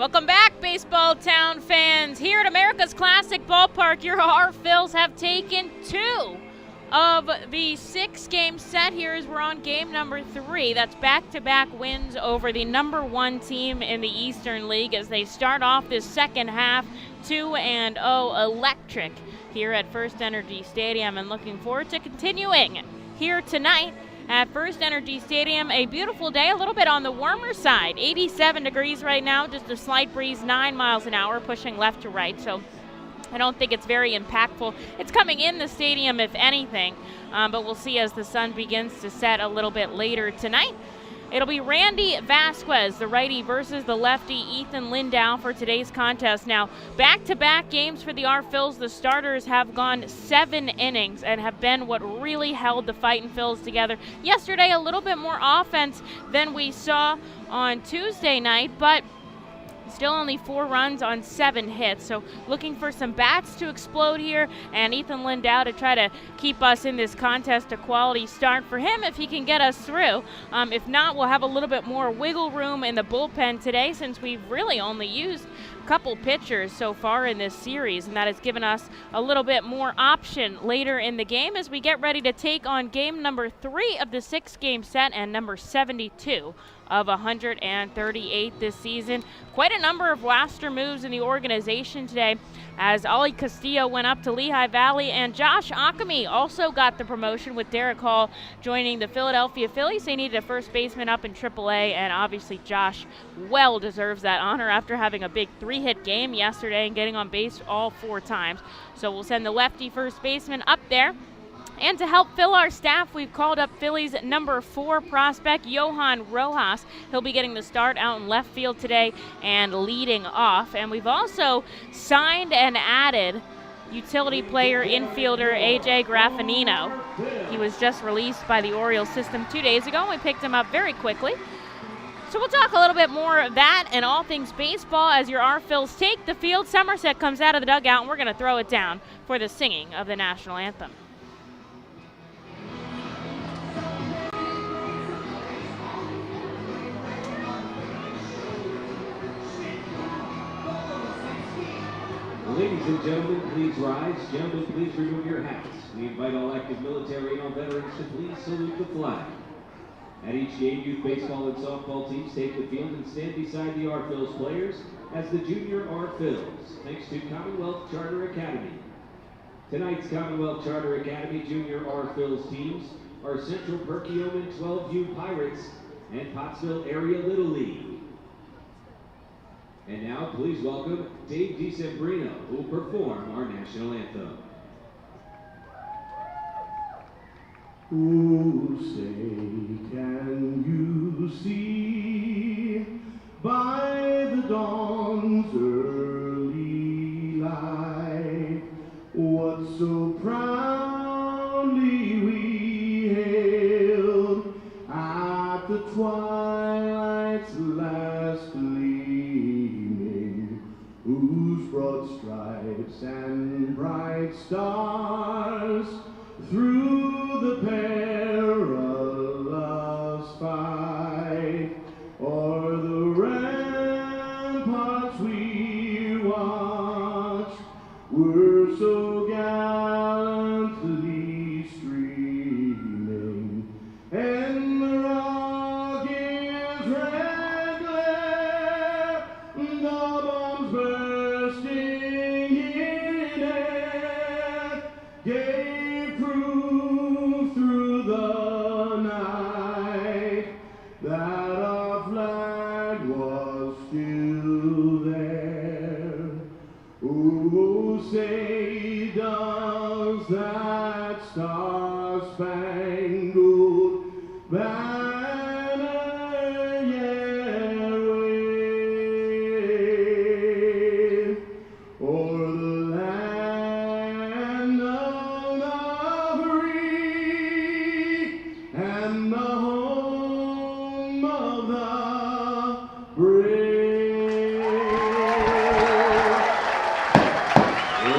Welcome back, Baseball Town fans. Here at America's Classic Ballpark, your R-Phils have taken 2 of the 6-game set here as we're on game number 3. That's back-to-back wins over the number 1 team in the Eastern League as they start off this second half 2-0 electric here at FirstEnergy Stadium, and looking forward to continuing here tonight at FirstEnergy Stadium. A beautiful day, a little bit on the warmer side. 87 degrees right now, just a slight breeze, 9 miles an hour, pushing left to right. So I don't think it's very impactful. It's coming in the stadium, if anything, but we'll see as the sun begins to set a little bit later tonight. It'll be Randy Vasquez, the righty, versus the lefty Ethan Lindau for today's contest. Now, back-to-back games for the R-Phils. The starters have gone 7 innings and have been what really held the Fightin' Phils together. Yesterday, a little bit more offense than we saw on Tuesday night, but still only 4 runs on 7 hits. So looking for some bats to explode here, and Ethan Lindau to try to keep us in this contest. A quality start for him if he can get us through. If not, we'll have a little bit more wiggle room in the bullpen today, since we've really only used a couple pitchers so far in this series, and that has given us a little bit more option later in the game as we get ready to take on game number 3 of the 6-game set and number 72 of 138 this season. Quite a number of roster moves in the organization today, as Ali Castillo went up to Lehigh Valley, and Josh Ockamy also got the promotion with Derek Hall joining the Philadelphia Phillies. They needed a first baseman up in AAA, and obviously Josh well deserves that honor after having a big 3-hit game yesterday and getting on base all 4 times. So we'll send the lefty first baseman up there. And to help fill our staff, we've called up Phillies number 4 prospect, Johann Rojas. He'll be getting the start out in left field today and leading off. And we've also signed and added utility player infielder A.J. Graffinino. He was just released by the Orioles system 2 days ago, and we picked him up very quickly. So we'll talk a little bit more of that and all things baseball as your R-Phils take the field. Somerset comes out of the dugout, and we're going to throw it down for the singing of the national anthem. Ladies and gentlemen, please rise. Gentlemen, please remove your hats. We invite all active military and all veterans to please salute the flag. At each game, youth baseball and softball teams take the field and stand beside the R-Phils players as the junior R-Phils, thanks to Commonwealth Charter Academy. Tonight's Commonwealth Charter Academy junior R-Phils teams are Central Perkiomen 12U Pirates and Pottsville Area Little League. And now, please welcome Dave DeSembrino, who will perform our national anthem. Oh, say, can you see by the dawn's early light what so proudly we hailed at the twilight's last gleaming, whose broad stripes and bright stars through the perilous fight o'er the ramparts we watched were so gallantly streaming, and the rocket's red glare, the bombs bursting in air, gave proof through the night that our flag was still there. Oh, say does that star-spangled banner yet wave o'er the land of the free and the home of the brave?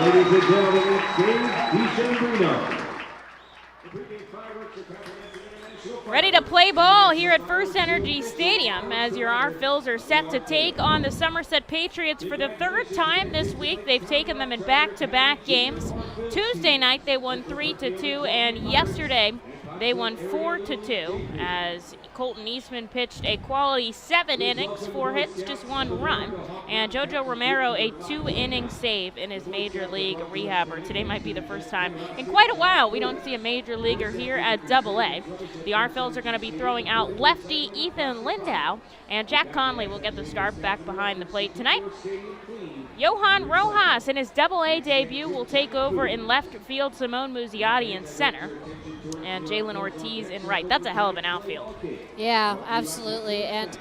Ladies and gentlemen, it's Dave DeSembrino. The pregame fireworks are coming at the International Ready to play ball here at FirstEnergy Stadium as your R-Phils are set to take on the Somerset Patriots for the third time this week. They've taken them in back-to-back games. Tuesday night they won 3-2, and yesterday they won 4-2 as Colton Eastman pitched a quality 7 innings, 4 hits, just 1 run. And Jojo Romero a 2-inning save in his major league rehabber. Today might be the first time in quite a while we don't see a major leaguer here at AA. The R-Phils are going to be throwing out lefty Ethan Lindau, and Jack Conley will get the start back behind the plate tonight. Johann Rojas in his AA debut will take over in left field, Simone Muzziotti in center, and Jalen Ortiz in right. That's a hell of an outfield. Yeah, absolutely. And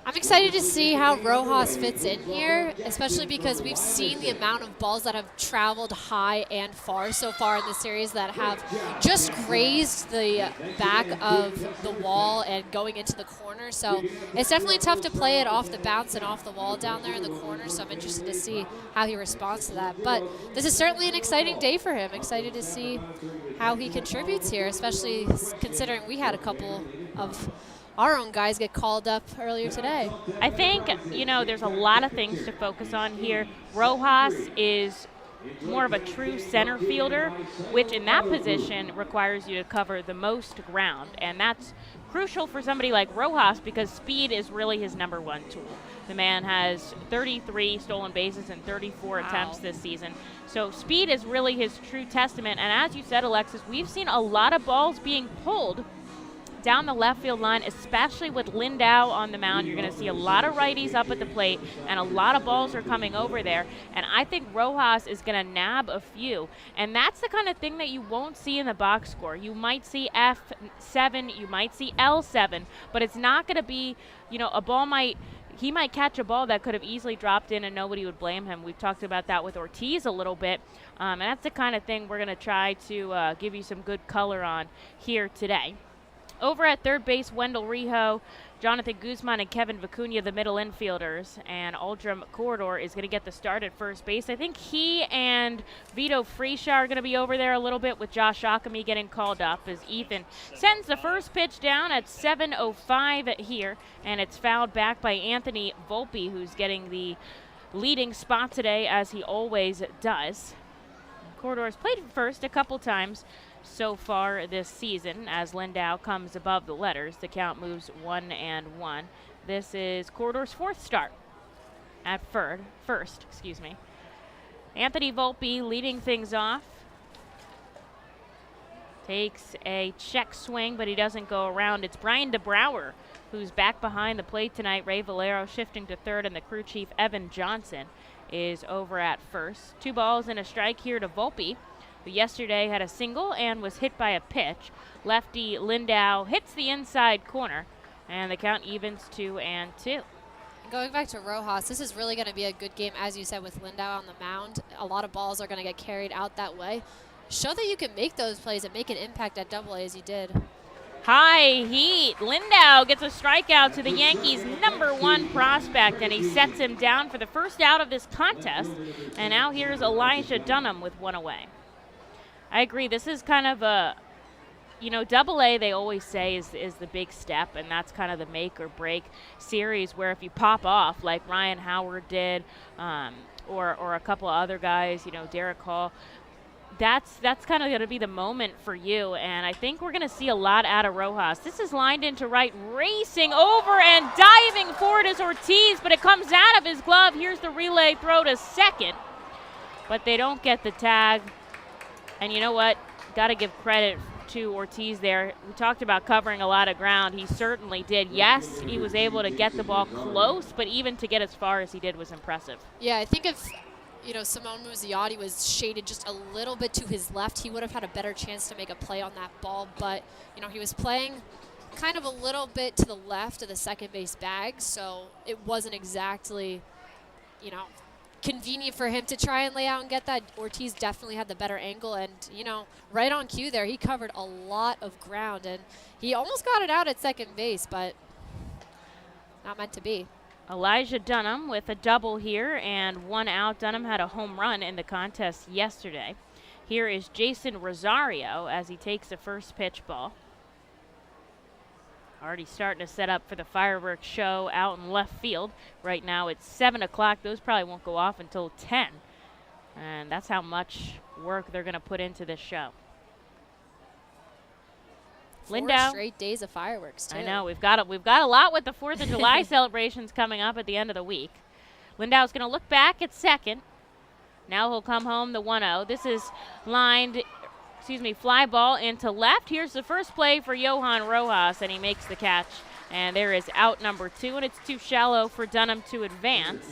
I'm excited to see how Rojas fits in here, especially because we've seen the amount of balls that have traveled high and far so far in the series that have just grazed the back of the wall and going into the corner. So it's definitely tough to play it off the bounce and off the wall down there in the corner. So I'm interested to see how he responds to that. But this is certainly an exciting day for him. Excited to see how he contributes here, especially considering we had a couple of our own guys get called up earlier today. I think, there's a lot of things to focus on here. Rojas is more of a true center fielder, which in that position requires you to cover the most ground. And that's crucial for somebody like Rojas because speed is really his number one tool. The man has 33 stolen bases and 34 attempts this season. So speed is really his true testament. And as you said, Alexis, we've seen a lot of balls being pulled down the left field line, especially with Lindau on the mound. You're going to see a lot of righties up at the plate, and a lot of balls are coming over there. And I think Rojas is going to nab a few. And that's the kind of thing that you won't see in the box score. You might see F7, you might see L7, but it's not going to be, a ball he might catch a ball that could have easily dropped in and nobody would blame him. We've talked about that with Ortiz a little bit, and that's the kind of thing we're going to try to give you some good color on here today. Over at third base, Wendell Rijo, Jonathan Guzman, and Kevin Vicuña, the middle infielders, and Aldrim Corridor is going to get the start at first base. I think he and Vito Freisha are going to be over there a little bit with Josh Ockamy getting called up as Ethan sends the first pitch down at 7:05 here, and it's fouled back by Anthony Volpe, who's getting the leading spot today, as he always does. Corridor's played first a couple times so far this season as Lindau comes above the letters. The count moves 1-1. This is Corridor's fourth start at first. Anthony Volpe leading things off. Takes a check swing, but he doesn't go around. It's Brian DeBrouwer who's back behind the plate tonight. Ray Valero shifting to third, and the crew chief Evan Johnson is over at first. 2 balls and a strike here to Volpe, who yesterday had a single and was hit by a pitch. Lefty Lindau hits the inside corner, and the count evens 2-2. Going back to Rojas, this is really going to be a good game, as you said, with Lindau on the mound. A lot of balls are going to get carried out that way. Show that you can make those plays and make an impact at AA as you did. High heat. Lindau gets a strikeout to the Yankees' #1 prospect, and he sets him down for the first out of this contest. And now here's Elijah Dunham with 1 away. I agree. This is kind of a, AA, they always say, is the big step, and that's kind of the make or break series where if you pop off like Ryan Howard did, or a couple of other guys, Derek Hall, that's kind of going to be the moment for you, and I think we're going to see a lot out of Rojas. This is lined into right, racing over and diving forward is Ortiz, but it comes out of his glove. Here's the relay throw to second, but they don't get the tag. And you know what? Got to give credit to Ortiz there. We talked about covering a lot of ground. He certainly did. Yes, he was able to get the ball close, but even to get as far as he did was impressive. Yeah, I think if Simone Muzziotti was shaded just a little bit to his left, he would have had a better chance to make a play on that ball. But, he was playing kind of a little bit to the left of the second base bag, so it wasn't exactly, convenient for him to try and lay out and get that. Ortiz definitely had the better angle, and, right on cue there, he covered a lot of ground, and he almost got it out at second base, but not meant to be. Elijah Dunham with a double here and 1 out. Dunham had a home run in the contest yesterday. Here is Jason Rosario as he takes the first pitch ball. Already starting to set up for the fireworks show out in left field. Right now it's 7 o'clock. Those probably won't go off until 10. And that's how much work they're going to put into this show. 4 straight days of fireworks, too. I know. We've got a lot with the 4th of July celebrations coming up at the end of the week. Lindau's going to look back at second. Now he'll come home the 1-0. This is fly ball into left. Here's the first play for Johann Rojas, and he makes the catch. And there is out number 2, and it's too shallow for Dunham to advance.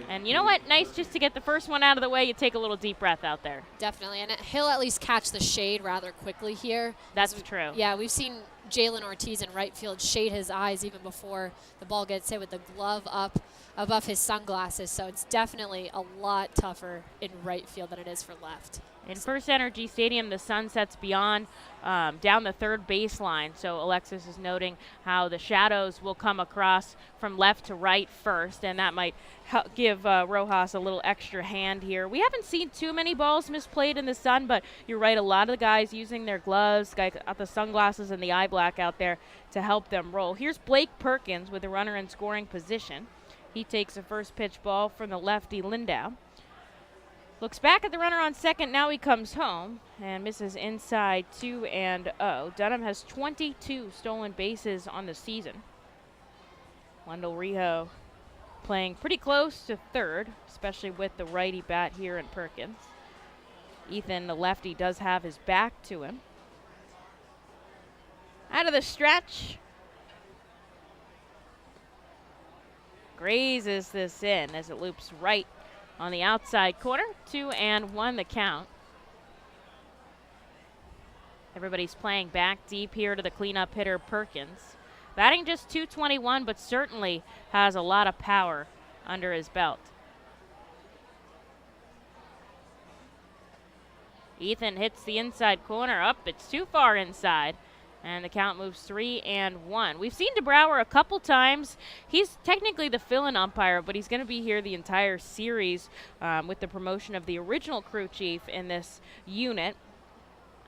And you know what? Nice just to get the first one out of the way. You take a little deep breath out there. Definitely, and he'll at least catch the shade rather quickly here. That's true. Yeah, we've seen Jalen Ortiz in right field shade his eyes even before the ball gets hit with the glove up above his sunglasses. So it's definitely a lot tougher in right field than it is for left. In FirstEnergy Stadium, the sun sets beyond down the third baseline. So Alexis is noting how the shadows will come across from left to right first, and that might give Rojas a little extra hand here. We haven't seen too many balls misplayed in the sun, but you're right, a lot of the guys using their gloves, got the sunglasses and the eye black out there to help them roll. Here's Blake Perkins with a runner in scoring position. He takes a first pitch ball from the lefty Lindau. Looks back at the runner on second. Now he comes home and misses inside 2-0. Dunham has 22 stolen bases on the season. Wendell Rijo playing pretty close to third, especially with the righty bat here in Perkins. Ethan, the lefty, does have his back to him. Out of the stretch. Grazes this in as it loops right on the outside corner. 2-1 the count. Everybody's playing back deep here to the cleanup hitter Perkins. Batting just .221, but certainly has a lot of power under his belt. Ethan hits the inside corner up. It's too far inside. And the count moves 3-1. We've seen DeBrouwer a couple times. He's technically the fill-in umpire, but he's going to be here the entire series with the promotion of the original crew chief in this unit.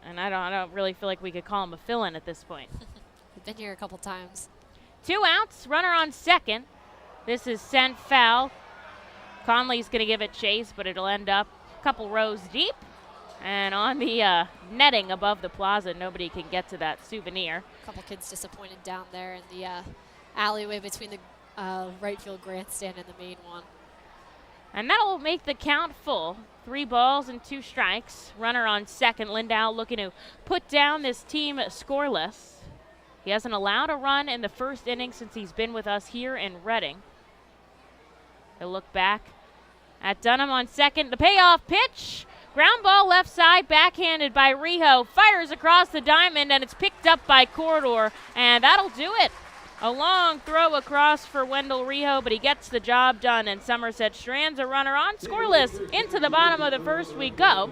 And I don't really feel like we could call him a fill-in at this point. We've been here a couple times. 2 outs, runner on second. This is sent foul. Conley's going to give it chase, but it'll end up a couple rows deep. And on the netting above the plaza, nobody can get to that souvenir. A couple kids disappointed down there in the alleyway between the right field grandstand and the main one. And that'll make the count full. 3 balls and 2 strikes. Runner on second. Lindau looking to put down this team scoreless. He hasn't allowed a run in the first inning since he's been with us here in Reading. He'll look back at Dunham on second. The payoff pitch. Ground ball left side, backhanded by Rijo. Fires across the diamond, and it's picked up by Corridor, and that'll do it. A long throw across for Wendell Rijo, but he gets the job done, and Somerset strands a runner on scoreless. Into the bottom of the first we go.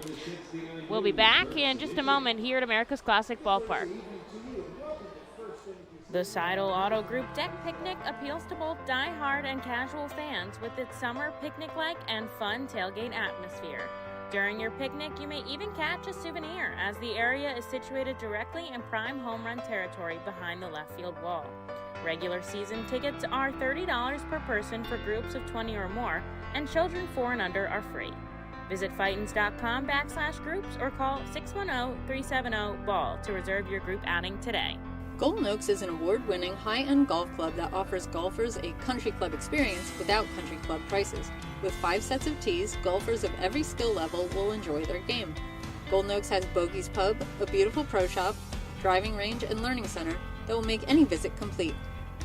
We'll be back in just a moment here at America's Classic Ballpark. The Seidel Auto Group Deck Picnic appeals to both die-hard and casual fans with its summer picnic-like and fun tailgate atmosphere. During your picnic, you may even catch a souvenir, as the area is situated directly in prime home run territory behind the left field wall. Regular season tickets are $30 per person for groups of 20 or more, and children 4 and under are free. Visit Fightins.com/groups or call 610-370-BALL to reserve your group outing today. Golden Oaks is an award-winning high-end golf club that offers golfers a country club experience without country club prices. With 5 sets of tees, golfers of every skill level will enjoy their game. Golden Oaks has Bogey's Pub, a beautiful pro shop, driving range, and learning center that will make any visit complete.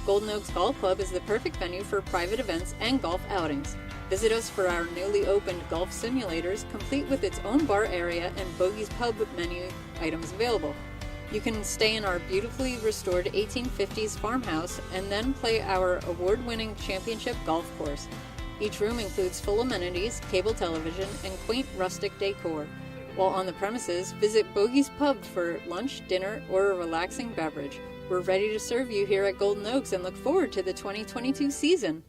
Golden Oaks Golf Club is the perfect venue for private events and golf outings. Visit us for our newly opened golf simulators, complete with its own bar area and Bogey's Pub menu items available. You can stay in our beautifully restored 1850s farmhouse and then play our award-winning championship golf course. Each room includes full amenities, cable television, and quaint rustic decor. While on the premises, visit Bogey's Pub for lunch, dinner, or a relaxing beverage. We're ready to serve you here at Golden Oaks and look forward to the 2022 season.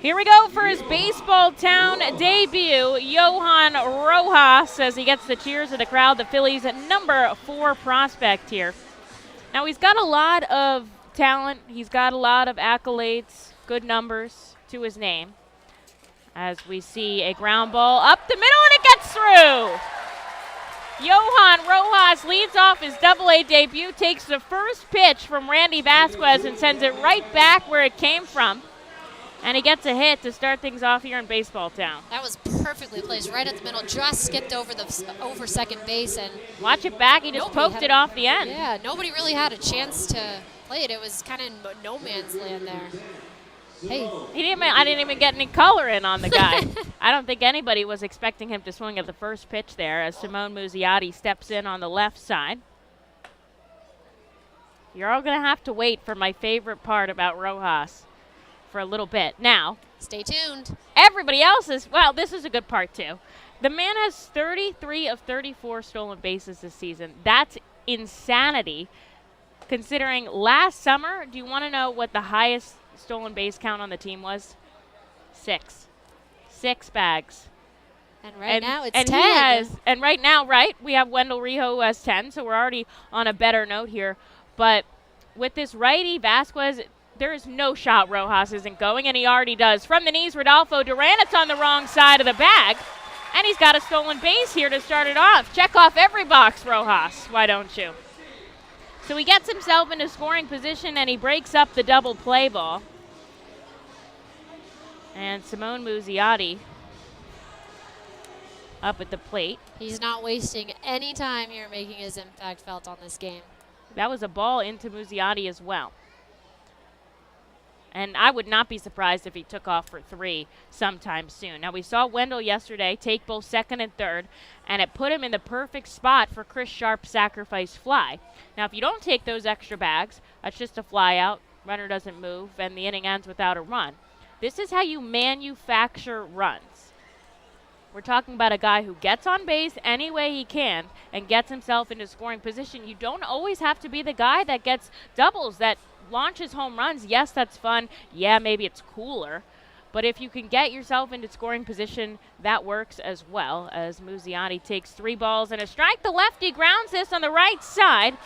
Here we go for his baseball town debut. Johann Rojas, as he gets the cheers of the crowd, the Phillies' number 4 prospect here. Now, he's got a lot of talent. He's got a lot of accolades, good numbers to his name. As we see a ground ball up the middle, and it gets through. Johann Rojas leads off his Double-A debut, takes the first pitch from Randy Vasquez and sends it right back where it came from. And he gets a hit to start things off here in Baseball Town. That was perfectly placed right at the middle, just skipped over second base. And watch it back, he just poked it off the end. Yeah, nobody really had a chance to play it. It was kind of no man's land there. Hey. I didn't even get any color in on the guy. I don't think anybody was expecting him to swing at the first pitch there as Simone Muzziotti steps in on the left side. You're all going to have to wait for my favorite part about Rojas for a little bit. Now, stay tuned. Everybody else is, well, this is a good part too. The man has 33 of 34 stolen bases this season. That's insanity. Considering last summer, do you want to know what the highest stolen base count on the team was? 6. 6 bags. And now it's 10. And right now, we have Wendell Rijo who has 10, so we're already on a better note here. But with this righty, Vasquez, there is no shot Rojas isn't going, and he already does. From the knees, Rodolfo Duran, it's on the wrong side of the bag, and he's got a stolen base here to start it off. Check off every box, Rojas. Why don't you? So he gets himself into scoring position, and he breaks up the double play ball. And Simone Muzziotti up at the plate. He's not wasting any time here making his impact felt on this game. That was a ball into Muzziotti as well. And I would not be surprised if he took off for 3 sometime soon. Now, we saw Wendell yesterday take both second and third, and it put him in the perfect spot for Chris Sharp's sacrifice fly. Now, if you don't take those extra bags, that's just a fly out, runner doesn't move, and the inning ends without a run. This is how you manufacture runs. We're talking about a guy who gets on base any way he can and gets himself into scoring position. You don't always have to be the guy that gets doubles, that launches home runs. Yes, that's fun. Yeah, maybe it's cooler. But if you can get yourself into scoring position, that works as well. As Muzziotti takes 3 balls and a strike. The lefty grounds this on the right side.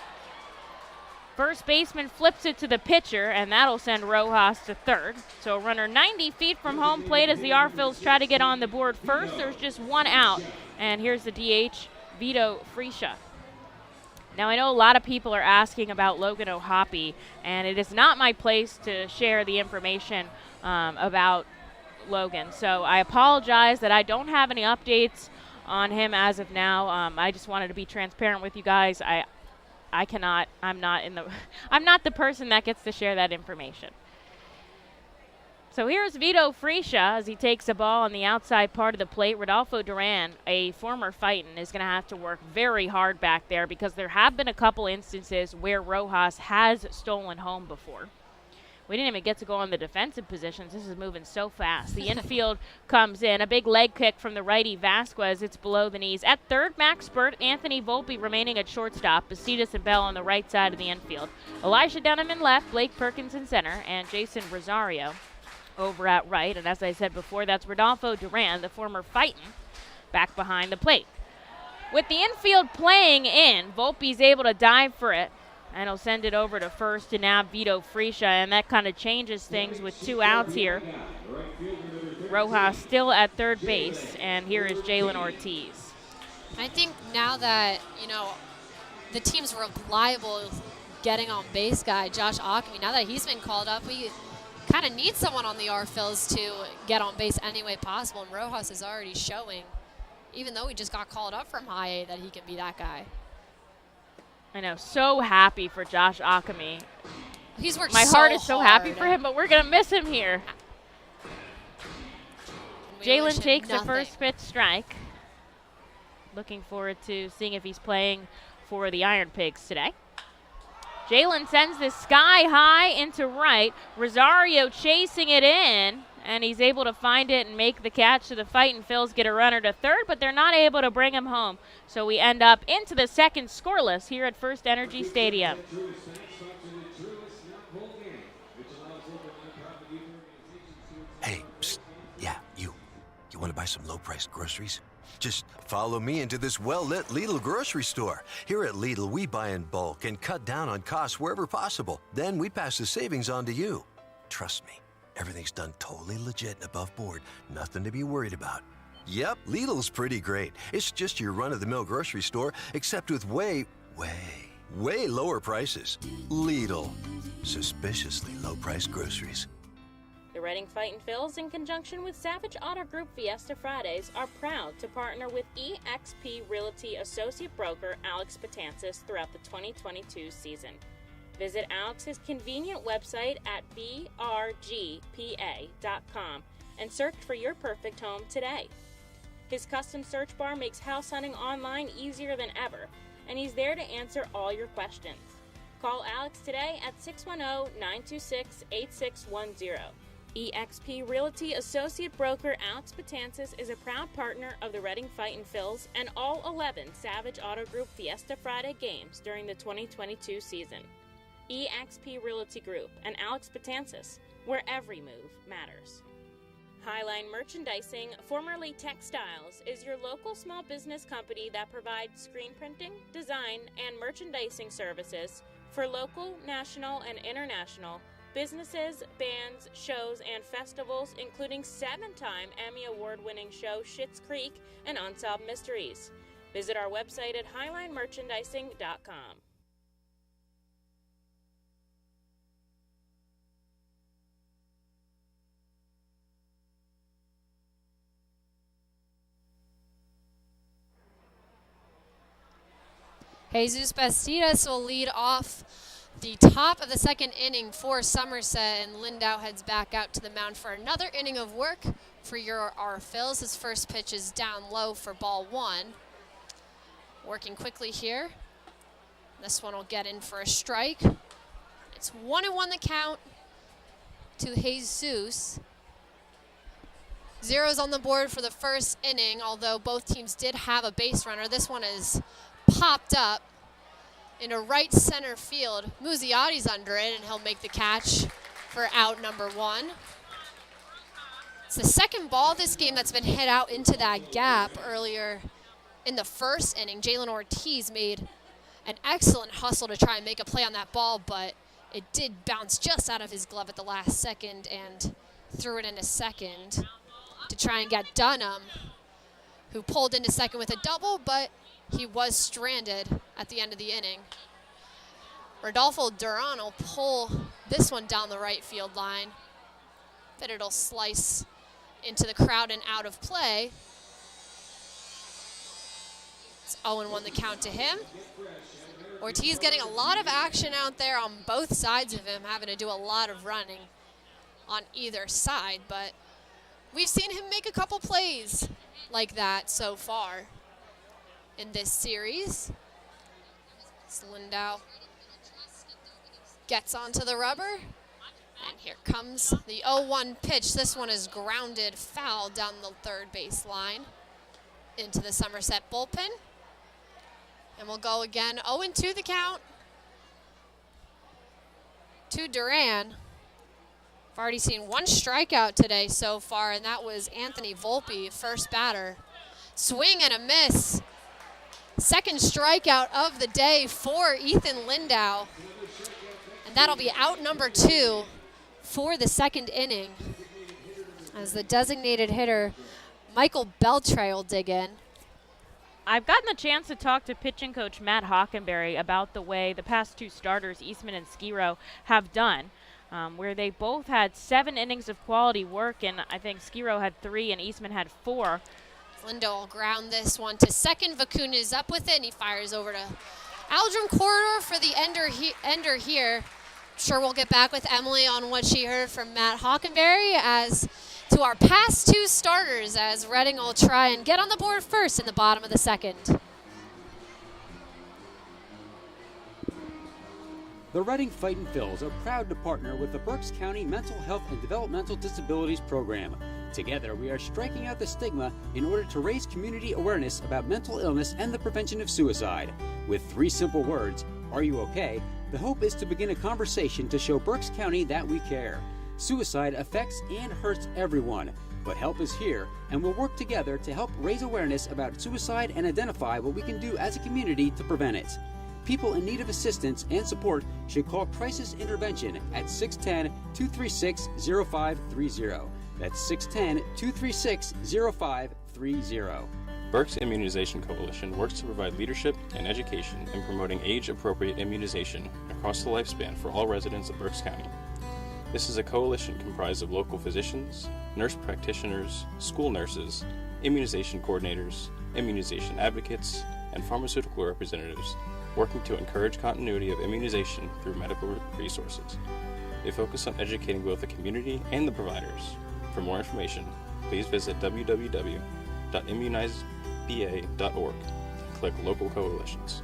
First baseman flips it to the pitcher, and that'll send Rojas to third. So a runner 90 feet from home plate as the R-Phils try to get on the board first. There's just 1 out. And here's the DH, Vito Friscia. Now, I know a lot of people are asking about Logan O'Hoppe, and it is not my place to share the information about Logan. So I apologize that I don't have any updates on him as of now. I just wanted to be transparent with you guys. I'm not the person that gets to share that information. So here's Vito Friscia as he takes a ball on the outside part of the plate. Rodolfo Duran, a former Fightin, is going to have to work very hard back there because there have been a couple instances where Rojas has stolen home before. We didn't even get to go on the defensive positions. This is moving so fast. The infield comes in. A big leg kick from the righty Vasquez. It's below the knees. At third, Max Burt. Anthony Volpe remaining at shortstop. Bastidas and Bell on the right side of the infield. Elijah Dunham in left. Blake Perkins in center. And Jason Rosario over at right. And as I said before, that's Rodolfo Duran, the former Fightin, back behind the plate. With the infield playing in, Volpe's able to dive for it. And he'll send it over to first to now Vito Friscia, and that kind of changes things with 2 outs here. Rojas still at third base, and here is Jalen Ortiz. I think now that, the team's reliable getting on base guy, Josh Ockamy, now that he's been called up, we kind of need someone on the R-Phils to get on base any way possible, and Rojas is already showing, even though he just got called up from high A, that he can be that guy. I know, so happy for Josh Ockamy. He's worked My heart is so happy for him, but we're going to miss him here. Jalen takes the first pitch strike. Looking forward to seeing if he's playing for the Iron Pigs today. Jalen sends this sky high into right. Rosario chasing it in, and he's able to find it and make the catch. So the Fightin' Phils get a runner to third, but they're not able to bring him home. So we end up into the second scoreless here at FirstEnergy Stadium. Hey, Want to buy some low-priced groceries? Just follow me into this well-lit Lidl grocery store. Here at Lidl, we buy in bulk and cut down on costs wherever possible. Then we pass the savings on to you. Trust me, everything's done totally legit and above board. Nothing to be worried about. Yep, Lidl's pretty great. It's just your run-of-the-mill grocery store, except with way lower prices. Lidl. Suspiciously low-priced groceries. The Reading Fightin' Phils, in conjunction with Savage Auto Group Fiesta Fridays, are proud to partner with eXp Realty Associate Broker Alex Patansis throughout the 2022 season. Visit Alex's convenient website at brgpa.com and search for your perfect home today. His custom search bar makes house hunting online easier than ever, and he's there to answer all your questions. Call Alex today at 610-926-8610. eXp Realty Associate Broker Alex Patansis is a proud partner of the Reading Fightin' Phils and all 11 Savage Auto Group Fiesta Friday games during the 2022 season. eXp Realty Group and Alex Patansis, where every move matters. Highline Merchandising, formerly Textiles, is your local small business company that provides screen printing, design, and merchandising services for local, national, and international businesses, bands, shows, and festivals, including 7-time Emmy Award-winning show Schitt's Creek and Unsolved Mysteries. Visit our website at highlinemerchandising.com. Jesus Bastidas will lead off the top of the second inning for Somerset, and Lindau heads back out to the mound for another inning of work for our Phils. His first pitch is down low for ball one. Working quickly here. This one will get in for a strike. It's 1-1 the count to Jesus. Zeros on the board for the first inning, although both teams did have a base runner. This one is popped up into right center field. Muziotti's under it, and he'll make the catch for out number one. It's the second ball this game that's been hit out into that gap. Earlier in the first inning, Jalen Ortiz made an excellent hustle to try and make a play on that ball, but it did bounce just out of his glove at the last second and threw it into second to try and get Dunham, who pulled into second with a double, but he was stranded at the end of the inning. Rodolfo Duran will pull this one down the right field line, but it'll slice into the crowd and out of play. It's 0-1 the count to him. Ortiz getting a lot of action out there on both sides of him, having to do a lot of running on either side, but we've seen him make a couple plays like that so far in this series. Lindau gets onto the rubber, and here comes the 0-1 pitch. This one is grounded foul down the third base line into the Somerset bullpen. And we'll go again, 0-2 the count to Duran. I've already seen one strikeout today so far, and that was Anthony Volpe, first batter. Swing and a miss. Second strikeout of the day for Ethan Lindau. And that'll be out number two for the second inning, as the designated hitter, Michael Beltre, will dig in. I've gotten the chance to talk to pitching coach Matt Hockenberry about the way the past two starters, Eastman and Skiro, have done, where they both had 7 innings of quality work, and I think Skiro had 3 and Eastman had 4. Lindau will ground this one to second. Vacuna is up with it, and he fires over to Aldrin Corridor for the ender here. Sure, we'll get back with Emily on what she heard from Matt Hockenberry as to our past two starters, as Reading will try and get on the board first in the bottom of the second. The Reading Fightin' Phils are proud to partner with the Berks County Mental Health and Developmental Disabilities Program. Together, we are striking out the stigma in order to raise community awareness about mental illness and the prevention of suicide. With 3 simple words, "Are you okay?" the hope is to begin a conversation to show Berks County that we care. Suicide affects and hurts everyone. But help is here, and we'll work together to help raise awareness about suicide and identify what we can do as a community to prevent it. People in need of assistance and support should call Crisis Intervention at 610-236-0530. That's 610-236-0530. Burke's Immunization Coalition works to provide leadership and education in promoting age-appropriate immunization across the lifespan for all residents of Berks County. This is a coalition comprised of local physicians, nurse practitioners, school nurses, immunization coordinators, immunization advocates, and pharmaceutical representatives working to encourage continuity of immunization through medical resources. They focus on educating both the community and the providers. For more information, please visit www.immunizeba.org and click Local Coalitions.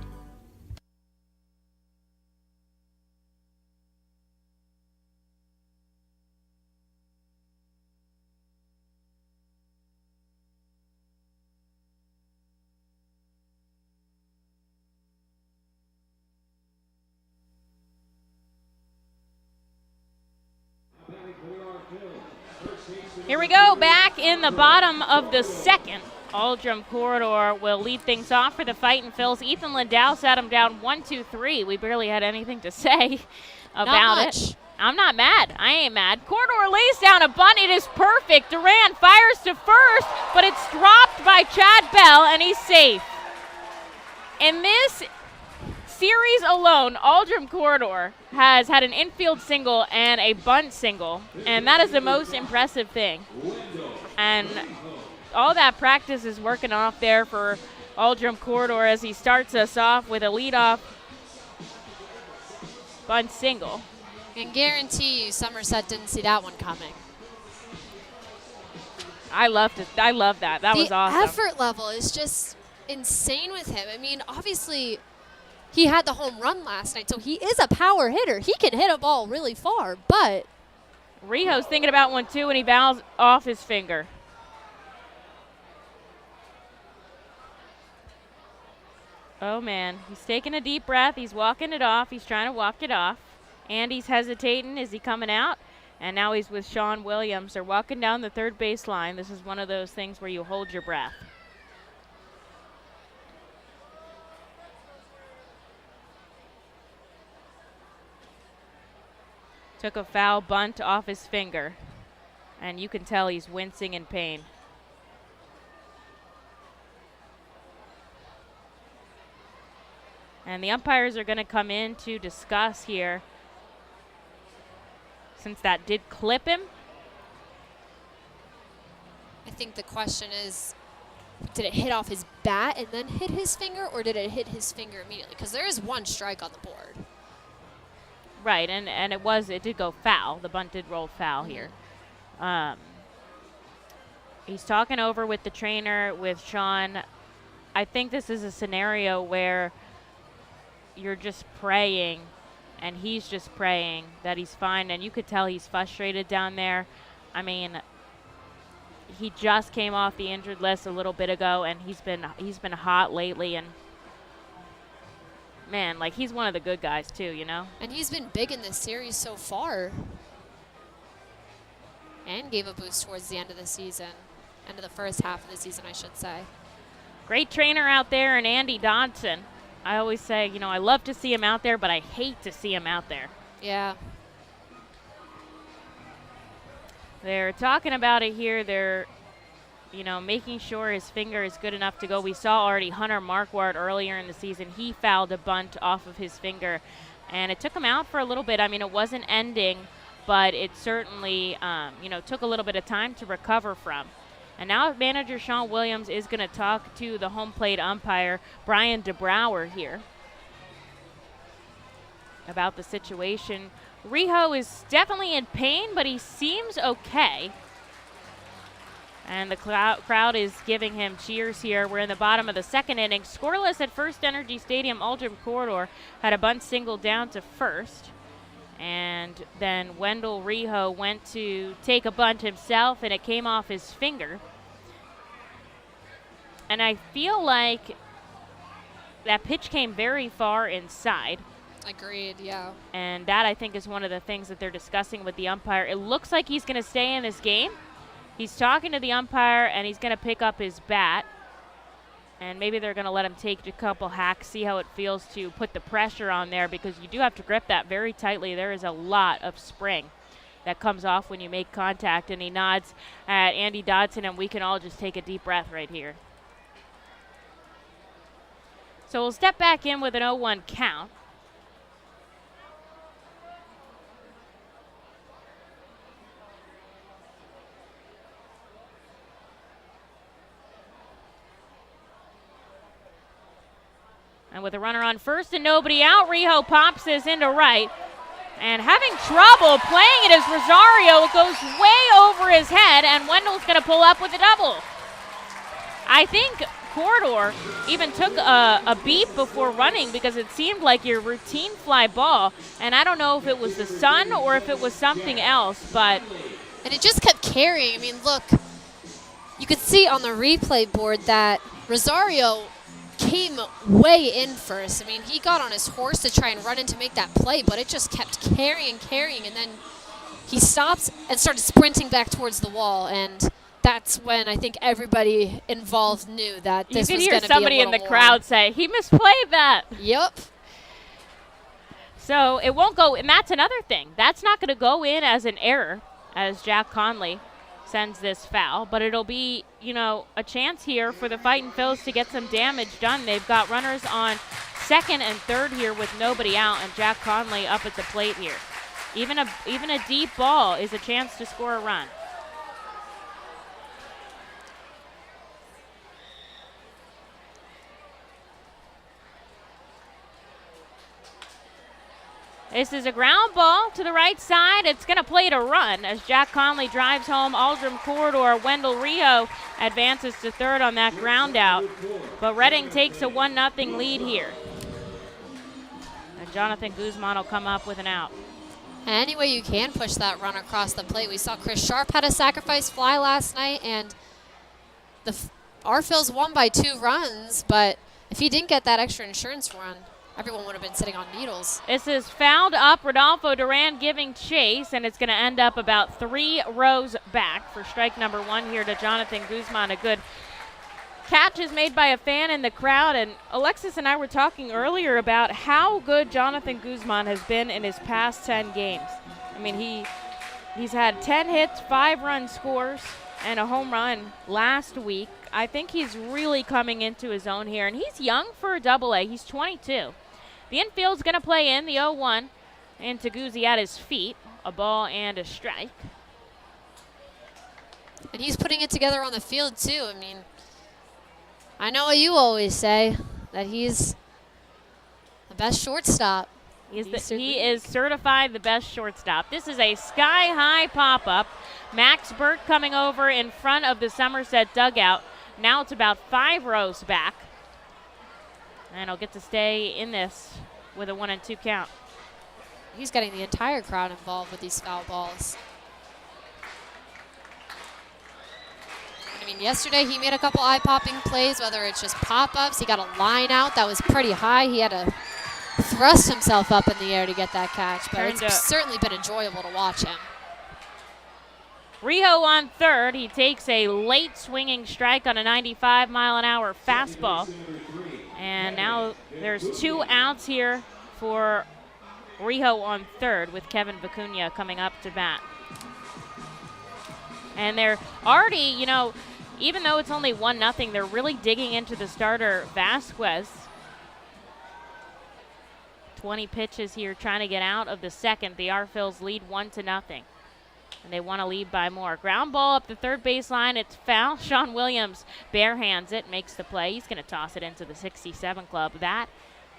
Here we go, back in the bottom of the second. Aldrum Corridor will lead things off for the Fightin' Phils. Ethan Lindau sat him down 1-2-3. We barely had anything to say about it. I'm not mad. I ain't mad. Corridor lays down a bunt. It is perfect. Duran fires to first, but it's dropped by Chad Bell, and he's safe. In this series alone, Aldrum Corridor has had an infield single and a bunt single, and that is the most impressive thing. And all that practice is working off there for Aldrum Corridor as he starts us off with a leadoff bunt single. And guarantee you Somerset didn't see that one coming. I love that. That was awesome. The effort level is just insane with him. I mean, obviously he had the home run last night, so he is a power hitter. He can hit a ball really far, but Rijo's thinking about one too, and he bows off his finger. Oh, man. He's taking a deep breath. He's walking it off. He's trying to walk it off. Andy's hesitating. Is he coming out? And now he's with Sean Williams. They're walking down the third base line. This is one of those things where you hold your breath. Took a foul bunt off his finger. And you can tell he's wincing in pain. And the umpires are going to come in to discuss here, since that did clip him. I think the question is, did it hit off his bat and then hit his finger, or did it hit his finger immediately? Because there is one strike on the board. Right, and it did go foul. The bunt did roll foul here. He's talking over with the trainer, with Sean. I think this is a scenario where you're just praying, and he's just praying that he's fine, and you could tell he's frustrated down there. I mean, he just came off the injured list a little bit ago, and he's been hot lately, and man, like, he's one of the good guys too, you know? And he's been big in this series so far, and gave a boost towards the end of the season, end of the first half of the season, I should say. Great trainer out there, and Andy Dodson. I always say, you know, I love to see him out there, but I hate to see him out there. Yeah. They're talking about it here. They're, you know, making sure his finger is good enough to go. We saw already Hunter Marquardt earlier in the season. He fouled a bunt off of his finger, and it took him out for a little bit. I mean, it wasn't ending, but it certainly, you know, took a little bit of time to recover from. And now manager Sean Williams is going to talk to the home plate umpire, Brian DeBrouwer, here about the situation. Rijo is definitely in pain, but he seems okay. And the crowd is giving him cheers here. We're in the bottom of the second inning. Scoreless at FirstEnergy Stadium. Aldrum Corridor had a bunt single down to first. And then Wendell Rijo went to take a bunt himself, and it came off his finger. And I feel like that pitch came very far inside. Agreed, yeah. And that, I think, is one of the things that they're discussing with the umpire. It looks like he's going to stay in this game. He's talking to the umpire, and he's going to pick up his bat. And maybe they're going to let him take a couple hacks, see how it feels to put the pressure on there, because you do have to grip that very tightly. There is a lot of spring that comes off when you make contact. And he nods at Andy Dodson, and we can all just take a deep breath right here. So we'll step back in with an 0-1 count. And with a runner on first and nobody out, Rijo pops this into right. And having trouble playing it as Rosario. It goes way over his head, and Wendell's going to pull up with a double. I think Corridor even took a beep before running because it seemed like your routine fly ball. And I don't know if it was the sun or if it was something else, but... And it just kept carrying. I mean, look, you could see on the replay board that Rosario came way in first. I mean, he got on his horse to try and run in to make that play, but it just kept carrying, and then he stopped and started sprinting back towards the wall, and that's when I think everybody involved knew that this was going to be a little more. You could hear somebody in the crowd say, he misplayed that. Yep. So it won't go, and that's another thing. That's not going to go in as an error, as Jack Conley sends this foul, but it'll be, you know, a chance here for the Fightin' Phils to get some damage done. They've got runners on second and third here with nobody out, and Jack Conley up at the plate here. Even a deep ball is a chance to score a run. This is a ground ball to the right side. It's going to play to run as Jack Conley drives home. Aldrum Corridor. Wendell Rijo advances to third on that ground out. But Reading takes a 1-0 lead here. And Jonathan Guzman will come up with an out. Any way you can push that run across the plate. We saw Chris Sharp had a sacrifice fly last night, and our Phils won by 2 runs, but if he didn't get that extra insurance run, everyone would have been sitting on needles. This is fouled up. Rodolfo Duran giving chase, and it's going to end up about 3 rows back for strike number 1 here to Jonathan Guzman. A good catch is made by a fan in the crowd, and Alexis and I were talking earlier about how good Jonathan Guzman has been in his past 10 games. I mean, he's had 10 hits, 5 run scores, and a home run last week. I think he's really coming into his own here, and he's young for a double-A. He's 22. The infield's going to play in the 0-1 into Guzzi at his feet. A ball and a strike. And he's putting it together on the field, too. I mean, I know what you always say, that he's the best shortstop. He is certified the best shortstop. This is a sky-high pop-up. Max Burt coming over in front of the Somerset dugout. Now it's about 5 rows back. And he'll get to stay in this with a 1-2 count. He's getting the entire crowd involved with these foul balls. I mean, yesterday he made a couple eye-popping plays, whether it's just pop-ups. He got a line out that was pretty high. He had to thrust himself up in the air to get that catch, but it's certainly been enjoyable to watch him. Rijo on third. He takes a late swinging strike on a 95-mile-an-hour fastball. And now there's 2 outs here for Rijo on third with Kevin Vicuña coming up to bat. And they're already, you know, even though it's only 1-0, they're really digging into the starter, Vasquez. 20 pitches here trying to get out of the second. The Phils lead 1-0. And they want to lead by more. Ground ball up the third baseline. It's foul. Sean Williams barehands it, makes the play. He's going to toss it into the 67 club. That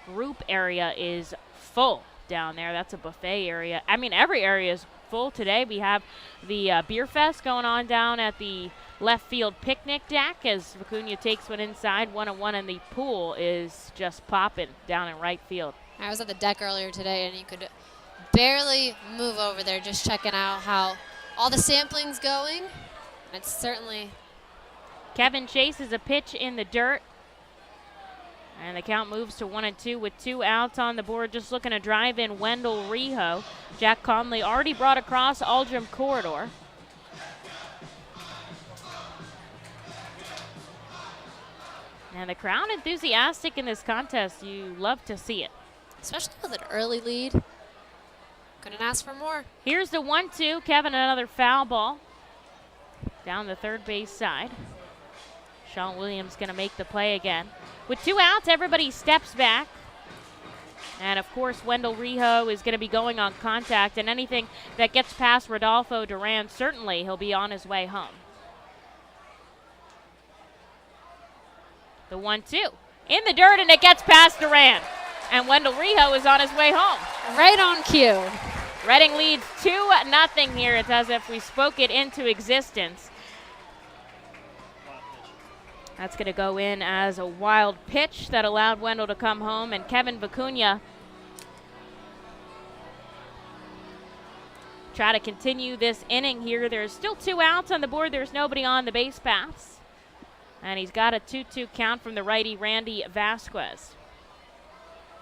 group area is full down there. That's a buffet area. I mean, every area is full today. We have the beer fest going on down at the left field picnic deck as Vicuña takes one inside, 1-1, and the pool is just popping down in right field. I was at the deck earlier today, and you could barely move over there just checking out how all the sampling's going. It's certainly... Kevin chases a pitch in the dirt. And the count moves to 1-2 with 2 outs on the board. Just looking to drive in Wendell Rijo. Jack Conley already brought across Aldrum Corridor. And the crowd enthusiastic in this contest. You love to see it. Especially with an early lead. Couldn't ask for more. Here's the 1-2. Kevin, another foul ball down the third base side. Sean Williams going to make the play again. With 2 outs, everybody steps back. And, of course, Wendell Rijo is going to be going on contact. And anything that gets past Rodolfo Duran, certainly he'll be on his way home. The 1-2. In the dirt, and it gets past Duran. And Wendell Rijo is on his way home. Right on cue. Reading leads 2-0 here. It's as if we spoke it into existence. That's going to go in as a wild pitch that allowed Wendell to come home. And Kevin Vicuña try to continue this inning here. There's still 2 outs on the board. There's nobody on the base paths. And he's got a 2-2 count from the righty Randy Vasquez.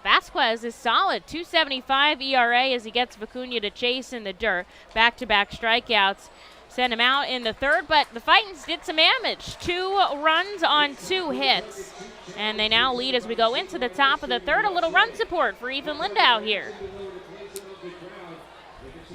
Vasquez is solid, 2.75 ERA as he gets Vicuña to chase in the dirt. Back-to-back strikeouts send him out in the third, but the Fightins did some damage. 2 runs on 2 hits, and they now lead as we go into the top of the third. A little run support for Ethan Lindau here.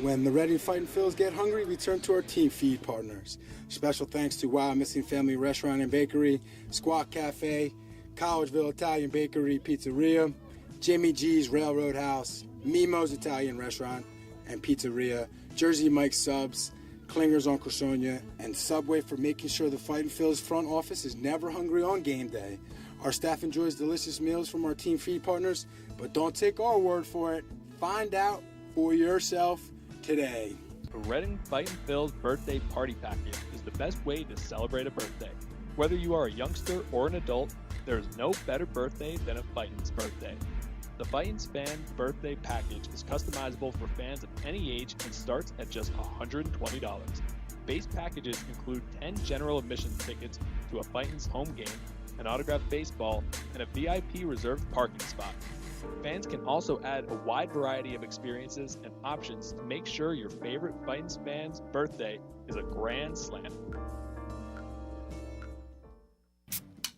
When the Reading Fightin' Phils get hungry, we turn to our team feed partners. Special thanks to Wild Missing Family Restaurant and Bakery, Squawk Cafe, Collegeville Italian Bakery Pizzeria, Jimmy G's Railroad House, Mimo's Italian Restaurant and Pizzeria, Jersey Mike's Subs, Klinger's Uncle Sonia, and Subway for making sure the Fightin' Phils front office is never hungry on game day. Our staff enjoys delicious meals from our team feed partners, but don't take our word for it. Find out for yourself today. The Reading Fightin' Phils birthday party package is the best way to celebrate a birthday. Whether you are a youngster or an adult, there is no better birthday than a Fightin's birthday. The Fightin's Fan Birthday Package is customizable for fans of any age and starts at just $120. Base packages include 10 general admission tickets to a Fightin's home game, an autographed baseball, and a VIP reserved parking spot. Fans can also add a wide variety of experiences and options to make sure your favorite Fightin's fan's birthday is a grand slam.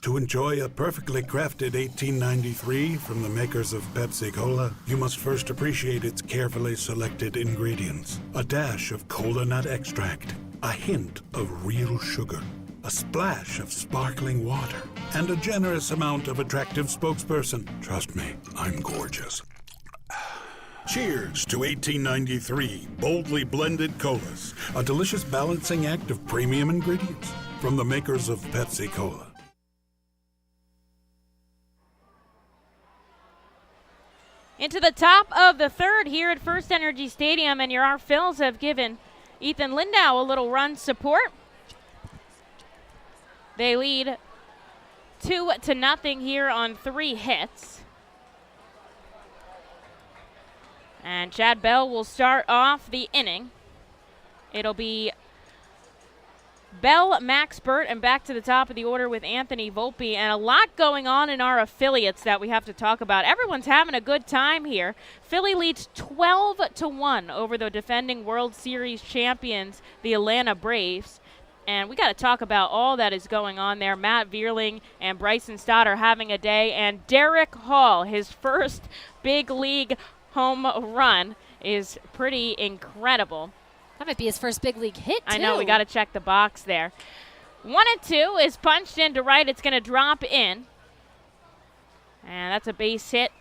To enjoy a perfectly crafted 1893 from the makers of Pepsi Cola, you must first appreciate its carefully selected ingredients. A dash of cola nut extract, a hint of real sugar, a splash of sparkling water, and a generous amount of attractive spokesperson. Trust me, I'm gorgeous. Cheers to 1893 boldly blended colas, a delicious balancing act of premium ingredients from the makers of Pepsi Cola. Into the top of the third here at FirstEnergy Stadium, and your Phils have given Ethan Lindau a little run support. They lead 2-0 here on 3 hits. And Chad Bell will start off the inning. It'll be Bell, Max, Burt, and back to the top of the order with Anthony Volpe. And a lot going on in our affiliates that we have to talk about. Everyone's having a good time here. Philly leads 12-1 over the defending World Series champions, the Atlanta Braves. And we got to talk about all that is going on there. Matt Vierling and Bryson Stott are having a day. And Derek Hall, his first big league home run, is pretty incredible. That might be his first big league hit, too. I know, we got to check the box there. 1-2 is punched into right. It's going to drop in. And that's a base hit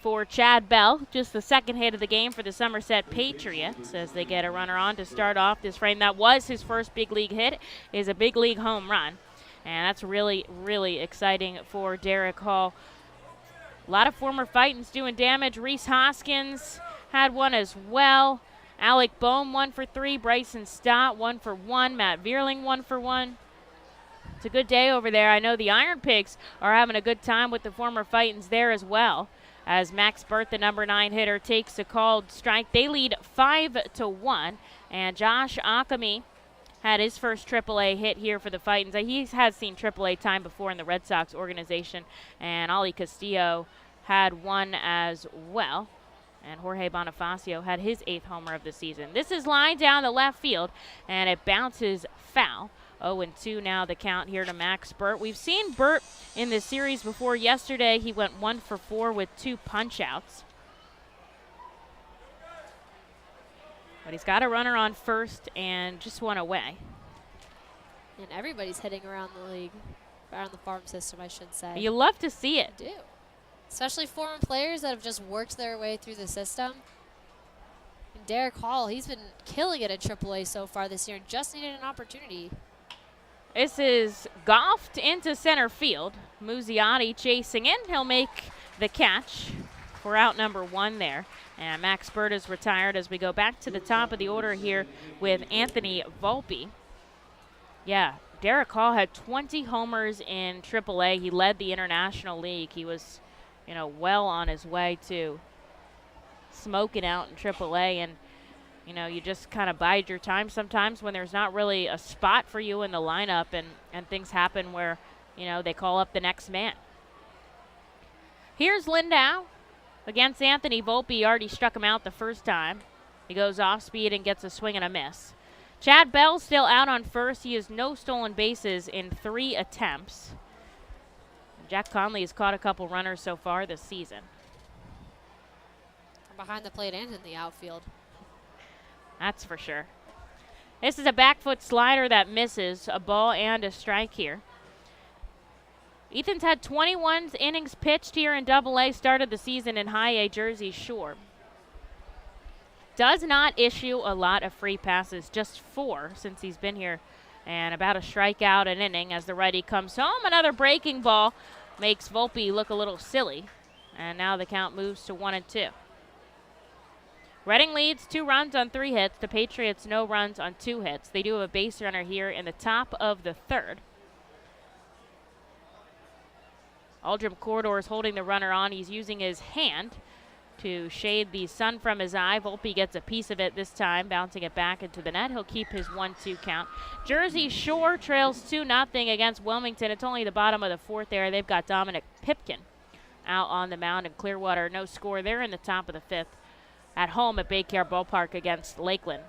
for Chad Bell. Just the second hit of the game for the Somerset Patriots as they get a runner on to start off this frame. That was his first big league hit, is a big league home run. And that's really, really exciting for Derek Hall. A lot of former Fightins doing damage. Reese Hoskins had one as well. Alec Boehm 1 for 3, Bryson Stott 1 for 1, Matt Vierling 1 for 1. It's a good day over there. I know the Iron Pigs are having a good time with the former Fightins there as well. As Max Burt, the number 9 hitter, takes a called strike. They lead 5-1, and Josh Akami had his first AAA hit here for the Fightins. He has seen AAA time before in the Red Sox organization, and Ali Castillo had one as well. And Jorge Bonifacio had his 8th homer of the season. This is lined down the left field, and it bounces foul 0-2 now the count here to Max Burt. We've seen Burt in this series before. Yesterday he went 1 for 4 with 2 punch-outs. But he's got a runner on first and just one away. And everybody's hitting around the league, around the farm system, I should say. You love to see it. I do. Especially foreign players that have just worked their way through the system. And Derek Hall, he's been killing it at AAA so far this year and just needed an opportunity. This is golfed into center field. Muzziotti chasing in. He'll make the catch for out number 1 there. And Max Burt is retired as we go back to the top of the order here with Anthony Volpe. Yeah, Derek Hall had 20 homers in AAA. He led the International League. He was, well on his way to smoking out in AAA. And, you just kind of bide your time sometimes when there's not really a spot for you in the lineup and things happen where, they call up the next man. Here's Lindau against Anthony Volpe. He already struck him out the first time. He goes off speed and gets a swing and a miss. Chad Bell still out on first. He has no stolen bases in 3 attempts. Jack Conley has caught a couple runners so far this season. From behind the plate and in the outfield. That's for sure. This is a back foot slider that misses. A ball and a strike here. Ethan's had 21 innings pitched here in AA, started the season in High A Jersey Shore. Does not issue a lot of free passes, just 4 since he's been here, and about a strikeout an inning as the righty comes home. Another breaking ball makes Volpe look a little silly, and now the count moves to 1-2. Reading leads 2 runs on 3 hits. The Patriots no runs on 2 hits. They do have a base runner here in the top of the 3rd. Aldrim Corridor is holding the runner on. He's using his hand to shade the sun from his eye. Volpe gets a piece of it this time, bouncing it back into the net. He'll keep his 1-2 count. Jersey Shore trails 2-0 against Wilmington. It's only the bottom of the 4th there. They've got Dominic Pipkin out on the mound, and Clearwater no score. They're in the top of the 5th at home at Baycare Ballpark against Lakeland.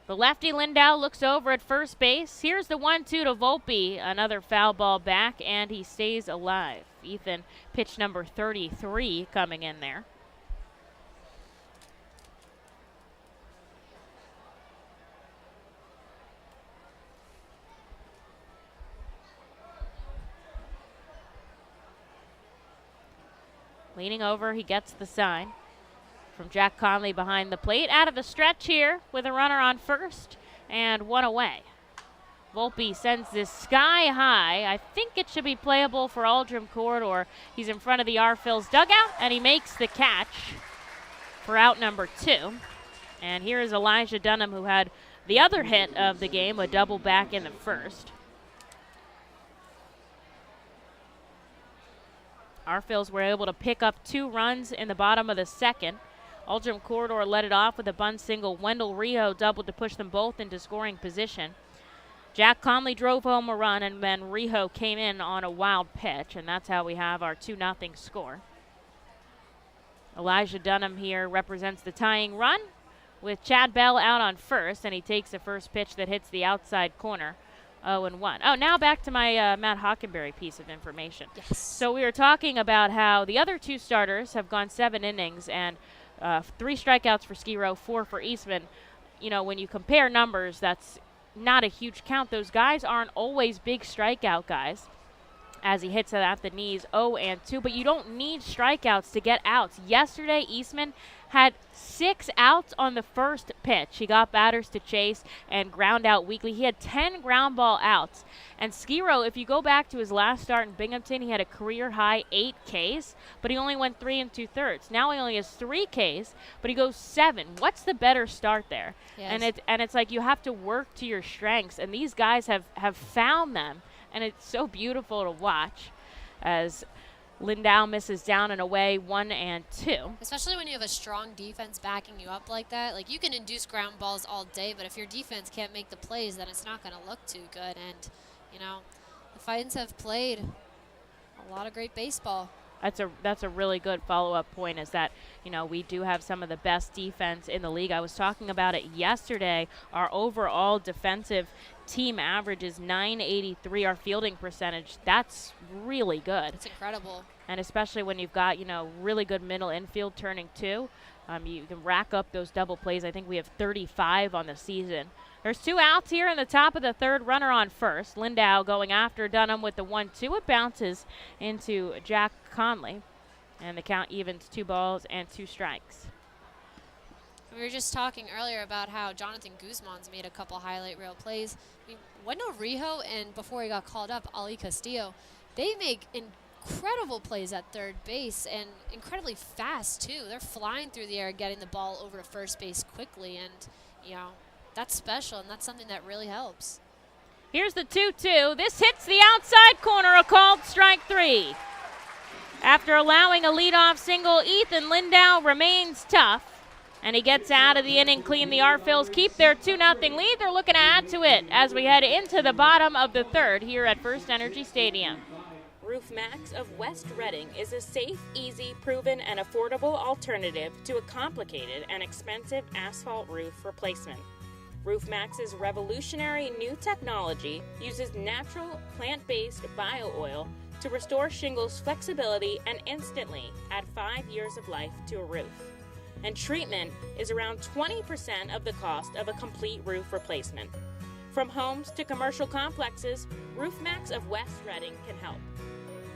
The lefty Lindau looks over at first base. Here's the 1-2 to Volpe. Another foul ball back, and he stays alive. Ethan, pitch number 33 coming in there. Leaning over, he gets the sign from Jack Conley behind the plate. Out of the stretch here with a runner on first and 1 away. Volpe sends this sky high. I think it should be playable for Aldrim Corridor. He's in front of the R-Phil's dugout, and he makes the catch for out number 2. And here is Elijah Dunham, who had the other hit of the game, a double back in the 1st. R-Phils were able to pick up 2 runs in the bottom of the 2nd. Aldrim Corridor led it off with a bunt single. Wendell Rijo doubled to push them both into scoring position. Jack Conley drove home a run, and then Rijo came in on a wild pitch, and that's how we have our 2-0 score. Elijah Dunham here represents the tying run with Chad Bell out on first, and he takes the first pitch that hits the outside corner. 0-1. Oh, now back to my Matt Hockenberry piece of information. Yes. So we were talking about how the other 2 starters have gone 7 innings and 3 strikeouts for Skiro, 4 for Eastman. When you compare numbers, that's not a huge count. Those guys aren't always big strikeout guys, as he hits it at the knees. 0-2, but you don't need strikeouts to get outs. Yesterday, Eastman had 6 outs on the first pitch. He got batters to chase and ground out weakly. He had 10 ground ball outs. And Skiro, if you go back to his last start in Binghamton, he had a career high 8 Ks, but he only went 3 2/3. Now he only has 3 Ks, but he goes 7. What's the better start there? Yes. And it's like you have to work to your strengths, and these guys have found them, and it's so beautiful to watch as Lindau misses down and away 1-2. Especially when you have a strong defense backing you up like that. Like, you can induce ground balls all day, but if your defense can't make the plays, then it's not going to look too good. And, the Fightins have played a lot of great baseball. That's a really good follow-up point, is that, we do have some of the best defense in the league. I was talking about it yesterday. Our overall defensive team average is .983. Our fielding percentage, that's really good. It's incredible. And especially when you've got, really good middle infield turning too. You can rack up those double plays. I think we have 35 on the season. There's 2 outs here in the top of the third. Runner on first. Lindau going after Dunham with the 1-2. It bounces into Jack Conley. And the count evens 2 balls and 2 strikes. We were just talking earlier about how Jonathan Guzman's made a couple highlight reel plays. I mean, Wendell Rijo and before he got called up, Ali Castillo, they make incredible plays at third base and incredibly fast too. They're flying through the air, getting the ball over to first base quickly, and that's special, and that's something that really helps. Here's the 2-2. This hits the outside corner, a called strike 3. After allowing a leadoff single, Ethan Lindau remains tough, and he gets out of the inning clean. The Arphils keep their 2-0 lead. They're looking to add to it as we head into the bottom of the third here at FirstEnergy Stadium. Roof Max of West Reading is a safe, easy, proven, and affordable alternative to a complicated and expensive asphalt roof replacement. Roof Max's revolutionary new technology uses natural, plant-based bio-oil to restore shingles' flexibility and instantly add 5 years of life to a roof. And treatment is around 20% of the cost of a complete roof replacement. From homes to commercial complexes, Roof Max of West Reading can help.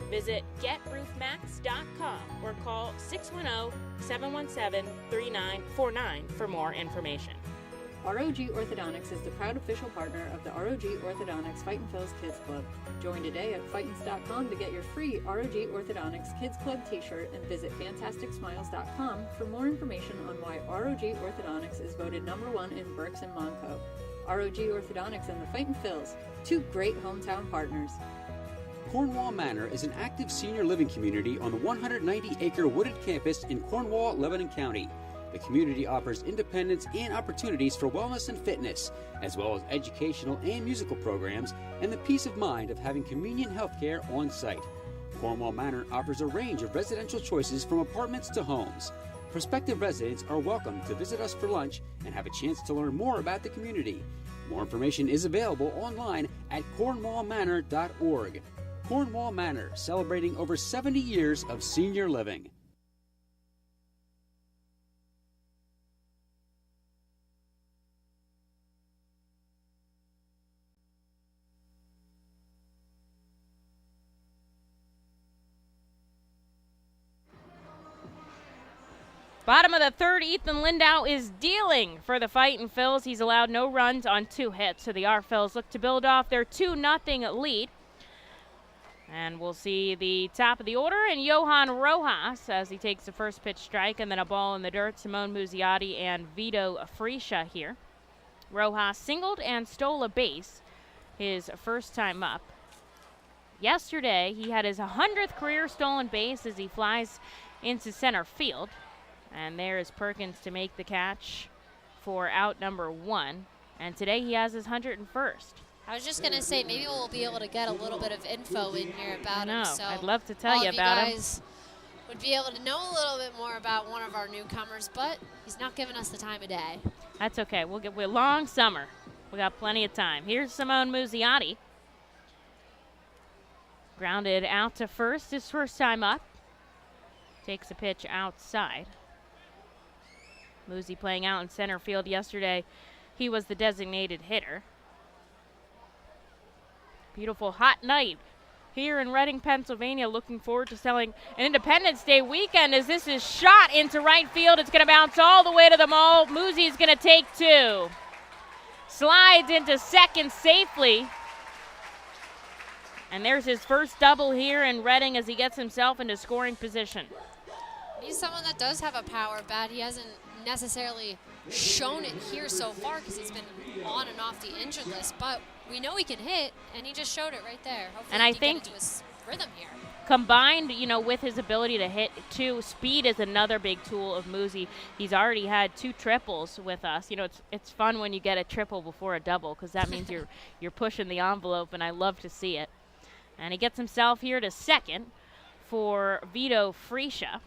Visit GetRoofMax.com or call 610-717-3949 for more information. ROG Orthodontics is the proud official partner of the ROG Orthodontics Fightin' Phil's Kids Club. Join today at Fightins.com to get your free ROG Orthodontics Kids Club t-shirt and visit FantasticSmiles.com for more information on why ROG Orthodontics is voted #1 in Berks and Monco. ROG Orthodontics and the Fightin' Phils, 2 great hometown partners. Cornwall Manor is an active senior living community on the 190-acre wooded campus in Cornwall, Lebanon County. The community offers independence and opportunities for wellness and fitness, as well as educational and musical programs, and the peace of mind of having convenient health care on site. Cornwall Manor offers a range of residential choices from apartments to homes. Prospective residents are welcome to visit us for lunch and have a chance to learn more about the community. More information is available online at cornwallmanor.org. Cornwall Manor, celebrating over 70 years of senior living. Bottom of the third, Ethan Lindau is dealing for the Fightin' Phils. He's allowed no runs on 2 hits, so the Arphils look to build off their 2-0 lead. And we'll see the top of the order and Johann Rojas as he takes the first pitch strike, and then a ball in the dirt. Simone Muzziotti and Vito Friscia here. Rojas singled and stole a base his first time up. Yesterday, he had his 100th career stolen base as he flies into center field. And there is Perkins to make the catch for out number 1. And today he has his 101st. I was just going to say, maybe we'll be able to get a little bit of info in here about him. So I'd love to tell you about him. You guys would be able to know a little bit more about one of our newcomers, but he's not giving us the time of day. That's okay. We're long summer. We got plenty of time. Here's Simone Muzziotti. Grounded out to first, his first time up. Takes a pitch outside. Muzzy playing out in center field yesterday. He was the designated hitter. Beautiful hot night here in Reading, Pennsylvania. Looking forward to selling an Independence Day weekend as this is shot into right field. It's going to bounce all the way to the mall. Muzzy's going to take 2. Slides into second safely. And there's his first double here in Reading as he gets himself into scoring position. He's someone that does have a power bat. He hasn't necessarily shown it here so far because he's been on and off the injured list, but we know he can hit, and he just showed it right there. Hopefully and I he think get into his rhythm here. Combined, with his ability to hit too, speed is another big tool of Muzzy. He's already had 2 triples with us. It's fun when you get a triple before a double because that means you're pushing the envelope, and I love to see it. And he gets himself here to second for Vito Fresia,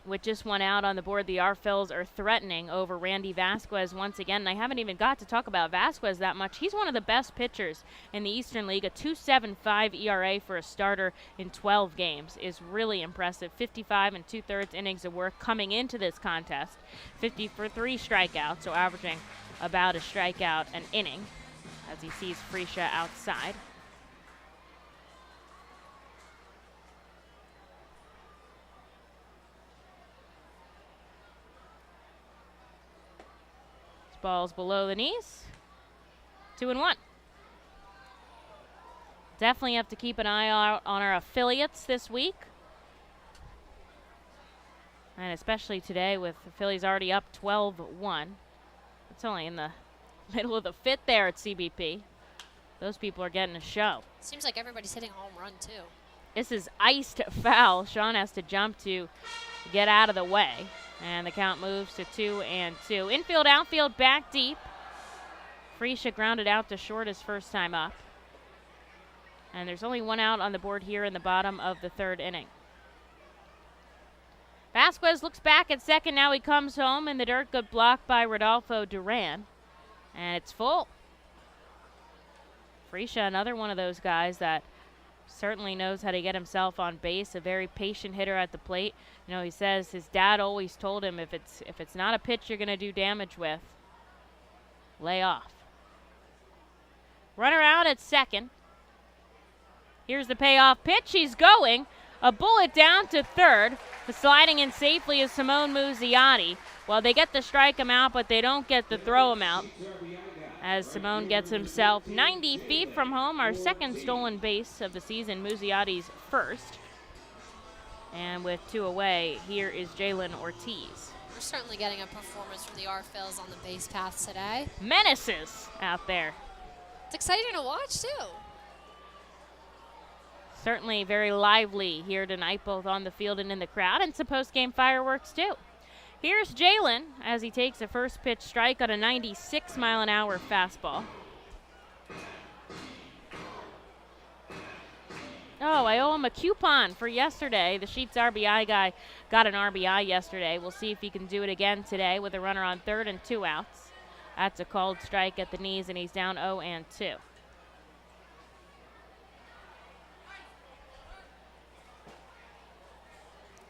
with just one out on the board. The R-Phils are threatening over Randy Vasquez once again. And I haven't even got to talk about Vasquez that much. He's one of the best pitchers in the Eastern League. A 2.75 ERA for a starter in 12 games is really impressive. 55 and 2/3 innings of work coming into this contest. 50 for 3 strikeouts, so averaging about a strikeout an inning as he sees Fresia outside. Ball's below the knees. 2-1. Definitely have to keep an eye out on our affiliates this week. And especially today with the Phillies already up 12-1. It's only in the middle of the fifth there at CBP. Those people are getting a show. Seems like everybody's hitting a home run, too. This is iced foul. Sean has to jump to get out of the way. And the count moves to 2-2. Infield, outfield, back deep. Fresia grounded out to short his first time up. And there's only one out on the board here in the bottom of the third inning. Vasquez looks back at second. Now he comes home in the dirt. Good block by Rodolfo Duran. And it's full. Fresia, another one of those guys that certainly knows how to get himself on base, a very patient hitter at the plate. You know, he says his dad always told him if it's not a pitch you're going to do damage with, lay off. Runner out at second. Here's the payoff pitch. He's going. A bullet down to third. The sliding in safely is Simone Muzziotti. Well, they get to strike him out, but they don't get to throw him out, as Simone gets himself 90 feet from home, our second stolen base of the season, Muzziotti's first. And with 2 away, here is Jalen Ortiz. We're certainly getting a performance from the R-Phils on the base paths today. Menaces out there. It's exciting to watch, too. Certainly very lively here tonight, both on the field and in the crowd, and some post-game fireworks, too. Here's Jalen as he takes a first pitch strike on a 96-mile-an-hour fastball. Oh, I owe him a coupon for yesterday. The Sheets RBI guy got an RBI yesterday. We'll see if he can do it again today with a runner on third and 2 outs. That's a called strike at the knees, and he's down 0-2.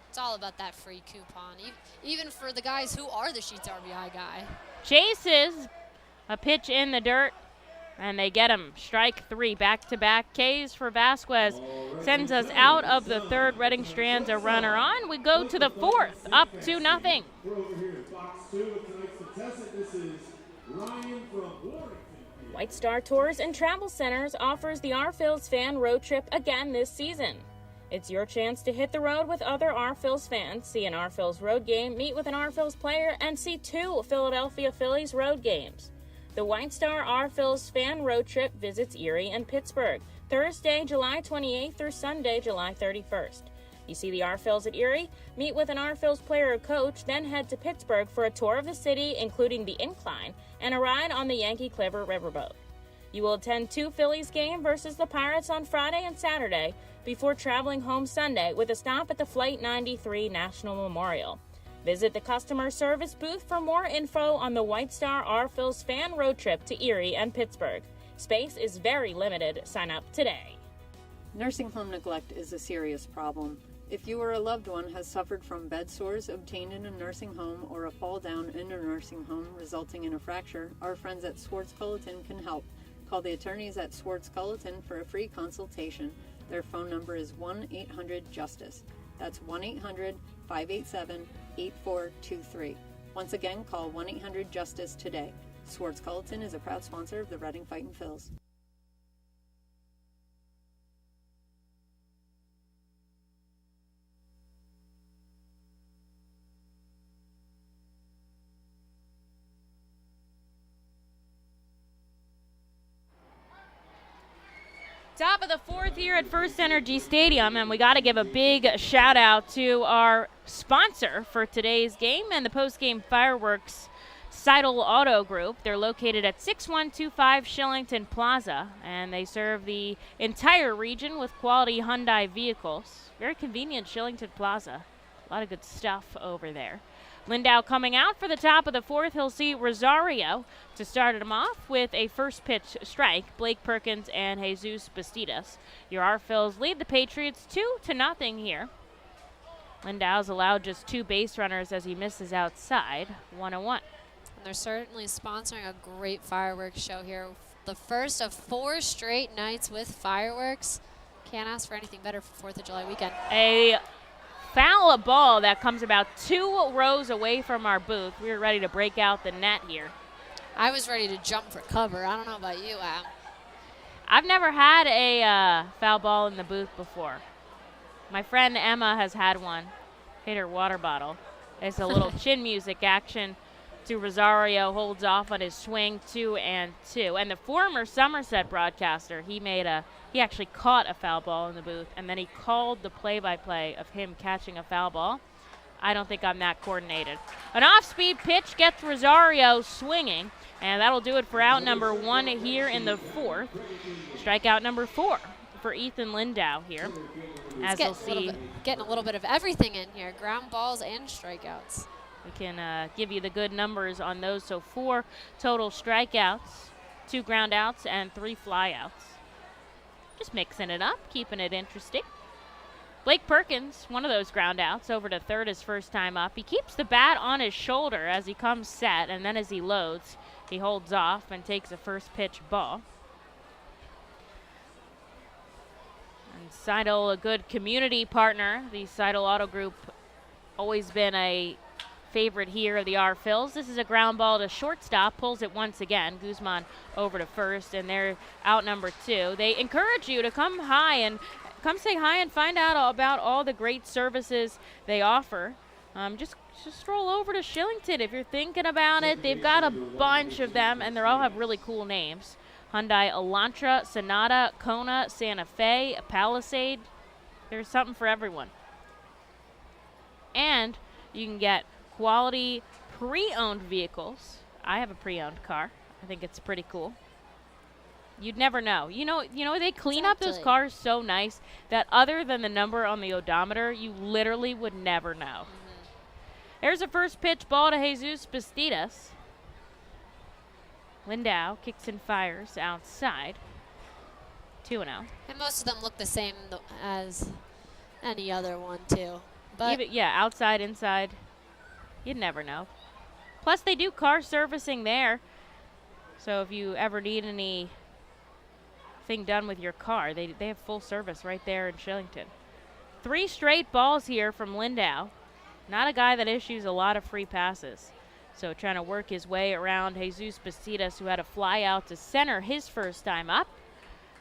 It's all about that free coupon, even for the guys who are the Sheets RBI guy. Chases a pitch in the dirt, and they get him. Strike 3, back-to-back Ks for Vasquez. Sends us out of the third. Reading strands a runner on. We go to the fourth, up 2-0. White Star Tours and Travel Centers offers the R-Phils fan road trip again this season. It's your chance to hit the road with other R-Phils fans, see an R-Phils road game, meet with an R-Phils player, and see 2 Philadelphia Phillies road games. The White Star R-Phils fan road trip visits Erie and Pittsburgh, Thursday, July 28th through Sunday, July 31st. You see the R-Phils at Erie, meet with an R-Phils player or coach, then head to Pittsburgh for a tour of the city, including the Incline, and a ride on the Yankee Clipper riverboat. You will attend 2 Phillies games versus the Pirates on Friday and Saturday, before traveling home Sunday with a stop at the Flight 93 National Memorial. Visit the customer service booth for more info on the White Star R-Phils fan road trip to Erie and Pittsburgh. Space is very limited. Sign up today. Nursing home neglect is a serious problem. If you or a loved one has suffered from bed sores obtained in a nursing home or a fall down in a nursing home resulting in a fracture, our friends at Swartz Culleton can help. Call the attorneys at Swartz Culleton for a free consultation. Their phone number is 1-800-JUSTICE. That's 1-800-587-8423. Once again, call 1-800-JUSTICE today. Swartz Culleton is a proud sponsor of the Reading Fightin' Phils. Top of the fourth here at FirstEnergy Stadium, and we got to give a big shout out to our sponsor for today's game and the post-game fireworks, Seidel Auto Group. They're located at 6125 Shillington Plaza, and they serve the entire region with quality Hyundai vehicles. Very convenient Shillington Plaza. A lot of good stuff over there. Lindau coming out for the top of the fourth. He'll see Rosario to start him off with a first pitch strike. Blake Perkins and Jesus Bastidas. Your R-Phils lead the Patriots 2-0 here. Lindau's allowed just 2 base runners as he misses outside. 1-1. And they're certainly sponsoring a great fireworks show here. The first of 4 straight nights with fireworks. Can't ask for anything better for 4th of July weekend. A foul ball that comes about 2 rows away from our booth. We were ready to break out the net here. I was ready to jump for cover. I don't know about you, Al. I've never had a foul ball in the booth before. My friend Emma has had one. Hit her water bottle. It's a little chin music action to Rosario. Holds off on his swing, 2-2. And the former Somerset broadcaster, he actually caught a foul ball in the booth, and then he called the play-by-play of him catching a foul ball. I don't think I'm that coordinated. An off-speed pitch gets Rosario swinging, and that'll do it for out number 1 here in the 4th. Strikeout number 4 for Ethan Lindau here. As we'll see, getting a little bit of everything in here, ground balls and strikeouts. We can give you the good numbers on those. So 4 total strikeouts, 2 ground outs, and 3 flyouts. Just mixing it up, keeping it interesting. Blake Perkins, one of those ground outs, over to third his first time up. He keeps the bat on his shoulder as he comes set, and then as he loads, he holds off and takes a first pitch ball. And Seidel, a good community partner. The Seidel Auto Group, always been a favorite here of the R-Phils. This is a ground ball to shortstop, pulls it once again. Guzman over to first, and they're out number 2. They encourage you to come say hi and find out about all the great services they offer. Just stroll over to Shillington if you're thinking about it. They've got a bunch of them, and they all have really cool names. Hyundai Elantra, Sonata, Kona, Santa Fe, Palisade. There's something for everyone. And you can get quality pre-owned vehicles. I have a pre-owned car. I think it's pretty cool. You'd never know. You know they clean up those cars so nice that other than the number on the odometer, you literally would never know. There's a first pitch ball to Jesus Bastidas. Lindau kicks and fires outside. 2-0. And most of them look the same as any other one, too. But yeah, outside, inside. You'd never know. Plus, they do car servicing there. So if you ever need anything done with your car, they have full service right there in Shillington. 3 straight balls here from Lindau. Not a guy that issues a lot of free passes. So trying to work his way around Jesus Bastidas, who had a fly out to center his first time up.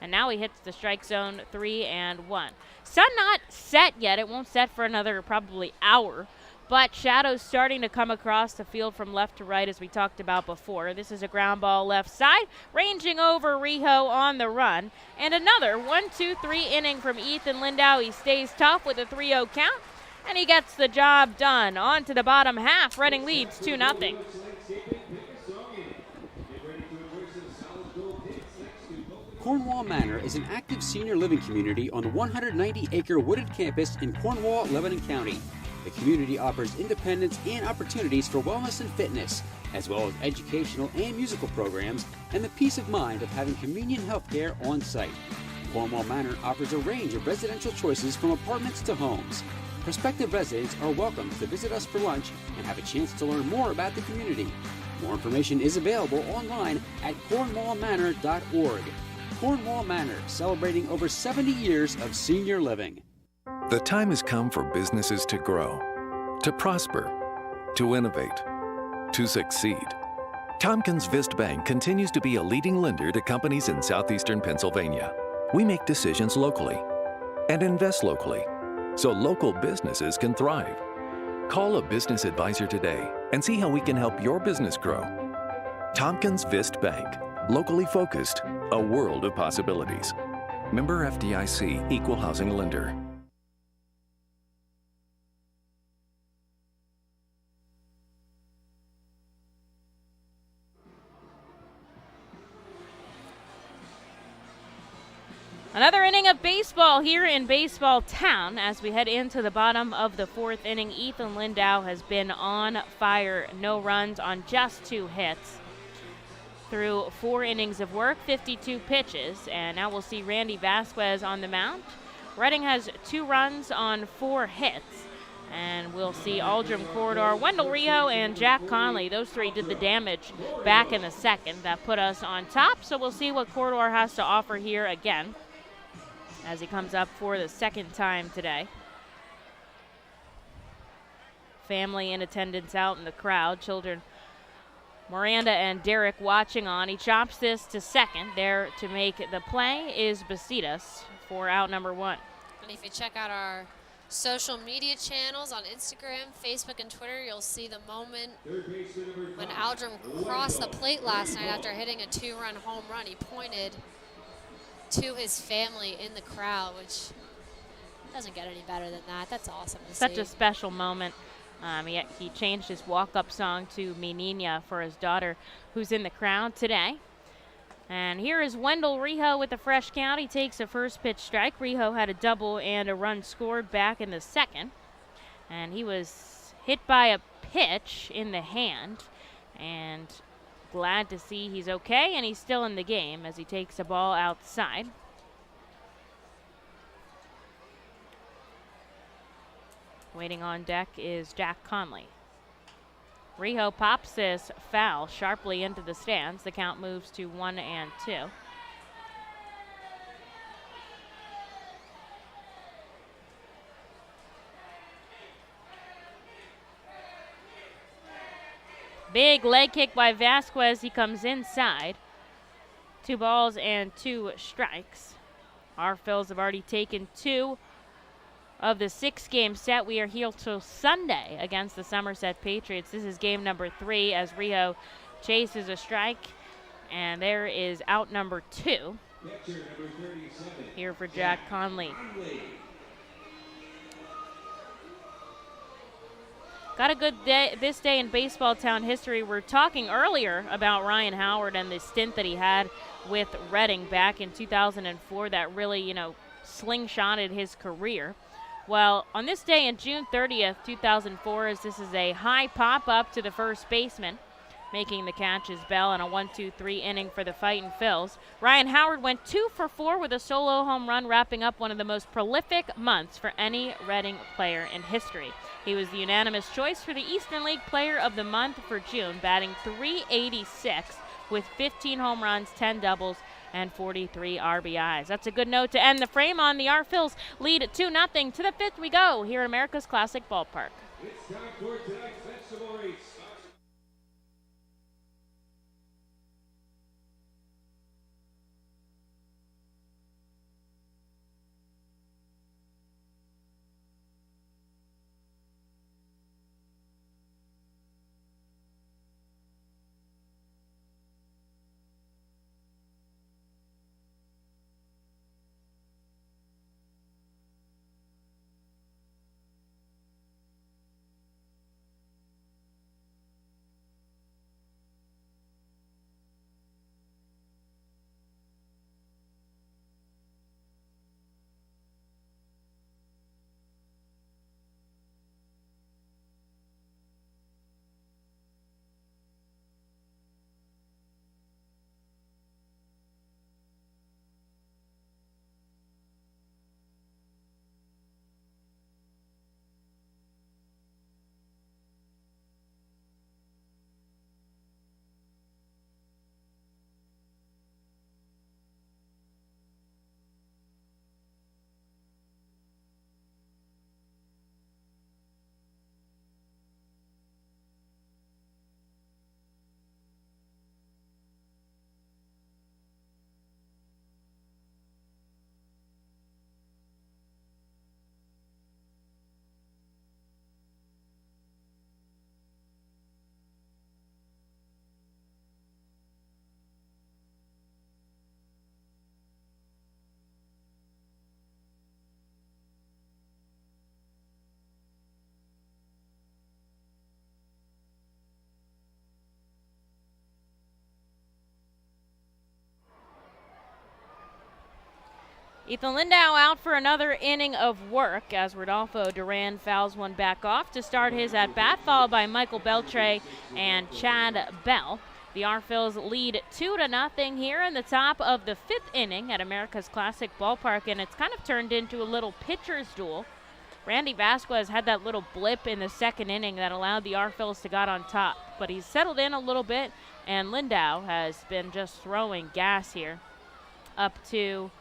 And now he hits the strike zone, 3-1. Sun not set yet. It won't set for another probably hour. But shadows starting to come across the field from left to right, as we talked about before. This is a ground ball left side, ranging over Rijo on the run. And another 1-2-3 inning from Ethan Lindau. He stays tough with a 3-0 count, and he gets the job done. On to the bottom half. Reading leads 2-0. Cornwall Manor is an active senior living community on the 190-acre wooded campus in Cornwall, Lebanon County. The community offers independence and opportunities for wellness and fitness, as well as educational and musical programs, and the peace of mind of having convenient health care on site. Cornwall Manor offers a range of residential choices from apartments to homes. Prospective residents are welcome to visit us for lunch and have a chance to learn more about the community. More information is available online at cornwallmanor.org. Cornwall Manor, celebrating over 70 years of senior living. The time has come for businesses to grow, to prosper, to innovate, to succeed. Tompkins Vist Bank continues to be a leading lender to companies in southeastern Pennsylvania. We make decisions locally and invest locally so local businesses can thrive. Call a business advisor today and see how we can help your business grow. Tompkins Vist Bank, locally focused, a world of possibilities. Member FDIC, Equal Housing Lender. Another inning of baseball here in Baseball Town as we head into the bottom of the fourth inning. Ethan Lindau has been on fire. No runs on just 2 hits through 4 innings of work, 52 pitches. And now we'll see Randy Vasquez on the mound. Reading has 2 runs on 4 hits. And we'll see Aldrum Corridor, Wendell Rijo, and Jack Conley. Those 3 did the damage back in the second. That put us on top. So we'll see what Corridor has to offer here again as he comes up for the second time today. Family in attendance out in the crowd. Children Miranda and Derek watching on. He chops this to second. There to make the play is Bacidas for out number 1. And if you check out our social media channels on Instagram, Facebook, and Twitter, you'll see the moment when Aldrum crossed the plate last night after hitting a 2-run home run. He pointed to his family in the crowd, which doesn't get any better than that. That's awesome to see. Such a special moment. He changed his walk-up song to Mi Niña for his daughter, who's in the crowd today. And here is Wendell Rijo with a fresh count. He takes a first pitch strike. Rijo had a double and a run scored back in the second. And he was hit by a pitch in the hand. And glad to see he's okay, and he's still in the game as he takes a ball outside. Waiting on deck is Jack Conley. Rijo pops this foul sharply into the stands. The count moves to 1-2. Big leg kick by Vasquez. He comes inside. 2 balls and 2 strikes. Our Phils have already taken 2 of the 6-game set. We are here till Sunday against the Somerset Patriots. This is game number 3 as Rijo chases a strike. And there is out number 2 here for Jack Conley. Got a good day this day in Baseball Town history. We're talking earlier about Ryan Howard and the stint that he had with Reading back in 2004 that really, slingshotted his career. Well, on this day in June 30th, 2004, as this is a high pop up to the first baseman, making the catch is Bell in a 1-2-3 inning for the Fightin' Phils. Ryan Howard went 2 for 4 with a solo home run, wrapping up one of the most prolific months for any Reading player in history. He was the unanimous choice for the Eastern League Player of the Month for June, batting .386 with 15 home runs, 10 doubles, and 43 RBIs. That's a good note to end the frame on. The Our Phils lead 2-0. To the 5th we go here at America's Classic Ballpark. It's time for tonight's vegetable race. Ethan Lindau out for another inning of work as Rodolfo Duran fouls one back off to start his at-bat, followed by Michael Beltre and Chad Bell. The R-Phils lead 2-0 here in the top of the 5th inning at America's Classic Ballpark, and it's kind of turned into a little pitcher's duel. Randy Vasquez had that little blip in the 2nd inning that allowed the R-Phils to get on top, but he's settled in a little bit, and Lindau has been just throwing gas here. Up to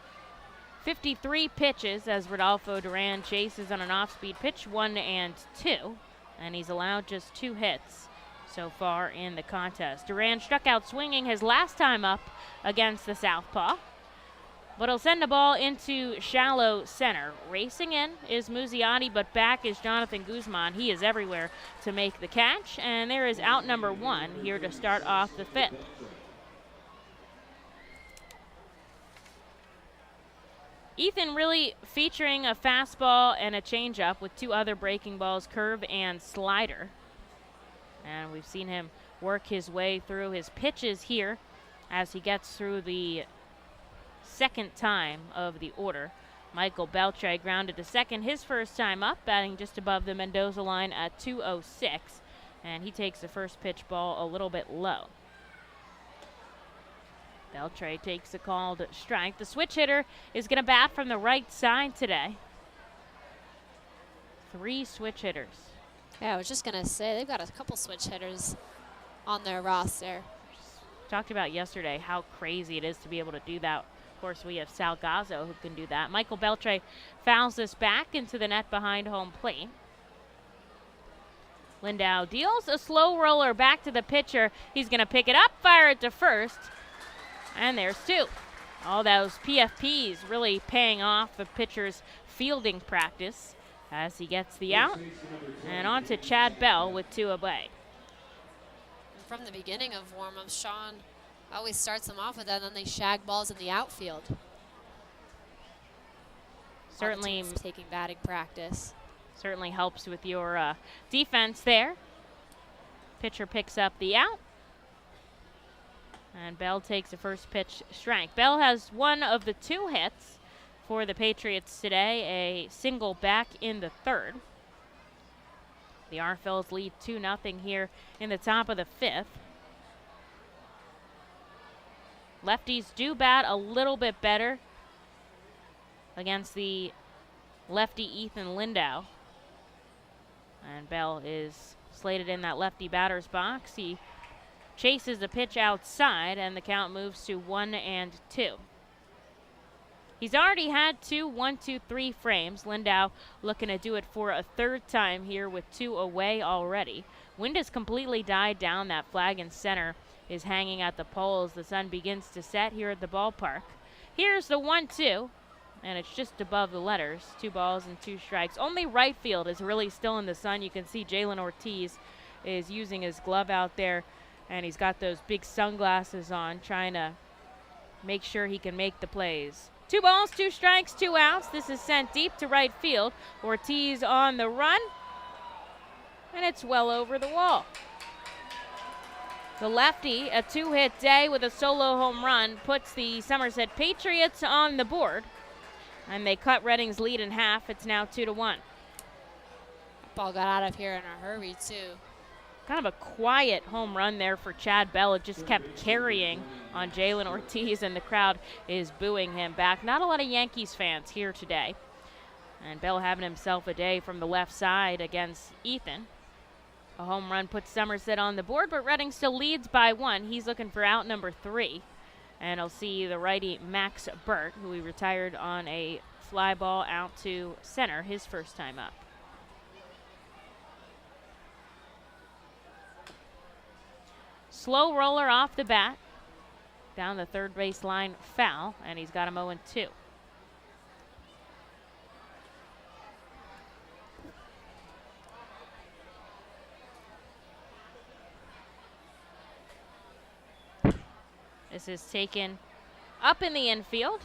53 pitches as Rodolfo Duran chases on an off-speed pitch, 1 and 2, and he's allowed just 2 hits so far in the contest. Duran struck out swinging his last time up against the southpaw, but he'll send the ball into shallow center. Racing in is Muzziotti, but back is Jonathan Guzman. He is everywhere to make the catch, and there is out number 1 here to start off the 5th. Ethan really featuring a fastball and a changeup with 2 other breaking balls, curve and slider. And we've seen him work his way through his pitches here as he gets through the 2nd time of the order. Michael Beltre grounded to second his first time up, batting just above the Mendoza line at 206. And he takes the first pitch ball a little bit low. Beltre takes a called strike. The switch hitter is going to bat from the right side today. 3 switch hitters. Yeah, I was just going to say, they've got a couple switch hitters on their roster. Talked about yesterday how crazy it is to be able to do that. Of course, we have Salgazzo who can do that. Michael Beltre fouls this back into the net behind home plate. Lindau deals a slow roller back to the pitcher. He's going to pick it up, fire it to first. And there's 2. All those PFPs really paying off the pitcher's fielding practice as he gets the out. And on to Chad Bell with 2 away. From the beginning of warm-ups, Sean always starts them off with that, and then they shag balls in the outfield. Certainly taking batting practice. Certainly helps with your defense there. Pitcher picks up the out. And Bell takes the first pitch strike. Bell has 1 of the 2 hits for the Patriots today, a single back in the 3rd. The R-Phils lead 2-0 here in the top of the 5th. Lefties do bat a little bit better against the lefty Ethan Lindau. And Bell is slated in that lefty batter's box. He chases the pitch outside, and the count moves to 1-2. He's already had 2 1-2-3 frames. Lindau looking to do it for a 3rd time here with 2 away already. Wind has completely died down. That flag in center is hanging at the poles. The sun begins to set here at the ballpark. Here's the 1-2, and it's just above the letters. 2 balls and 2 strikes. Only right field is really still in the sun. You can see Jalen Ortiz is using his glove out there, and he's got those big sunglasses on, trying to make sure he can make the plays. 2 balls, 2 strikes, 2 outs. This is sent deep to right field. Ortiz on the run, and it's well over the wall. The lefty, a 2-hit day with a solo home run, puts the Somerset Patriots on the board, and they cut Reading's lead in half. It's now 2-1. Ball got out of here in a hurry, too. Kind of a quiet home run there for Chad Bell. It just kept carrying on Jalen Ortiz, and the crowd is booing him back. Not a lot of Yankees fans here today. And Bell having himself a day from the left side against Ethan. A home run puts Somerset on the board, but Reading still leads by 1. He's looking for out number 3. And he'll see the righty Max Burt, who he retired on a fly ball out to center his first time up. Slow roller off the bat, down the 3rd base line, foul, and he's got him 0-2. This is taken up in the infield,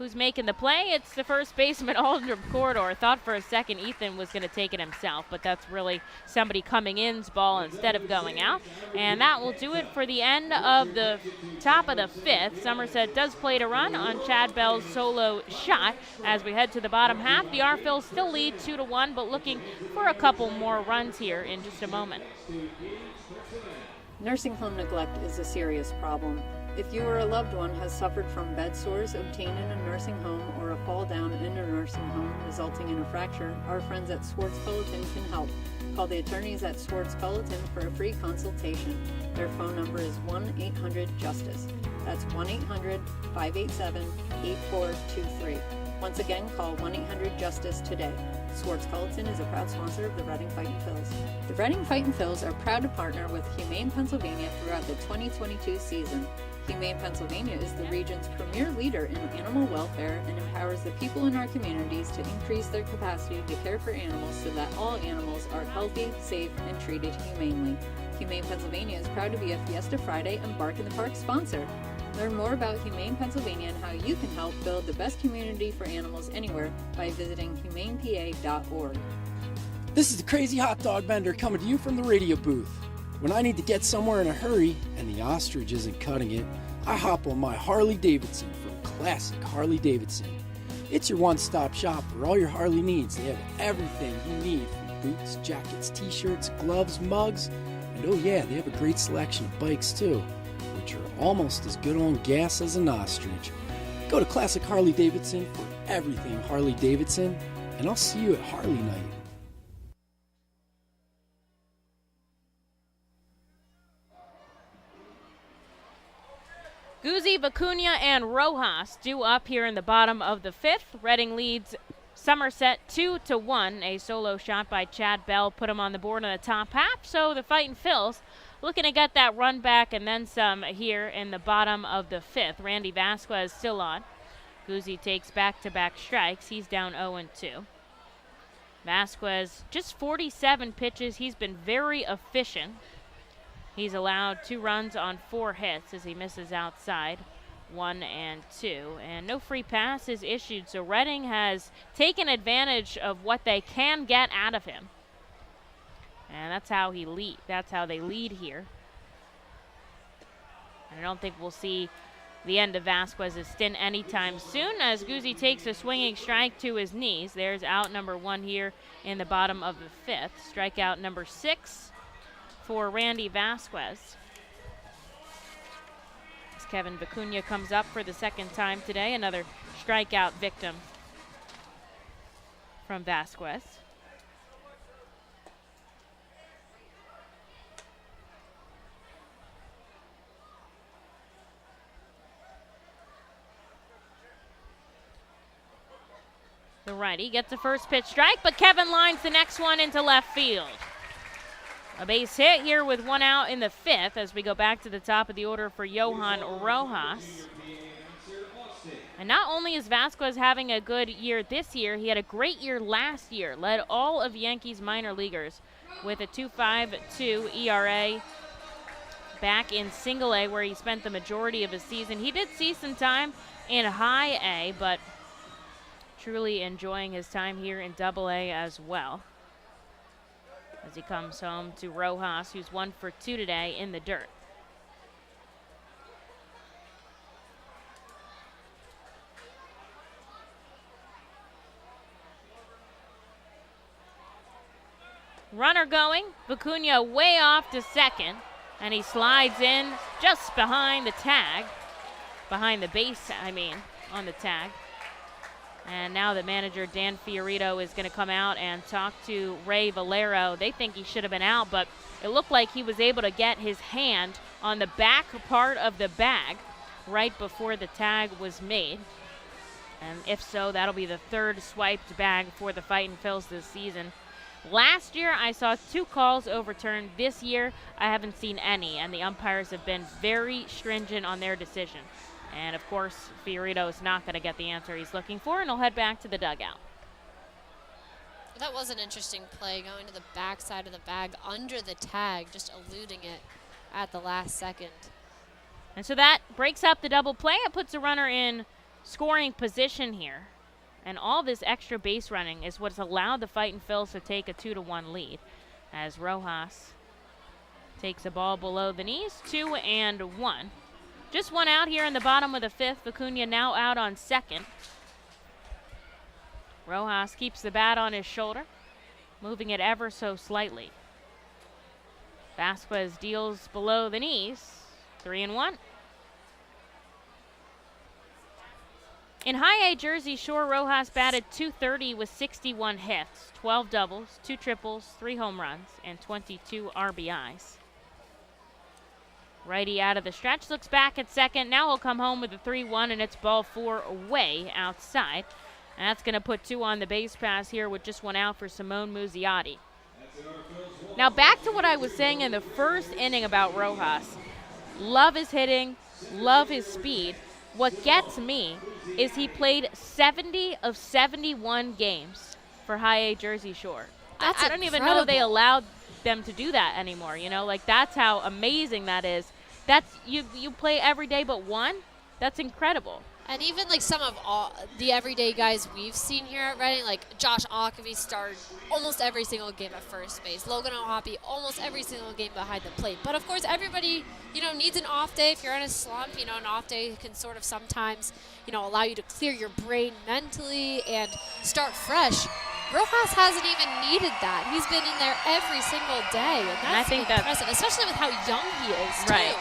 who's making the play. It's the first baseman, Alden Corridor. Thought for a second Ethan was going to take it himself, but that's really somebody coming in's ball instead of going out. And that will do it for the end of the top of the 5th. Somerset does play to run on Chad Bell's solo shot. As we head to the bottom half, the R-Phils still lead 2-1, but looking for a couple more runs here in just a moment. Nursing home neglect is a serious problem. If you or a loved one has suffered from bed sores obtained in a nursing home or a fall down in a nursing home resulting in a fracture, our friends at Swartz Pelleton can help. Call the attorneys at Swartz Pelleton for a free consultation. Their phone number is 1-800-JUSTICE. That's 1-800-587-8423. Once again, call 1-800-JUSTICE today. Swartz Pelleton is a proud sponsor of the Reading Fightin' Phils. The Reading Fightin' Phils are proud to partner with Humane Pennsylvania throughout the 2022 season. Humane Pennsylvania is the region's premier leader in animal welfare and empowers the people in our communities to increase their capacity to care for animals so that all animals are healthy, safe, and treated humanely. Humane Pennsylvania is proud to be a Fiesta Friday and Bark in the Park sponsor. Learn more about Humane Pennsylvania and how you can help build the best community for animals anywhere by visiting humanepa.org. This is the Crazy Hot Dog Bender coming to you from the radio booth. When I need to get somewhere in a hurry and the ostrich isn't cutting it, I hop on my Harley Davidson from Classic Harley Davidson. It's your one-stop shop for all your Harley needs. They have everything you need from boots, jackets, t-shirts, gloves, mugs, and oh yeah, they have a great selection of bikes too, which are almost as good on gas as an ostrich. Go to Classic Harley Davidson for everything Harley Davidson, and I'll see you at Harley Night. Guzzi, Vicuña, and Rojas due up here in the bottom of the 5th. Reading leads Somerset 2-1. A solo shot by Chad Bell put him on the board in the top half. So the Fightin' Phils looking to get that run back and then some here in the bottom of the 5th. Randy Vasquez still on. Guzzi takes back-to-back strikes. He's down 0-2. Vasquez, just 47 pitches. He's been very efficient. He's allowed 2 runs on 4 hits as he misses outside 1 and 2. And no free passes issued, so Reading has taken advantage of what they can get out of him. And that's how they lead here. I don't think we'll see the end of Vasquez's stint anytime soon as Guzzi takes a swinging strike to his knees. There's out number 1 here in the bottom of the 5th. Strikeout number 6 for Randy Vasquez. As Kevin Vicuña comes up for the second time today, another strikeout victim from Vasquez. The righty gets a first pitch strike, but Kevin lines the next one into left field. A base hit here with 1 out in the 5th as we go back to the top of the order for Johann Rojas. And not only is Vasquez having a good year this year, he had a great year last year. Led all of Yankees minor leaguers with a 2.52 ERA back in Single A where he spent the majority of his season. He did see some time in High A, but truly enjoying his time here in Double A as well. As he comes home to Rojas, who's 1 for 2 today in the dirt. Runner going, Vicuña way off to second, and he slides in just behind the tag, behind the base, on the tag. And now the manager, Dan Fiorito, is going to come out and talk to Ray Valero. They think he should have been out, but it looked like he was able to get his hand on the back part of the bag right before the tag was made. And if so, that'll be the 3rd swiped bag for the Fightin' Phils this season. Last year, I saw 2 calls overturned. This year, I haven't seen any, and the umpires have been very stringent on their decision. And, of course, Fiorito is not going to get the answer he's looking for, and he'll head back to the dugout. That was an interesting play, going to the backside of the bag under the tag, just eluding it at the last second. And so that breaks up the double play. It puts a runner in scoring position here. And all this extra base running is what's allowed the Fightin' Phils to take a 2-1 lead as Rojas takes a ball below the knees, 2-1. Just one out here in the bottom of the 5th. Vicuña now out on second. Rojas keeps the bat on his shoulder, moving it ever so slightly. Vasquez deals below the knees, 3-1. In High A Jersey Shore, Rojas batted .230 with 61 hits, 12 doubles, 2 triples, 3 home runs, and 22 RBIs. Righty out of the stretch, looks back at second. Now he'll come home with a 3-1, and it's ball 4 way outside. And that's going to put 2 on the base pass here with just 1 out for Simone Muzziotti. Now back to what I was saying in the first inning about Rojas. Love his hitting, love his speed. What gets me is he played 70 of 71 games for High A Jersey Shore. I don't even know they allowed them to do that anymore, you know? Like, that's how amazing that is. That's you play every day but one? That's incredible. And even like some of the everyday guys we've seen here at Reading, like Josh Ockavy started almost every single game at first base. Logan O'Hoppe almost every single game behind the plate. But of course, everybody, needs an off day. If you're in a slump, an off day can sort of sometimes, allow you to clear your brain mentally and start fresh. Rojas hasn't even needed that. He's been in there every single day, and I think impressive, especially with how young he is, too. Right.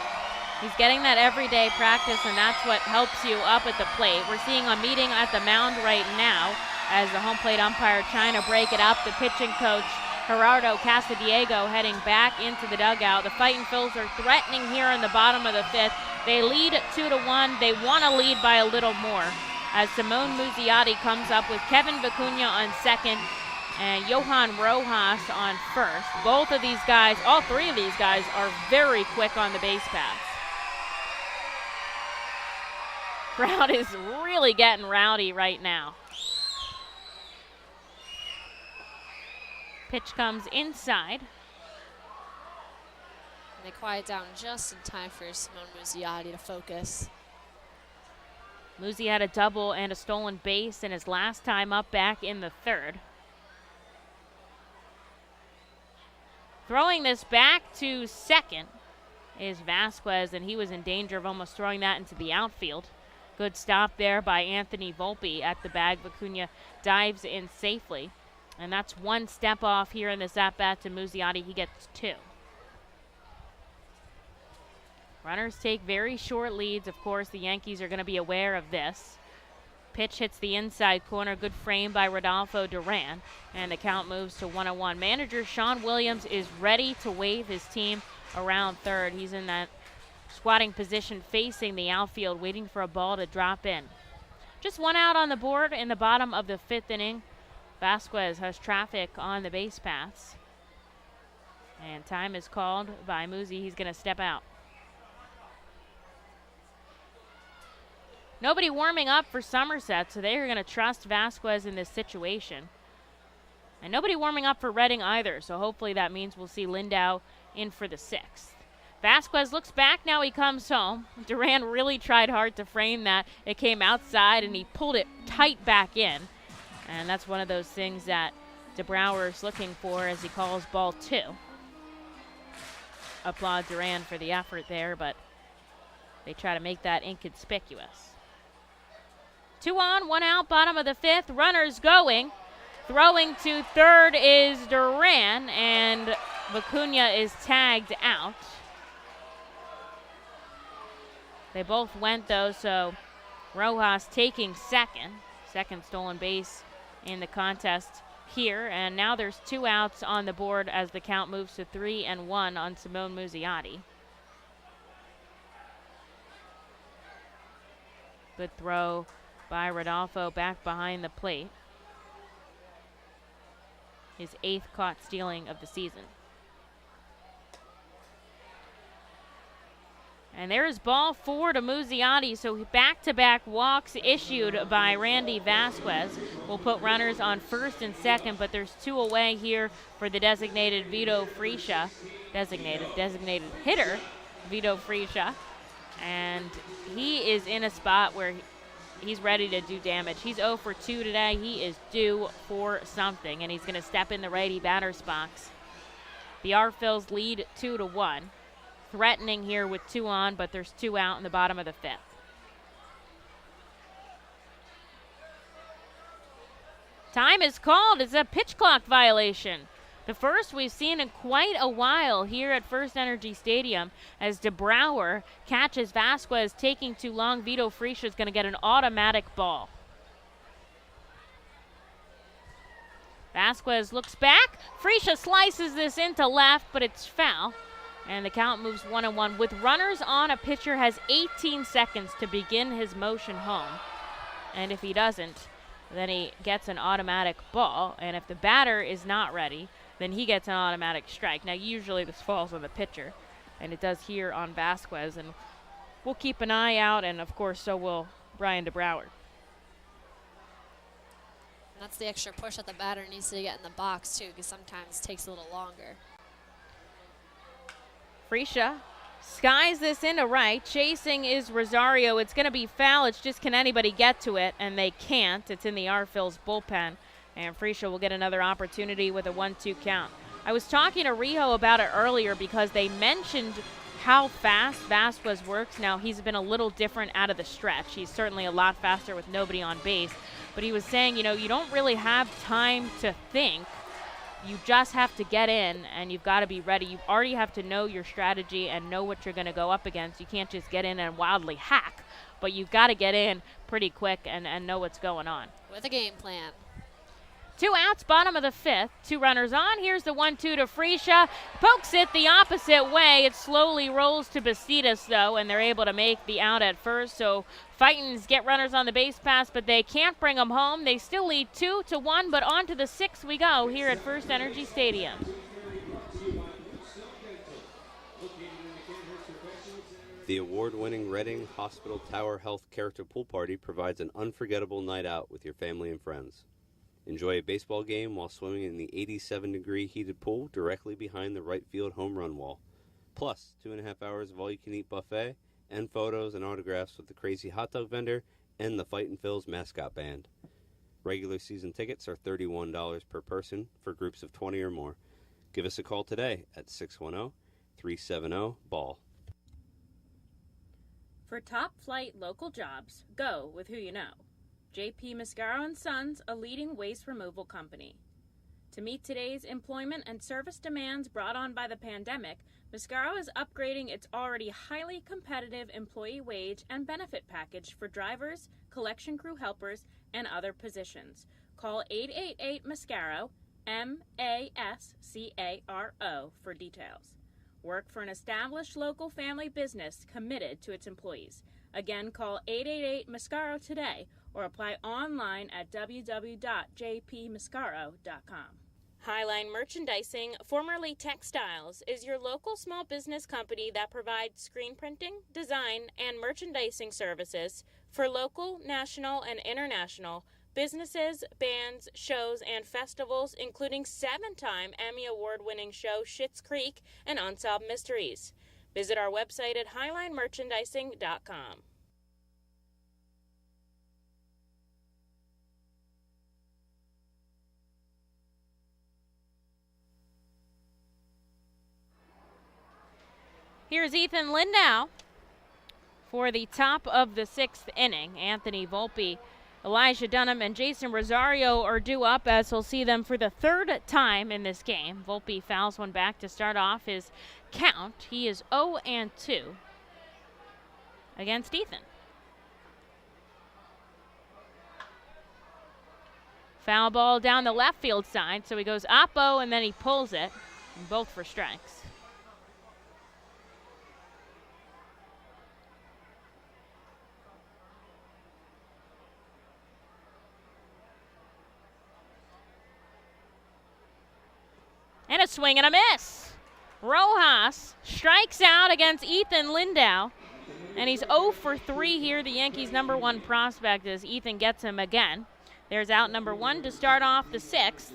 He's getting that everyday practice, and that's what helps you up at the plate. We're seeing a meeting at the mound right now as the home plate umpire trying to break it up. The pitching coach, Gerardo Casadiego, heading back into the dugout. The Fightin' Phils are threatening here in the bottom of the 5th. They lead 2-1. They want to lead by a little more as Simone Muzziotti comes up with Kevin Vicuña on second and Johann Rojas on first. Both of these guys, all 3 of these guys, are very quick on the base paths. Crowd is really getting rowdy right now. Pitch comes inside. And they quiet down just in time for Simone Muzziotti to focus. Muzzi had a double and a stolen base in his last time up back in the 3rd. Throwing this back to second is Vasquez, and he was in danger of almost throwing that into the outfield. Good stop there by Anthony Volpe at the bag. Vicuña dives in safely. And that's 1 step off here in this at-bat to Muzziotti. He gets 2. Runners take very short leads. Of course, the Yankees are going to be aware of this. Pitch hits the inside corner. Good frame by Rodolfo Duran. And the count moves to 1-1. Manager Sean Williams is ready to wave his team around third. He's in that squatting position facing the outfield, waiting for a ball to drop in. Just 1 out on the board in the bottom of the 5th inning. Vasquez has traffic on the base paths. And time is called by Muzzi. He's going to step out. Nobody warming up for Somerset, so they're going to trust Vasquez in this situation. And nobody warming up for Reading either, so hopefully that means we'll see Lindau in for the 6th. Vasquez looks back, now he comes home. Duran really tried hard to frame that. It came outside and he pulled it tight back in. And that's one of those things that DeBrouwer's looking for as he calls ball 2. Applaud Duran for the effort there, but they try to make that inconspicuous. 2 on, 1 out, bottom of the 5th. Runners going. Throwing to third is Duran, and Vicuña is tagged out. They both went, though, so Rojas taking second. Second stolen base in the contest here. And now there's 2 outs on the board as the count moves to 3-1 on Simone Muzziotti. Good throw by Rodolfo back behind the plate. His 8th caught stealing of the season. And there's ball 4 to Muzziotti, so back-to-back walks issued by Randy Vasquez. Will put runners on first and second, but there's 2 away here for the designated Vito Friscia. Designated hitter, Vito Friscia. And he is in a spot where he's ready to do damage. He's 0 for 2 today. He is due for something, and he's going to step in the righty batter's box. The R-Phils lead 2-1. Threatening here with 2 on, but there's 2 out in the bottom of the 5th. Time is called. It's a pitch clock violation. The first we've seen in quite a while here at FirstEnergy Stadium as DeBrouwer catches Vasquez taking too long. Vito Friescha is going to get an automatic ball. Vasquez looks back. Friescha slices this into left, but it's foul. And the count moves 1-1. With runners on, a pitcher has 18 seconds to begin his motion home. And if he doesn't, then he gets an automatic ball. And if the batter is not ready, then he gets an automatic strike. Now, usually this falls on the pitcher, and it does here on Vasquez. And we'll keep an eye out, and of course, so will Brian DeBrouwer. That's the extra push that the batter needs to get in the box, too, because sometimes it takes a little longer. Friescha skies this into right. Chasing is Rosario. It's going to be foul. It's just, can anybody get to it? And they can't. It's in the R-Phils bullpen. And Friescha will get another opportunity with a 1-2 count. I was talking to Rijo about it earlier because they mentioned how fast Vasquez works. Now, he's been a little different out of the stretch. He's certainly a lot faster with nobody on base. But he was saying, you know, you don't really have time to think. You just have to get in, and you've got to be ready. You already have to know your strategy and know what you're going to go up against. You can't just get in and wildly hack, but you've got to get in pretty quick and know what's going on. With a game plan. 2 outs, bottom of the 5th. 2 runners on. Here's the 1-2 to Friescha. Pokes it the opposite way. It slowly rolls to Bastidas, though, and they're able to make the out at first. So Fightins get runners on the base pass, but they can't bring them home. They still lead 2-1, but on to the 6th we go here at FirstEnergy Stadium. The award-winning Reading Hospital Tower Health Character Pool Party provides an unforgettable night out with your family and friends. Enjoy a baseball game while swimming in the 87-degree heated pool directly behind the right field home run wall. Plus, 2.5 hours of all-you-can-eat buffet and photos and autographs with the crazy hot dog vendor and the Fightin' Phils mascot band. Regular season tickets are $31 per person for groups of 20 or more. Give us a call today at 610-370-BALL. For top-flight local jobs, go with who you know. J.P. Mascaro & Sons, a leading waste removal company. To meet today's employment and service demands brought on by the pandemic, Mascaro is upgrading its already highly competitive employee wage and benefit package for drivers, collection crew helpers, and other positions. Call 888-MASCARO, M-A-S-C-A-R-O, for details. Work for an established local family business committed to its employees. Again, call 888-MASCARO today or apply online at www.jpmascaro.com. Highline Merchandising, formerly Textiles, is your local small business company that provides screen printing, design, and merchandising services for local, national, and international businesses, bands, shows, and festivals, including 7-time Emmy Award-winning show Schitt's Creek and Unsolved Mysteries. Visit our website at highlinemerchandising.com. Here's Ethan Lindau for the top of the 6th inning. Anthony Volpe, Elijah Dunham, and Jason Rosario are due up as he'll see them for the 3rd time in this game. Volpe fouls one back to start off his count. He is 0-2 against Ethan. Foul ball down the left field side, so he goes oppo and then he pulls it, both for strikes. And a swing and a miss. Rojas strikes out against Ethan Lindau, and he's 0 for 3 here. The Yankees' #1 prospect as Ethan gets him again. There's out number 1 to start off the 6th,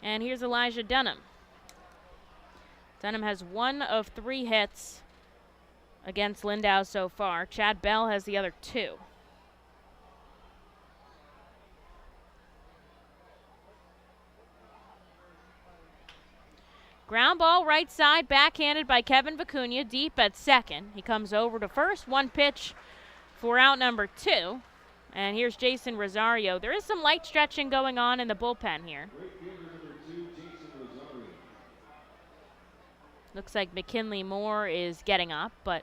and here's Elijah Dunham. Dunham has 1 of 3 hits against Lindau so far. Chad Bell has the other 2. Ground ball right side, backhanded by Kevin Vicuña, deep at second. He comes over to first, one pitch for out number 2. And here's Jason Rosario. There is some light stretching going on in the bullpen here. Looks like McKinley Moore is getting up, but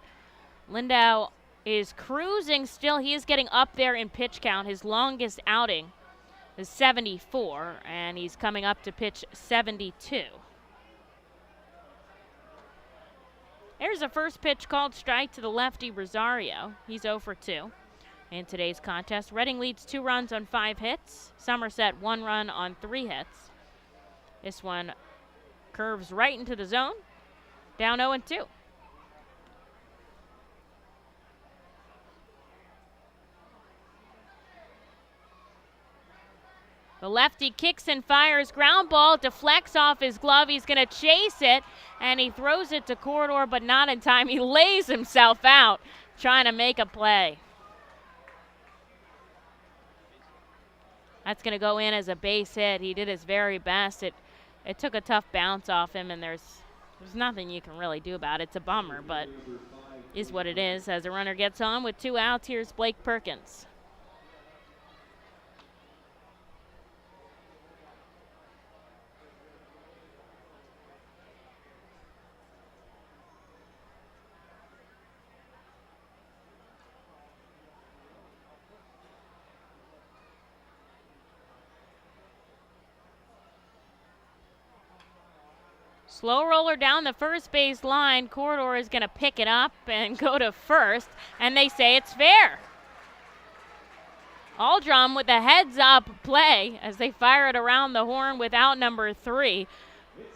Lindau is cruising still. He is getting up there in pitch count. His longest outing is 74, and he's coming up to pitch 72. There's a first pitch called strike to the lefty Rosario. He's 0 for 2 in today's contest. Reading leads 2 runs on 5 hits. Somerset 1 run on 3 hits. This one curves right into the zone. Down 0-2. The lefty kicks and fires. Ground ball deflects off his glove. He's going to chase it, and he throws it to Corridor, but not in time. He lays himself out trying to make a play. That's going to go in as a base hit. He did his very best. It took a tough bounce off him, and there's nothing you can really do about it. It's a bummer, but is what it is. As the runner gets on with 2 outs, here's Blake Perkins. Slow roller down the first base line. Corridor is going to pick it up and go to first, and they say it's fair. Aldrum with a heads-up play as they fire it around the horn with out number 3.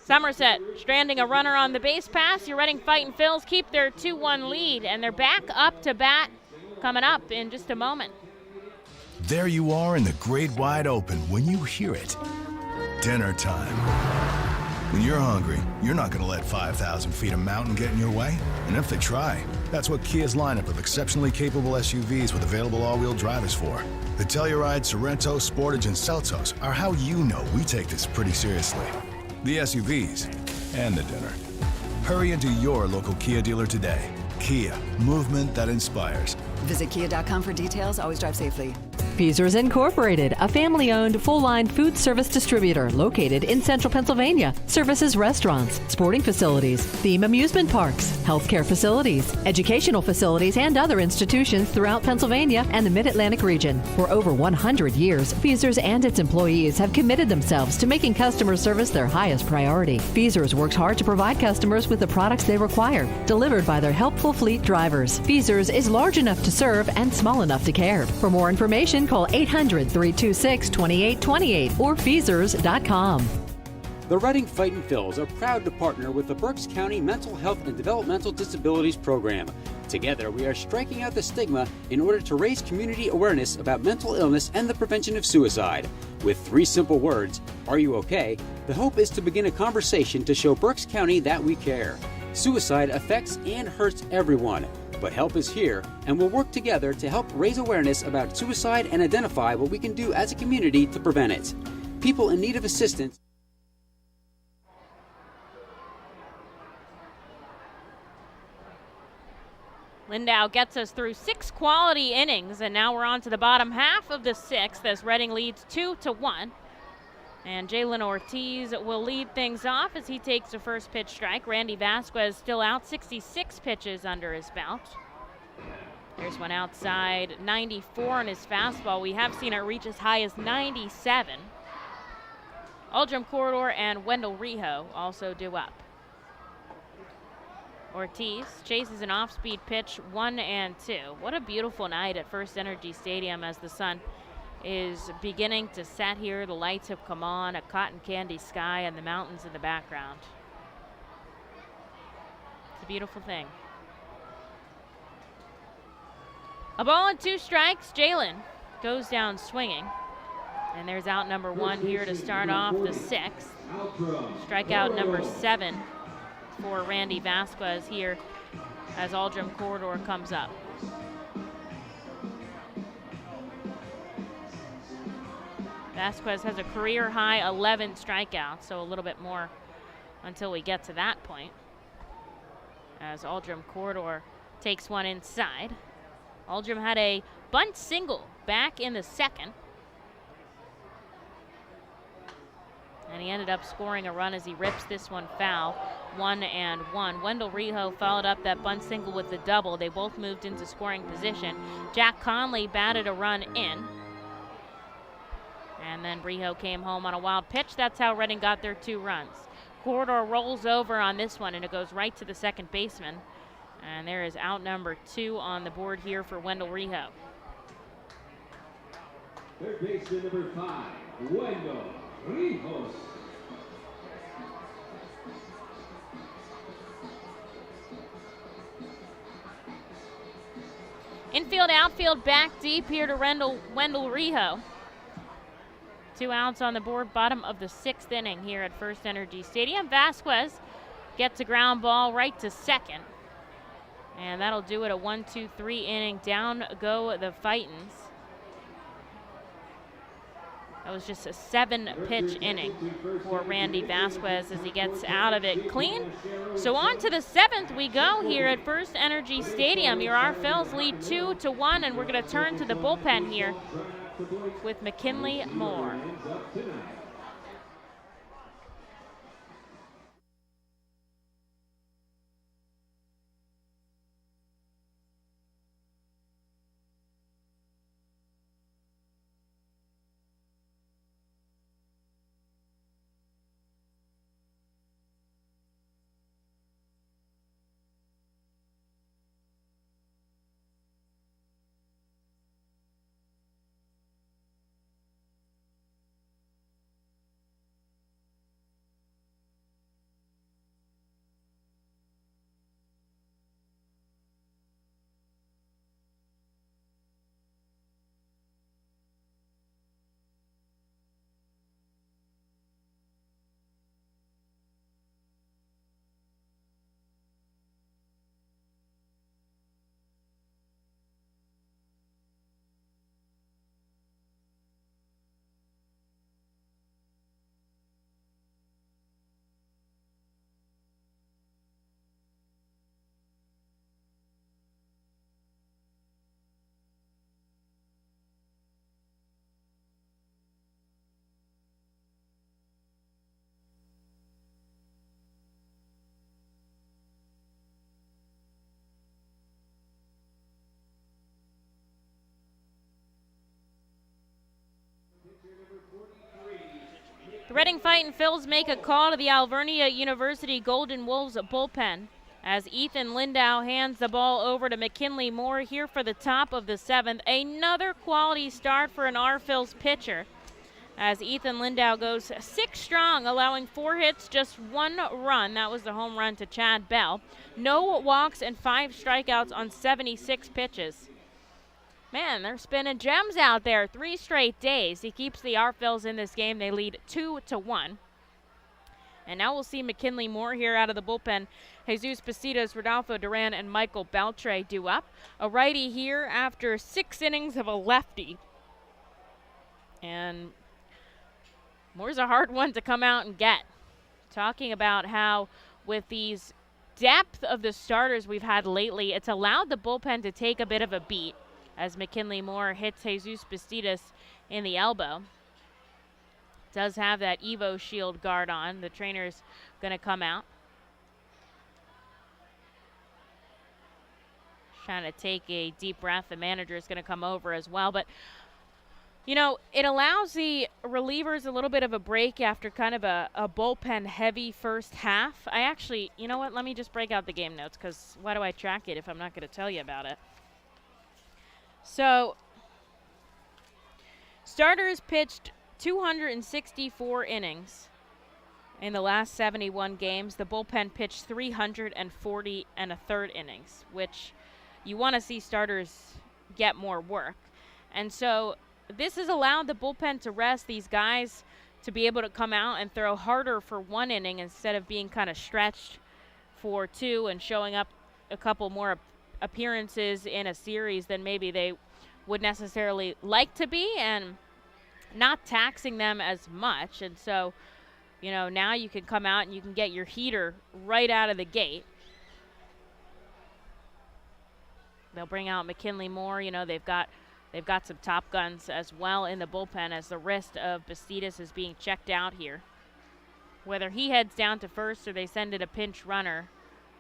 Somerset stranding a runner on the base pass. Your Reading Fightin' Phils keep their 2-1 lead, and they're back up to bat coming up in just a moment. There you are in the great wide open when you hear it. Dinner time. When you're hungry, you're not going to let 5,000 feet of mountain get in your way. And if they try, that's what Kia's lineup of exceptionally capable SUVs with available all-wheel drive is for. The Telluride, Sorento, Sportage, and Seltos are how you know we take this pretty seriously. The SUVs and the dinner. Hurry into your local Kia dealer today. Kia, movement that inspires. Visit kia.com for details. Always drive safely. Feasers Incorporated, a family-owned, full-line food service distributor located in central Pennsylvania. Services restaurants, sporting facilities, theme amusement parks, healthcare facilities, educational facilities, and other institutions throughout Pennsylvania and the Mid-Atlantic region. For over 100 years, Feasers and its employees have committed themselves to making customer service their highest priority. Feasers works hard to provide customers with the products they require, delivered by their helpful fleet drivers. Feasers is large enough to serve and small enough to care. For more information, call 800-326-2828 or Feasers.com. The Reading Fightin' Phils are proud to partner with the Berks County Mental Health and Developmental Disabilities Program. Together, we are striking out the stigma in order to raise community awareness about mental illness and the prevention of suicide. With 3 simple words, "Are you okay?" the hope is to begin a conversation to show Berks County that we care. Suicide affects and hurts everyone, but help is here, and we'll work together to help raise awareness about suicide and identify what we can do as a community to prevent it. People in need of assistance. Lindau gets us through 6 quality innings, and now we're on to the bottom half of the 6th as Reading leads 2-1. And Jalen Ortiz will lead things off as he takes the first pitch strike. Randy Vasquez still out, 66 pitches under his belt. There's one outside, 94 in his fastball. We have seen it reach as high as 97. Aldrum Corridor and Wendell Rijo also due up. Ortiz chases an off-speed pitch, 1-2. What a beautiful night at FirstEnergy Stadium as the sun is beginning to set here. The lights have come on, a cotton candy sky, and the mountains in the background. It's a beautiful thing. A ball and 2 strikes. Jalen goes down swinging. And there's out number 1 here to start off the 6th. Strikeout number 7 for Randy Vasquez here as Aldrum Corridor comes up. Vasquez has a career high 11 strikeouts, so a little bit more until we get to that point. As Aldrum Corridor takes one inside. Aldrum had a bunt single back in the second. And he ended up scoring a run as he rips this one foul. 1-1. Wendell Rijo followed up that bunt single with the double. They both moved into scoring position. Jack Conley batted a run in. And then Rijo came home on a wild pitch. That's how Reading got their 2 runs. Corridor rolls over on this one, and it goes right to the second baseman. And there is out number 2 on the board here for Wendell Rijo. Third baseman number 5, Wendell Rijo. Infield, outfield, back deep here to Wendell Rijo. 2 outs on the board, bottom of the 6th inning here at FirstEnergy Stadium. Vasquez gets a ground ball right to second. And that'll do it, a 1-2-3 inning. Down go the Fightins. That was just a 7-pitch inning for Randy Vasquez as he gets out of it clean. So on to the 7th we go here at FirstEnergy Stadium. Your Phils lead 2-1, and we're going to turn to the bullpen here with McKinley Moore. The Reading Fightin' Phils make a call to the Alvernia University Golden Wolves bullpen as Ethan Lindau hands the ball over to McKinley Moore here for the top of the 7th. Another quality start for an Phils pitcher as Ethan Lindau goes 6 strong, allowing 4 hits, just 1 run. That was the home run to Chad Bell. No walks and 5 strikeouts on 76 pitches. Man, they're spinning gems out there. 3 straight days. He keeps the Phils in this game. They lead 2-1. And now we'll see McKinley Moore here out of the bullpen. Jesus Pacitas, Rodolfo Duran, and Michael Beltre due up. A righty here after 6 innings of a lefty. And Moore's a hard one to come out and get. Talking about how with these depth of the starters we've had lately, it's allowed the bullpen to take a bit of a beat as McKinley Moore hits Jesus Pacitas in the elbow. Does have that Evo Shield guard on. The trainer's going to come out. Trying to take a deep breath. The manager is going to come over as well. But, you know, it allows the relievers a little bit of a break after kind of a bullpen-heavy first half. I actually, you know what, let me just break out the game notes, because why do I track it if I'm not going to tell you about it? So, starters pitched 264 innings in the last 71 games. The bullpen pitched 340 and a third innings, which you want to see starters get more work. And so this has allowed the bullpen to rest these guys to be able to come out and throw harder for 1 inning instead of being kind of stretched for 2 and showing up a couple more appearances in a series than maybe they would necessarily like to be, and not taxing them as much. And so You know, now you can come out and you can get your heater right out of the gate. They'll bring out McKinley Moore. You know, they've got some top guns as well in the bullpen as the wrist of Bastidas is being checked out here. Whether he heads down to first or they send it a pinch runner,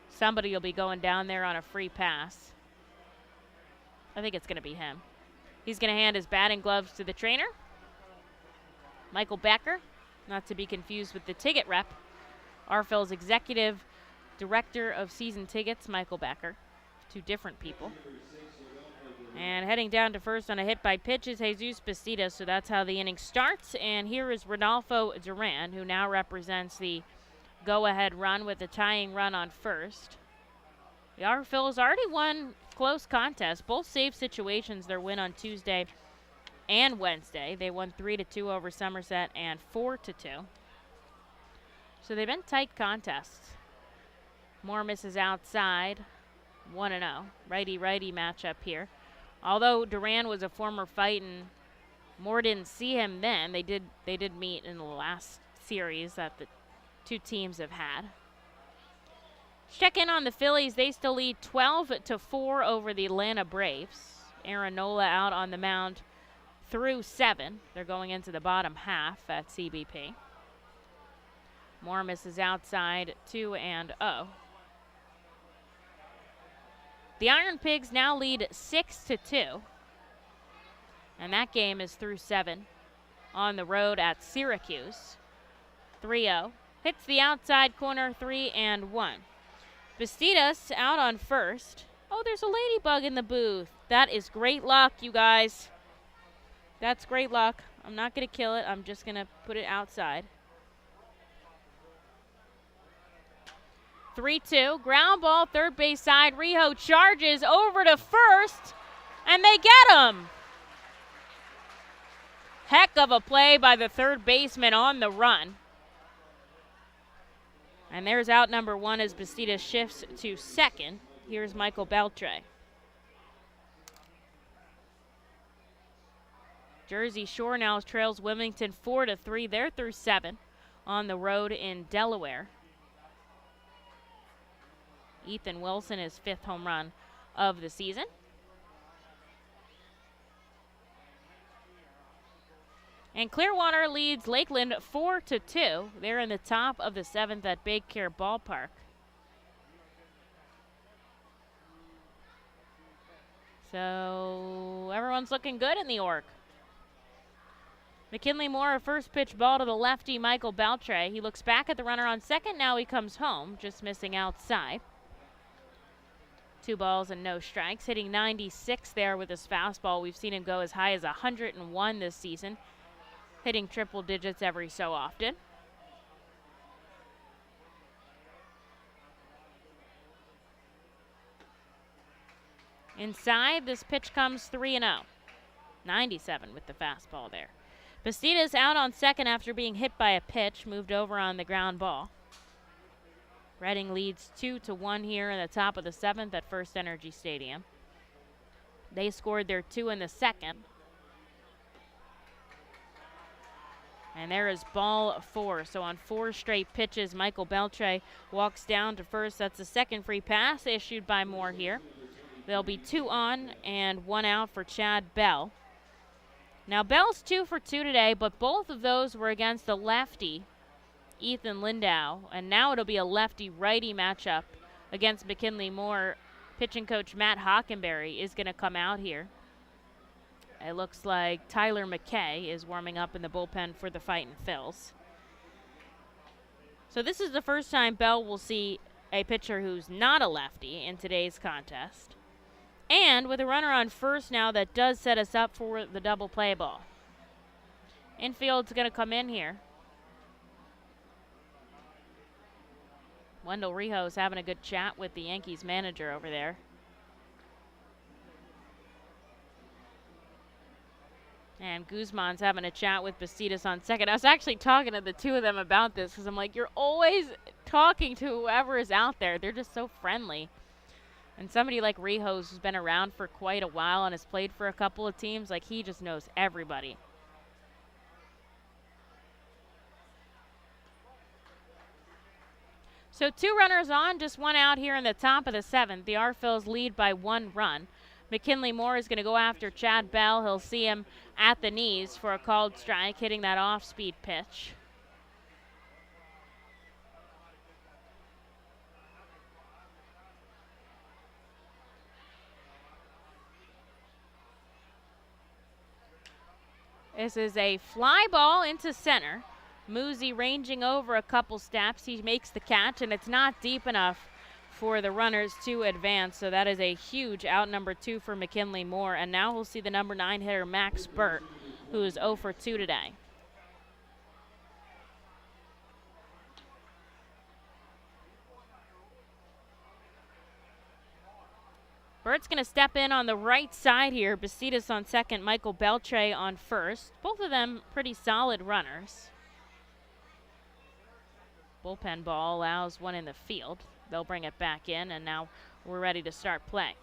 somebody will be going down there on a free pass. I think it's going to be him. He's going to hand his batting gloves to the trainer, Michael Becker, not to be confused with the ticket rep, RFL's executive director of season tickets, Michael Becker. Two different people. And heading down to first on a hit by pitch is Jesus Bastidas, so that's how the inning starts. And here is Rodolfo Duran, who now represents the go-ahead run with the tying run on first. The RFL's already won close contests, both save situations, their win on Tuesday and Wednesday. They won 3-2 over Somerset and 4-2. So they've been tight contests. Moore misses outside, 1-0. Righty-righty matchup here. Although Duran was a former Fightin, Moore didn't see him then. They did meet in the last series that the two teams have had. Check in on the Phillies. They still lead 12-4 over the Atlanta Braves. Aaron Nola out on the mound through 7. They're going into the bottom half at CBP. Moore misses outside, 2-0. The Iron Pigs now lead 6-2. And that game is through 7 on the road at Syracuse. 3-0. Hits the outside corner, 3-1. Bastidas out on first. Oh, there's a ladybug in the booth. That is great luck, you guys. That's great luck. I'm not going to kill it. I'm just going to put it outside. 3-2. Ground ball, third base side. Rijo charges over to first, and they get him. Heck of a play by the third baseman on the run. And there's out number 1 as Bastidas shifts to second. Here's Michael Beltre. Jersey Shore now trails Wilmington 4-3. They're through 7 on the road in Delaware. Ethan Wilson, his 5th home run of the season. And Clearwater leads Lakeland 4-2. They're in the top of the 7th at Big Care Ballpark. So everyone's looking good in the org. McKinley Moore, a first pitch ball to the lefty, Michael Beltre. He looks back at the runner on second. Now he comes home, just missing outside. 2 balls and no strikes. Hitting 96 there with his fastball. We've seen him go as high as 101 this season. Hitting triple digits every so often. Inside, this pitch comes 3-0. 97 with the fastball there. Bastidas out on second after being hit by a pitch, moved over on the ground ball. Reading leads 2-1 here in the top of the 7th at FirstEnergy Stadium. They scored their 2 in the second. And there is ball 4. So on 4 straight pitches, Michael Beltre walks down to first. That's the second free pass issued by Moore here. There'll be 2 on and 1 out for Chad Bell. Now Bell's 2 for 2 today, but both of those were against the lefty, Ethan Lindau. And now it'll be a lefty-righty matchup against McKinley Moore. Pitching coach Matt Hockenberry is going to come out here. It looks like Tyler McKay is warming up in the bullpen for the Fightin' Phils. So this is the first time Bell will see a pitcher who's not a lefty in today's contest. And with a runner on first now, that does set us up for the double play ball. Infield's going to come in here. Wendell Rijo is having a good chat with the Yankees manager over there. And Guzman's having a chat with Bastidas on second. I was actually talking to the two of them about this because I'm like, you're always talking to whoever is out there. They're just so friendly. And somebody like Rijo, who's been around for quite a while and has played for a couple of teams, like he just knows everybody. So 2 runners on, just 1 out here in the top of the 7th. The R-Phils lead by 1 run. McKinley Moore is going to go after Chad Bell. He'll see him at the knees for a called strike, hitting that off-speed pitch. This is a fly ball into center. Muzi ranging over a couple steps. He makes the catch, and it's not deep enough for the runners to advance. So that is a huge out number 2 for McKinley Moore. And now we'll see the number 9 hitter, Max Burt, who is 0 for 2 today. Burt's going to step in on the right side here. Bacidas on second, Michael Beltre on first. Both of them pretty solid runners. Bullpen ball allows one in the field. They'll bring it back in, and now we're ready to start play.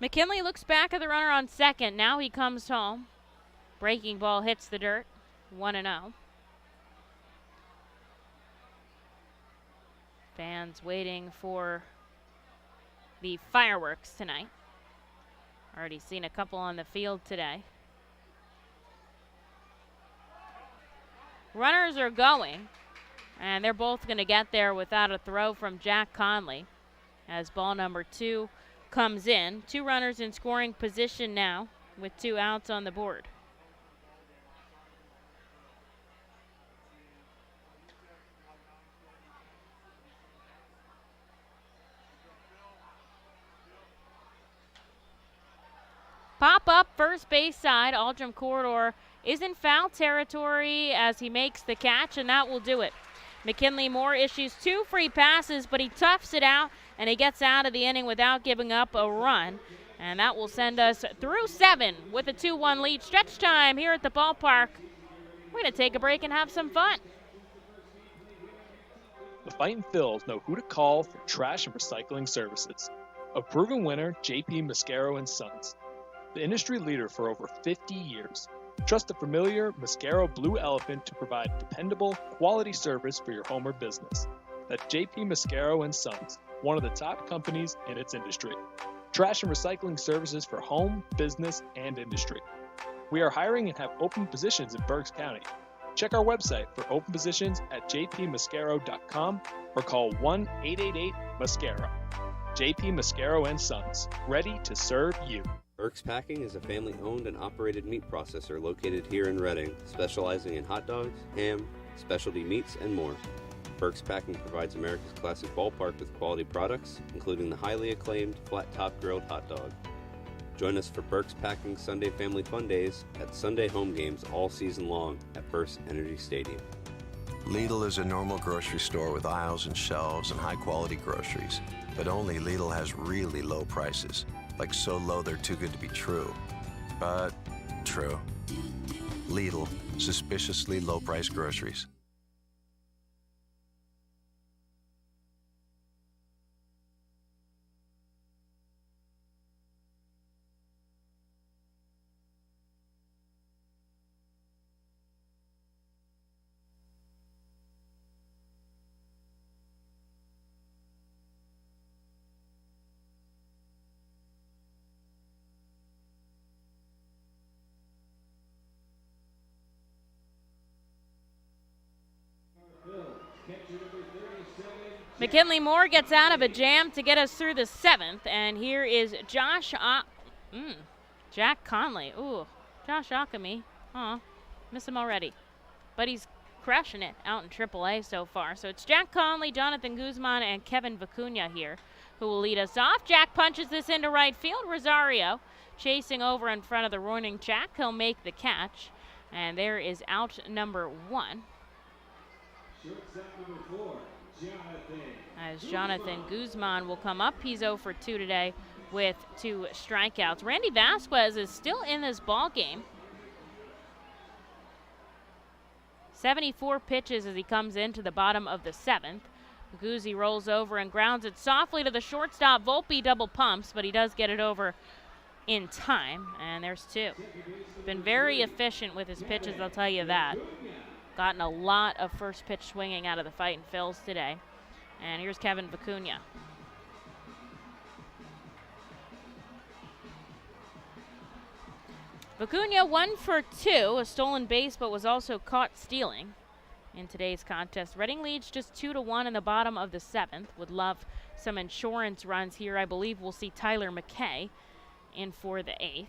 McKinley looks back at the runner on second. Now he comes home. Breaking ball hits the dirt. 1-0. Fans waiting for the fireworks tonight. Already seen a couple on the field today. Runners are going, and they're both going to get there without a throw from Jack Conley as ball number 2 comes in. 2 runners in scoring position now with 2 outs on the board. Pop up first base side. Aldrum Corridor is in foul territory as he makes the catch, and that will do it. McKinley Moore issues 2 free passes, but he toughs it out, and he gets out of the inning without giving up a run. And that will send us through 7 with a 2-1 lead. Stretch time here at the ballpark. We're going to take a break and have some fun. The Fightin' Phils know who to call for trash and recycling services. A proven winner, JP Mascaro & Sons. The industry leader for over 50 years. Trust the familiar Mascaro Blue Elephant to provide dependable, quality service for your home or business. That's JP Mascaro & Sons, one of the top companies in its industry. Trash and recycling services for home, business, and industry. We are hiring and have open positions in Berks County. Check our website for open positions at jpmascaro.com or call 1-888-MASCARO. JP Mascaro & Sons, ready to serve you. Burke's Packing is a family-owned and operated meat processor located here in Reading, specializing in hot dogs, ham, specialty meats, and more. Burke's Packing provides America's classic ballpark with quality products, including the highly acclaimed flat-top grilled hot dog. Join us for Burke's Packing Sunday Family Fun Days at Sunday home games all season long at FirstEnergy Stadium. Lidl is a normal grocery store with aisles and shelves and high-quality groceries, but only Lidl has really low prices. Like so low they're too good to be true. But true. Lidl, suspiciously low-priced groceries. McKinley Moore gets out of a jam to get us through the 7th, and here is Jack Conley. Ooh, Josh Ockamy. Aw, miss him already. But he's crushing it out in AAA so far. So it's Jack Conley, Jonathan Guzman, and Kevin Vicuña here who will lead us off. Jack punches this into right field. Rosario chasing over in front of the running Jack. He'll make the catch, and there is out number 1. Shortstop number 4. As Jonathan Guzman will come up. He's 0 for 2 today with 2 strikeouts. Randy Vasquez is still in this ball game. 74 pitches as he comes into the bottom of the 7th. Guzzi rolls over and grounds it softly to the shortstop. Volpe double pumps, but he does get it over in time, and there's two. Been very efficient with his pitches, I'll tell you that. Gotten a lot of first pitch swinging out of the Fightin' Phils today. And here's Kevin Vicuña. Vicuña 1 for 2, a stolen base, but was also caught stealing in today's contest. Reading leads just 2-1 in the bottom of the 7th. Would love some insurance runs here. I believe we'll see Tyler McKay in for the 8th.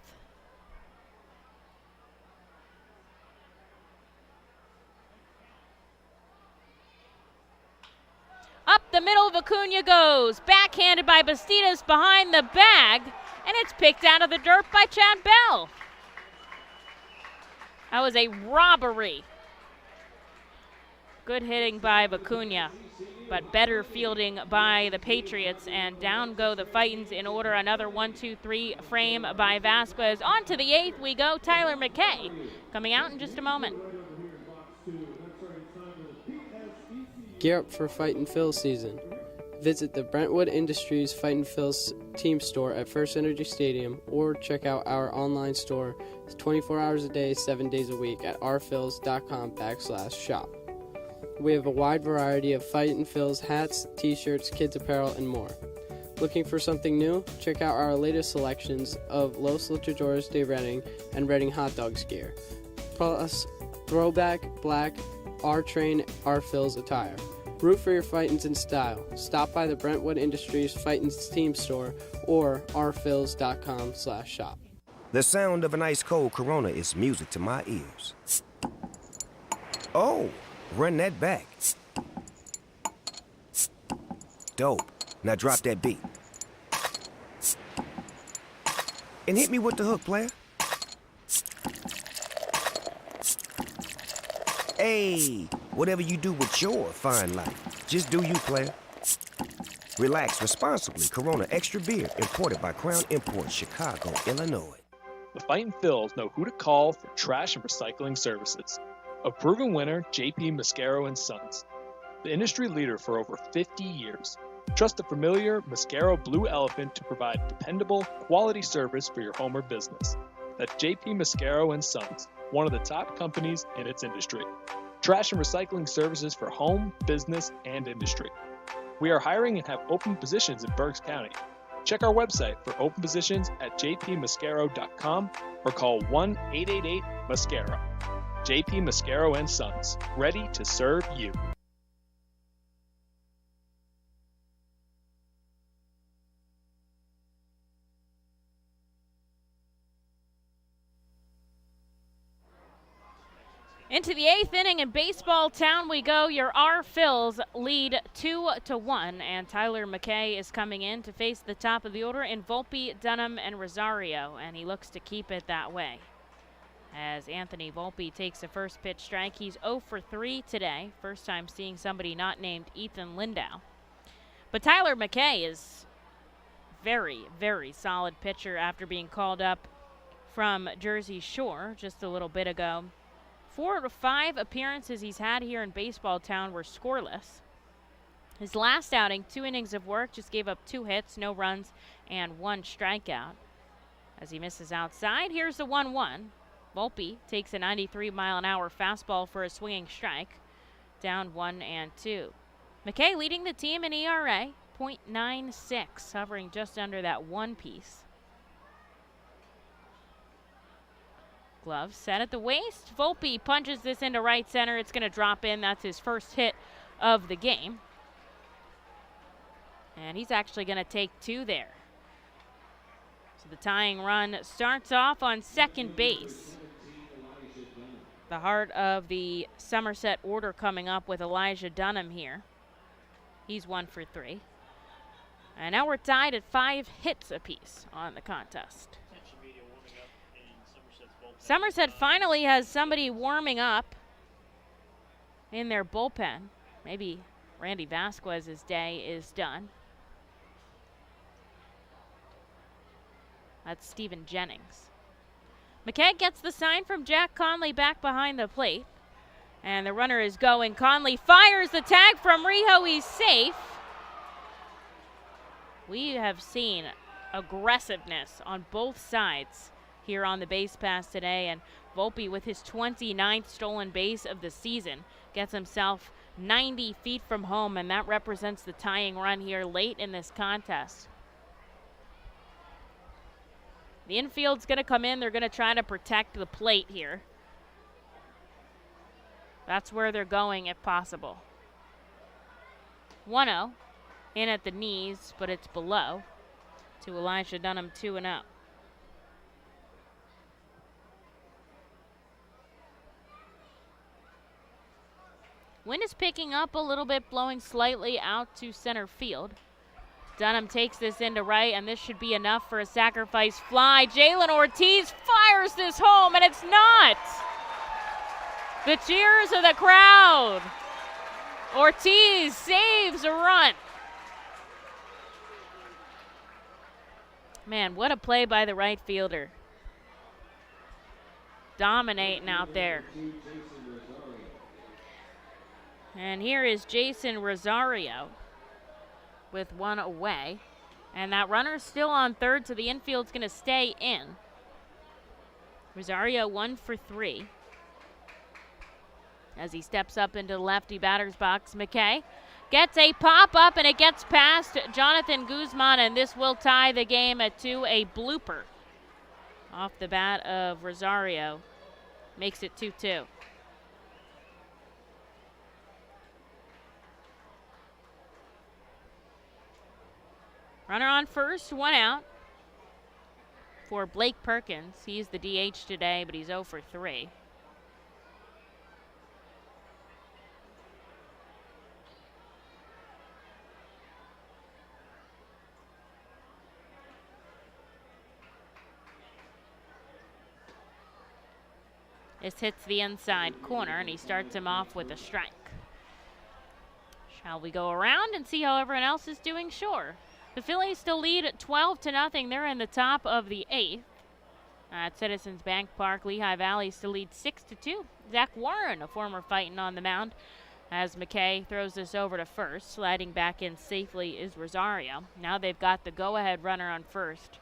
Up the middle, Vicuña goes. Backhanded by Bastidas behind the bag, and it's picked out of the dirt by Chad Bell. That was a robbery. Good hitting by Vicuña, but better fielding by the Patriots, and down go the Fightins in order. Another 1-2-3 frame by Vasquez. On to the 8th we go. Tyler McKay coming out in just a moment. Gear up for Fightin' Phils season. Visit the Brentwood Industries Fightin' Phils team store at FirstEnergy Stadium, or check out our online store 24 hours a day, 7 days a week at rphils.com/shop. We have a wide variety of Fightin' Phils hats, t-shirts, kids apparel, and more. Looking for something new? Check out our latest selections of Los Luchadores de Reading and Reading Hot Dogs gear, plus throwback, black, R-Train, R-Phils attire. Root for your Fightins in style. Stop by the Brentwood Industries Fightins team store or rphils.com/shop. The sound of an ice-cold Corona is music to my ears. Oh, run that back. Dope. Now drop that beat. And hit me with the hook, player. Hey, whatever you do with your fine life, just do you, player. Relax responsibly. Corona Extra Beer, imported by Crown Imports, Chicago, Illinois. The Fightin' Phils know who to call for trash and recycling services. A proven winner, JP Mascaro & Sons. The industry leader for over 50 years. Trust the familiar Mascaro Blue Elephant to provide dependable, quality service for your home or business. That's JP Mascaro & Sons, one of the top companies in its industry. Trash and recycling services for home, business, and industry. We are hiring and have open positions in Berks County. Check our website for open positions at jpmascaro.com or call 1-888-MASCARO. JP Mascaro & Sons, ready to serve you. Into the 8th inning in baseball town we go. Your R-Phils lead 2-1, and Tyler McKay is coming in to face the top of the order in Volpe, Dunham, and Rosario, and he looks to keep it that way. As Anthony Volpe takes a first pitch strike, he's 0 for 3 today. First time seeing somebody not named Ethan Lindau. But Tyler McKay is very, very solid pitcher after being called up from Jersey Shore just a little bit ago. 4 of 5 appearances he's had here in baseball town were scoreless. His last outing, 2 innings of work, just gave up 2 hits, no runs, and 1 strikeout. As he misses outside, here's the 1-1. Volpe takes a 93-mile-an-hour fastball for a swinging strike. Down 1-2. McKay leading the team in ERA, .96, hovering just under that 1 piece. Glove set at the waist. Volpe punches this into right center. It's going to drop in. That's his first hit of the game. And he's actually going to take 2 there. So the tying run starts off on second base. The heart of the Somerset order coming up with Elijah Dunham here. He's 1 for 3. And now we're tied at 5 hits apiece on the contest. Somerset finally has somebody warming up in their bullpen. Maybe Randy Vasquez's day is done. That's Stephen Jennings. McKay gets the sign from Jack Conley back behind the plate. And the runner is going. Conley fires the tag from Rijo. He's safe. We have seen aggressiveness on both sides here on the base pass today. And Volpe, with his 29th stolen base of the season, gets himself 90 feet from home, and that represents the tying run here late in this contest. The infield's going to come in. They're going to try to protect the plate here. That's where they're going if possible. 1-0. In at the knees, but it's below. To Elijah Dunham, 2-0. Wind is picking up a little bit, blowing slightly out to center field. Dunham takes this into right, and this should be enough for a sacrifice fly. Jalen Ortiz fires this home, and it's not. The cheers of the crowd. Ortiz saves a run. Man, what a play by the right fielder. Dominating out there. And here is Jason Rosario with one away. And that runner's still on third, so the infield's going to stay in. Rosario 1 for 3. As he steps up into the lefty batter's box, McKay gets a pop-up, and it gets past Jonathan Guzman, and this will tie the game to a blooper. Off the bat of Rosario. Makes it 2-2. Runner on first, 1 out for Blake Perkins. He's the DH today, but he's 0 for 3. This hits the inside corner, and he starts him off with a strike. Shall we go around and see how everyone else is doing? Sure. The Phillies still lead 12-0. They're in the top of the 8th. At Citizens Bank Park, Lehigh Valley still leads 6-2. Zach Warren, a former Fightin, on the mound. As McKay throws this over to first, sliding back in safely is Rosario. Now they've got the go-ahead runner on first.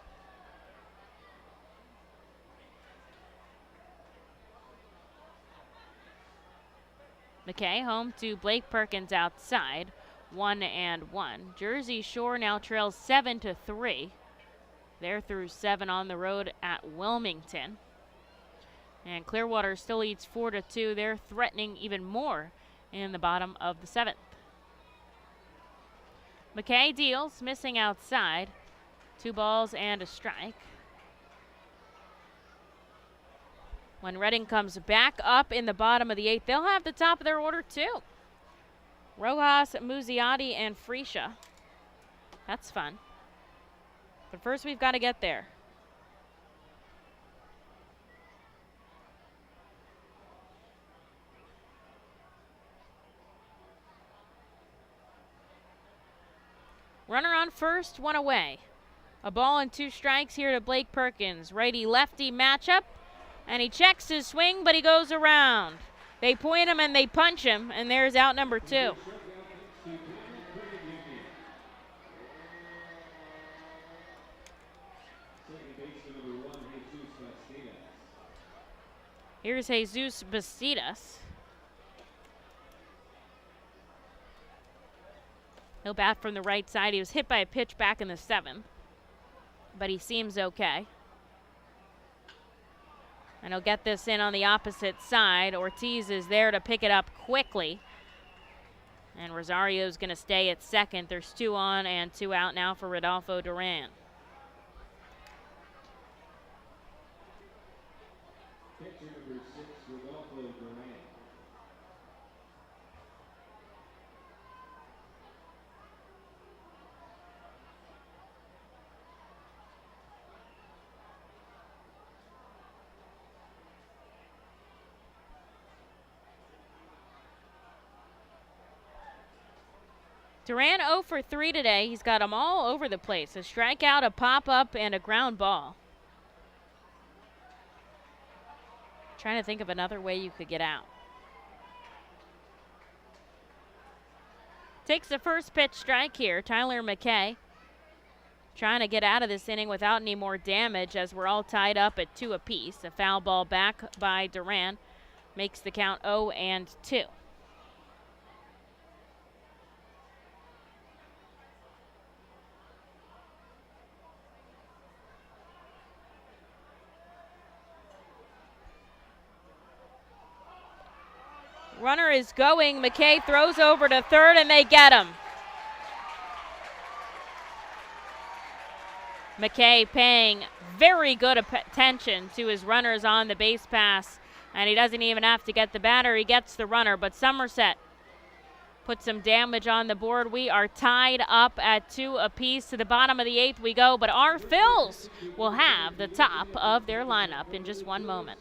McKay home to Blake Perkins outside, 1-1. Jersey Shore now trails 7-3. They're through 7 on the road at Wilmington. And Clearwater still leads 4-2. They're threatening even more in the bottom of the 7th. McKay deals, missing outside. 2 balls and a strike. When Reading comes back up in the bottom of the 8th, they'll have the top of their order too. Rojas, Muzziotti, and Freesia. That's fun. But first we've got to get there. Runner on first, 1 away. A ball and 2 strikes here to Blake Perkins. Righty-lefty matchup. And he checks his swing, but he goes around. They point him and they punch him, and there's out number 2. Here's Jesus Bastidas. He'll bat from the right side. He was hit by a pitch back in the 7th, but he seems okay. And he'll get this in on the opposite side. Ortiz is there to pick it up quickly. And Rosario's going to stay at second. There's 2 on and 2 out now for Rodolfo Duran. Pitcher number 6, Rodolfo Duran. Duran 0 for 3 today. He's got them all over the place. A strikeout, a pop-up, and a ground ball. Trying to think of another way you could get out. Takes the first pitch strike here. Tyler McKay trying to get out of this inning without any more damage as we're all tied up at 2 apiece. A foul ball back by Duran makes the count 0-2. Runner is going. McKay throws over to third, and they get him. McKay paying very good attention to his runners on the base pass, and he doesn't even have to get the batter. He gets the runner, but Somerset puts some damage on the board. We are tied up at 2 apiece. To the bottom of the 8th we go, but our Phils will have the top of their lineup in just one moment.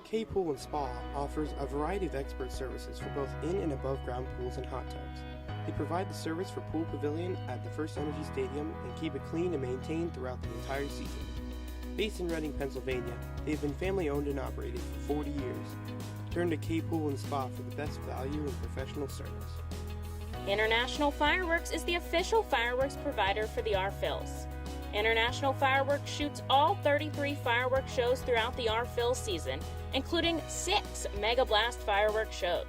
K Pool and Spa offers a variety of expert services for both in and above ground pools and hot tubs. They provide the service for Pool Pavilion at the FirstEnergy Stadium and keep it clean and maintained throughout the entire season. Based in Reading, Pennsylvania, they've been family owned and operated for 40 years. Turn to K Pool and Spa for the best value and professional service. International Fireworks is the official fireworks provider for the R-Phils. International Fireworks shoots all 33 fireworks shows throughout the R-Phil season, including 6 Mega Blast fireworks shows.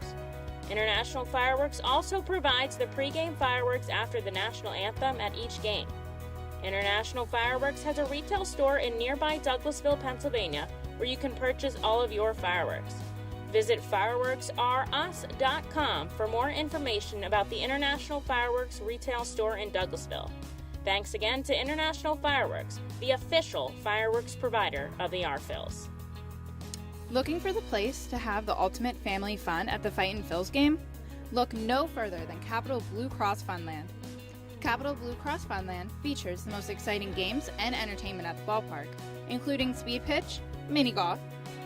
International Fireworks also provides the pregame fireworks after the national anthem at each game. International Fireworks has a retail store in nearby Douglasville, Pennsylvania, where you can purchase all of your fireworks. Visit fireworksrus.com for more information about the International Fireworks retail store in Douglasville. Thanks again to International Fireworks, the official fireworks provider of the R-Phils. Looking for the place to have the ultimate family fun at the Fightin' Phils game? Look no further than Capital Blue Cross Funland. Capital Blue Cross Funland features the most exciting games and entertainment at the ballpark, including speed pitch, mini golf,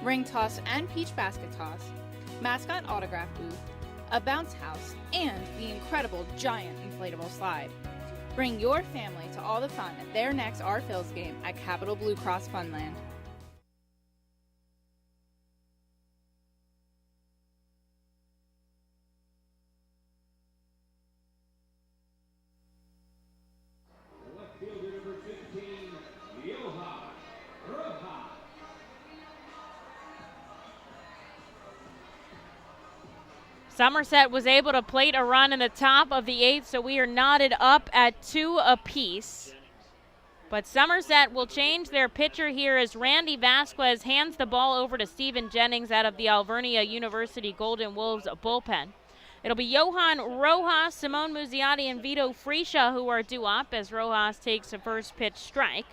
ring toss and peach basket toss, mascot autograph booth, a bounce house, and the incredible giant inflatable slide. Bring your family to all the fun at their next R-Phils game at Capital Blue Cross Funland. Left fielder number 15, Johann Rojas. Somerset was able to plate a run in the top of the 8th, so we are knotted up at 2 apiece. But Somerset will change their pitcher here as Randy Vasquez hands the ball over to Stephen Jennings out of the Alvernia University Golden Wolves bullpen. It'll be Johann Rojas, Simone Muzziotti, and Vito Friscia who are due up as Rojas takes a first pitch strike.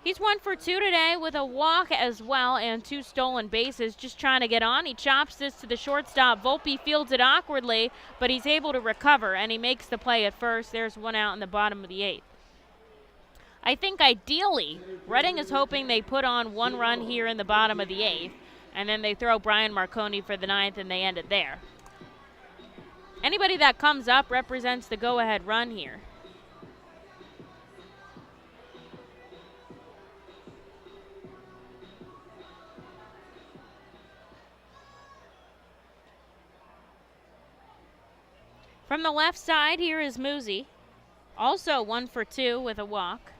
He's 1 for 2 today with a walk as well and 2 stolen bases, just trying to get on. He chops this to the shortstop. Volpe fields it awkwardly, but he's able to recover, and he makes the play at first. There's one out in the bottom of the 8th. I think ideally, Reading is hoping they put on 1 run here in the bottom of the 8th, and then they throw Brian Marconi for the 9th, and they end it there. Anybody that comes up represents the go-ahead run here. From the left side, here is Muzi, also 1 for 2 with a walk.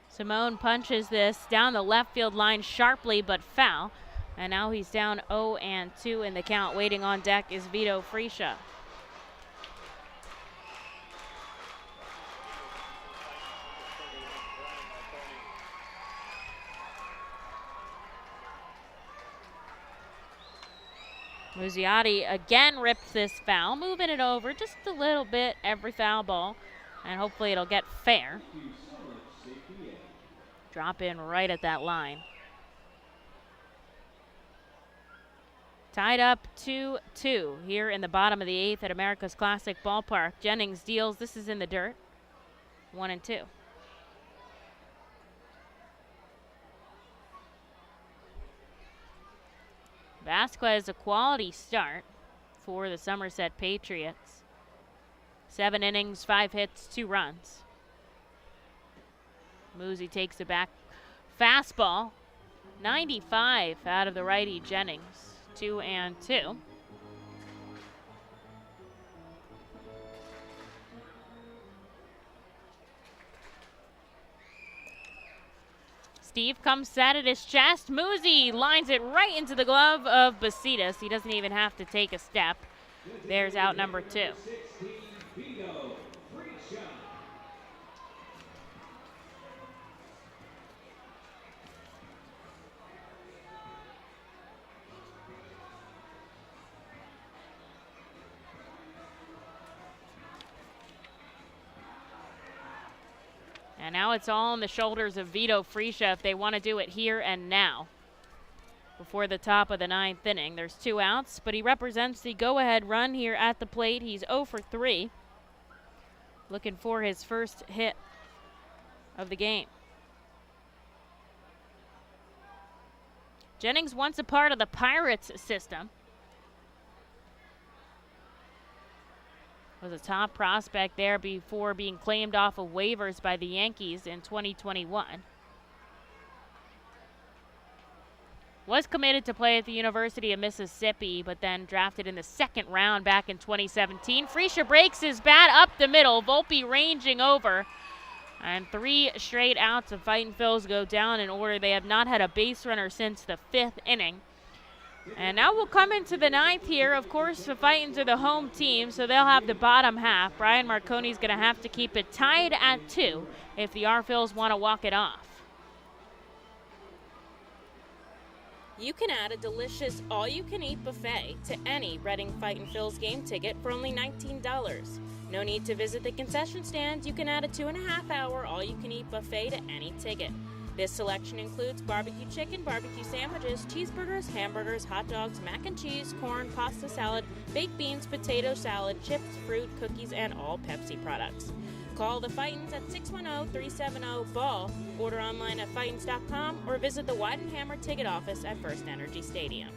Simone punches this down the left field line sharply but foul. And now he's down 0-2 in the count. Waiting on deck is Vito Friscia. Muzziotti again rips this foul, moving it over just a little bit every foul ball, and hopefully it'll get fair. Drop in right at that line. Tied up 2-2 here in the bottom of the 8th at America's Classic Ballpark. Jennings deals. This is in the dirt. 1-2. Vasquez, a quality start for the Somerset Patriots. 7 innings, 5 hits, 2 runs. Moosey takes it back. Fastball, 95 out of the righty Jennings. 2-2. Steve comes set at his chest. Moosey lines it right into the glove of Bacidas. He doesn't even have to take a step. There's out number 2. And now it's all on the shoulders of Vito Freesia if they want to do it here and now. Before the top of the 9th inning. There's 2 outs, but he represents the go-ahead run here at the plate. He's 0 for 3. Looking for his first hit of the game. Jennings once a part of the Pirates system. Was a top prospect there before being claimed off of waivers by the Yankees in 2021. Was committed to play at the University of Mississippi, but then drafted in the 2nd round back in 2017. Freesia breaks his bat up the middle. Volpe ranging over. And 3 straight outs of Fightin' Phils go down in order. They have not had a base runner since the 5th inning. And now we'll come into the 9th here. Of course, the Fightins are the home team, so they'll have the bottom half. Brian Marconi's going to have to keep it tied at 2 if the R-Phils want to walk it off. You can add a delicious all-you-can-eat buffet to any Reading Fightin' Phils game ticket for only $19. No need to visit the concession stand. You can add a 2.5-hour all-you-can-eat buffet to any ticket. This selection includes barbecue chicken, barbecue sandwiches, cheeseburgers, hamburgers, hot dogs, mac and cheese, corn, pasta salad, baked beans, potato salad, chips, fruit, cookies, and all Pepsi products. Call the Fightins at 610-370-BALL, order online at Fightins.com, or visit the Weidenhammer ticket office at FirstEnergy Stadium.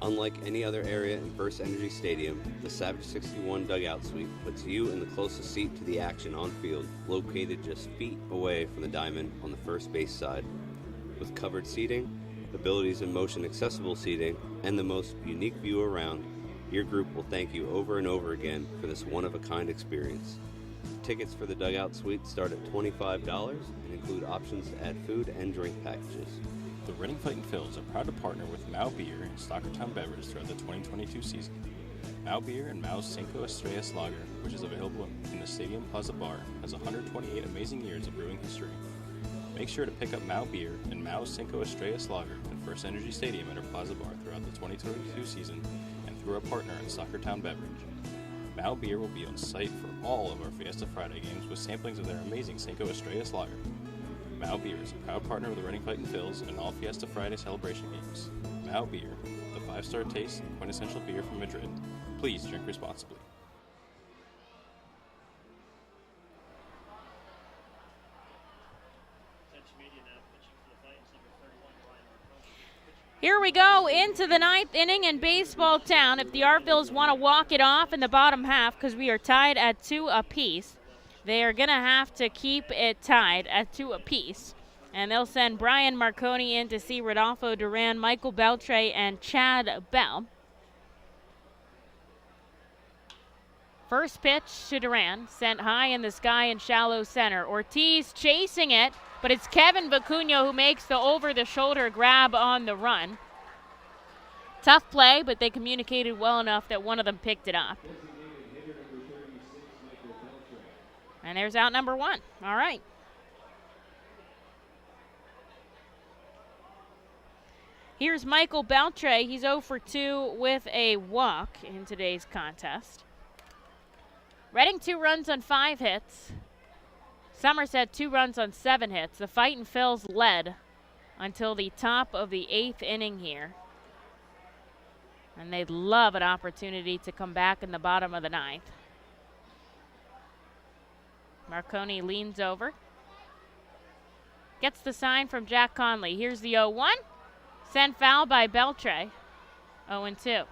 Unlike any other area in FirstEnergy Stadium, the Savage 61 dugout suite puts you in the closest seat to the action on field, located just feet away from the diamond on the first base side. With covered seating, abilities in motion accessible seating, and the most unique view around, your group will thank you over and over again for this one-of-a-kind experience. Tickets for the dugout suite start at $25 and include options to add food and drink packages. The Reading Fightin' Phils are proud to partner with Mao Beer and Stockertown Beverage throughout the 2022 season. Mao Beer and Mao's Cinco Estrellas Lager, which is available in the Stadium Plaza Bar, has 128 amazing years of brewing history. Make sure to pick up Mao Beer and Mao's Cinco Estrellas Lager at FirstEnergy Stadium at our Plaza Bar throughout the 2022 season and through our partner in Stockertown Beverage. Mao Beer will be on site for all of our Fiesta Friday games with samplings of their amazing Cinco Estrellas Lager. Mao Beer is a proud partner of the Reading Fightin' Phils and all Fiesta Friday celebration games. Mao Beer, the 5-star taste and quintessential beer from Madrid. Please drink responsibly. Here we go into the 9th inning in Baseball Town. If the R-Phils want to walk it off in the bottom half, because we are tied at 2 apiece, they are going to have to keep it tied at 2 apiece. And they'll send Brian Marconi in to see Rodolfo Duran, Michael Beltre, and Chad Bell. First pitch to Duran, sent high in the sky in shallow center. Ortiz chasing it, but it's Kevin Vicuña who makes the over-the-shoulder grab on the run. Tough play, but they communicated well enough that one of them picked it up. And there's out number 1. All right. Here's Michael Beltre. He's 0 for 2 with a walk in today's contest. Reading 2 runs on 5 hits. Somerset 2 runs on 7 hits. The Fightin' Phils led until the top of the 8th inning here. And they'd love an opportunity to come back in the bottom of the 9th. Marconi leans over. Gets the sign from Jack Conley. Here's the 0-1. Sent foul by Beltre. 0-2.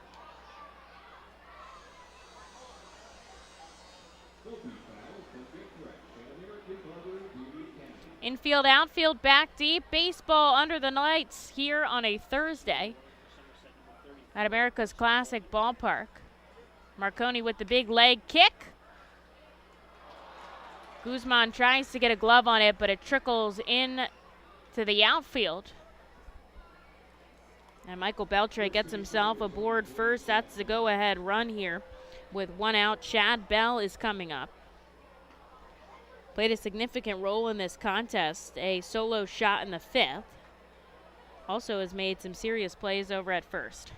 Infield, outfield, back deep. Baseball under the lights here on a Thursday at America's Classic Ballpark. Marconi with the big leg kick. Guzman tries to get a glove on it, but it trickles in to the outfield. And Michael Beltre gets himself aboard first. That's the go-ahead run here with one out. Chad Bell is coming up. Played a significant role in this contest, a solo shot in the 5th. Also has made some serious plays over at first.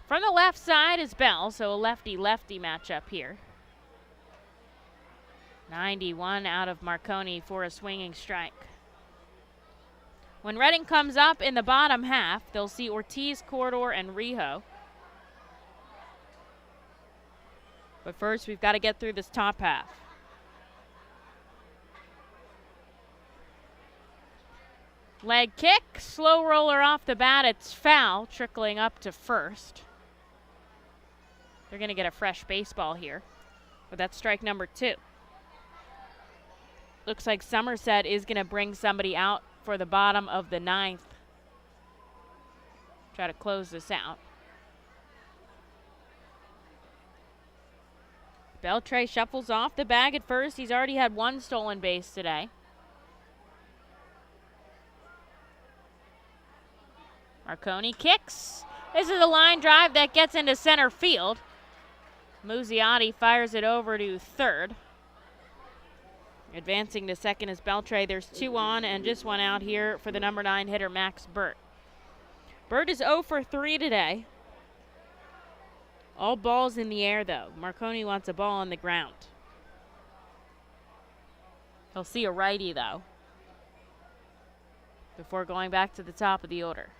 From the left side is Bell, so a lefty-lefty matchup here. 91 out of Marconi for a swinging strike. When Reading comes up in the bottom half, they'll see Ortiz, Corridor, and Rijo. But first, we've got to get through this top half. Leg kick, slow roller off the bat. It's foul, trickling up to first. They're going to get a fresh baseball here. But that's strike number 2. Looks like Somerset is going to bring somebody out for the bottom of the 9th. Try to close this out. Beltre shuffles off the bag at first. He's already had 1 stolen base today. Marconi kicks. This is a line drive that gets into center field. Muzziotti fires it over to third. Advancing to second is Beltre. There's 2 on and just 1 out here for the number 9 hitter, Max Burt. Burt is 0 for 3 today. All balls in the air, though. Marconi wants a ball on the ground. He'll see a righty, though, before going back to the top of the order.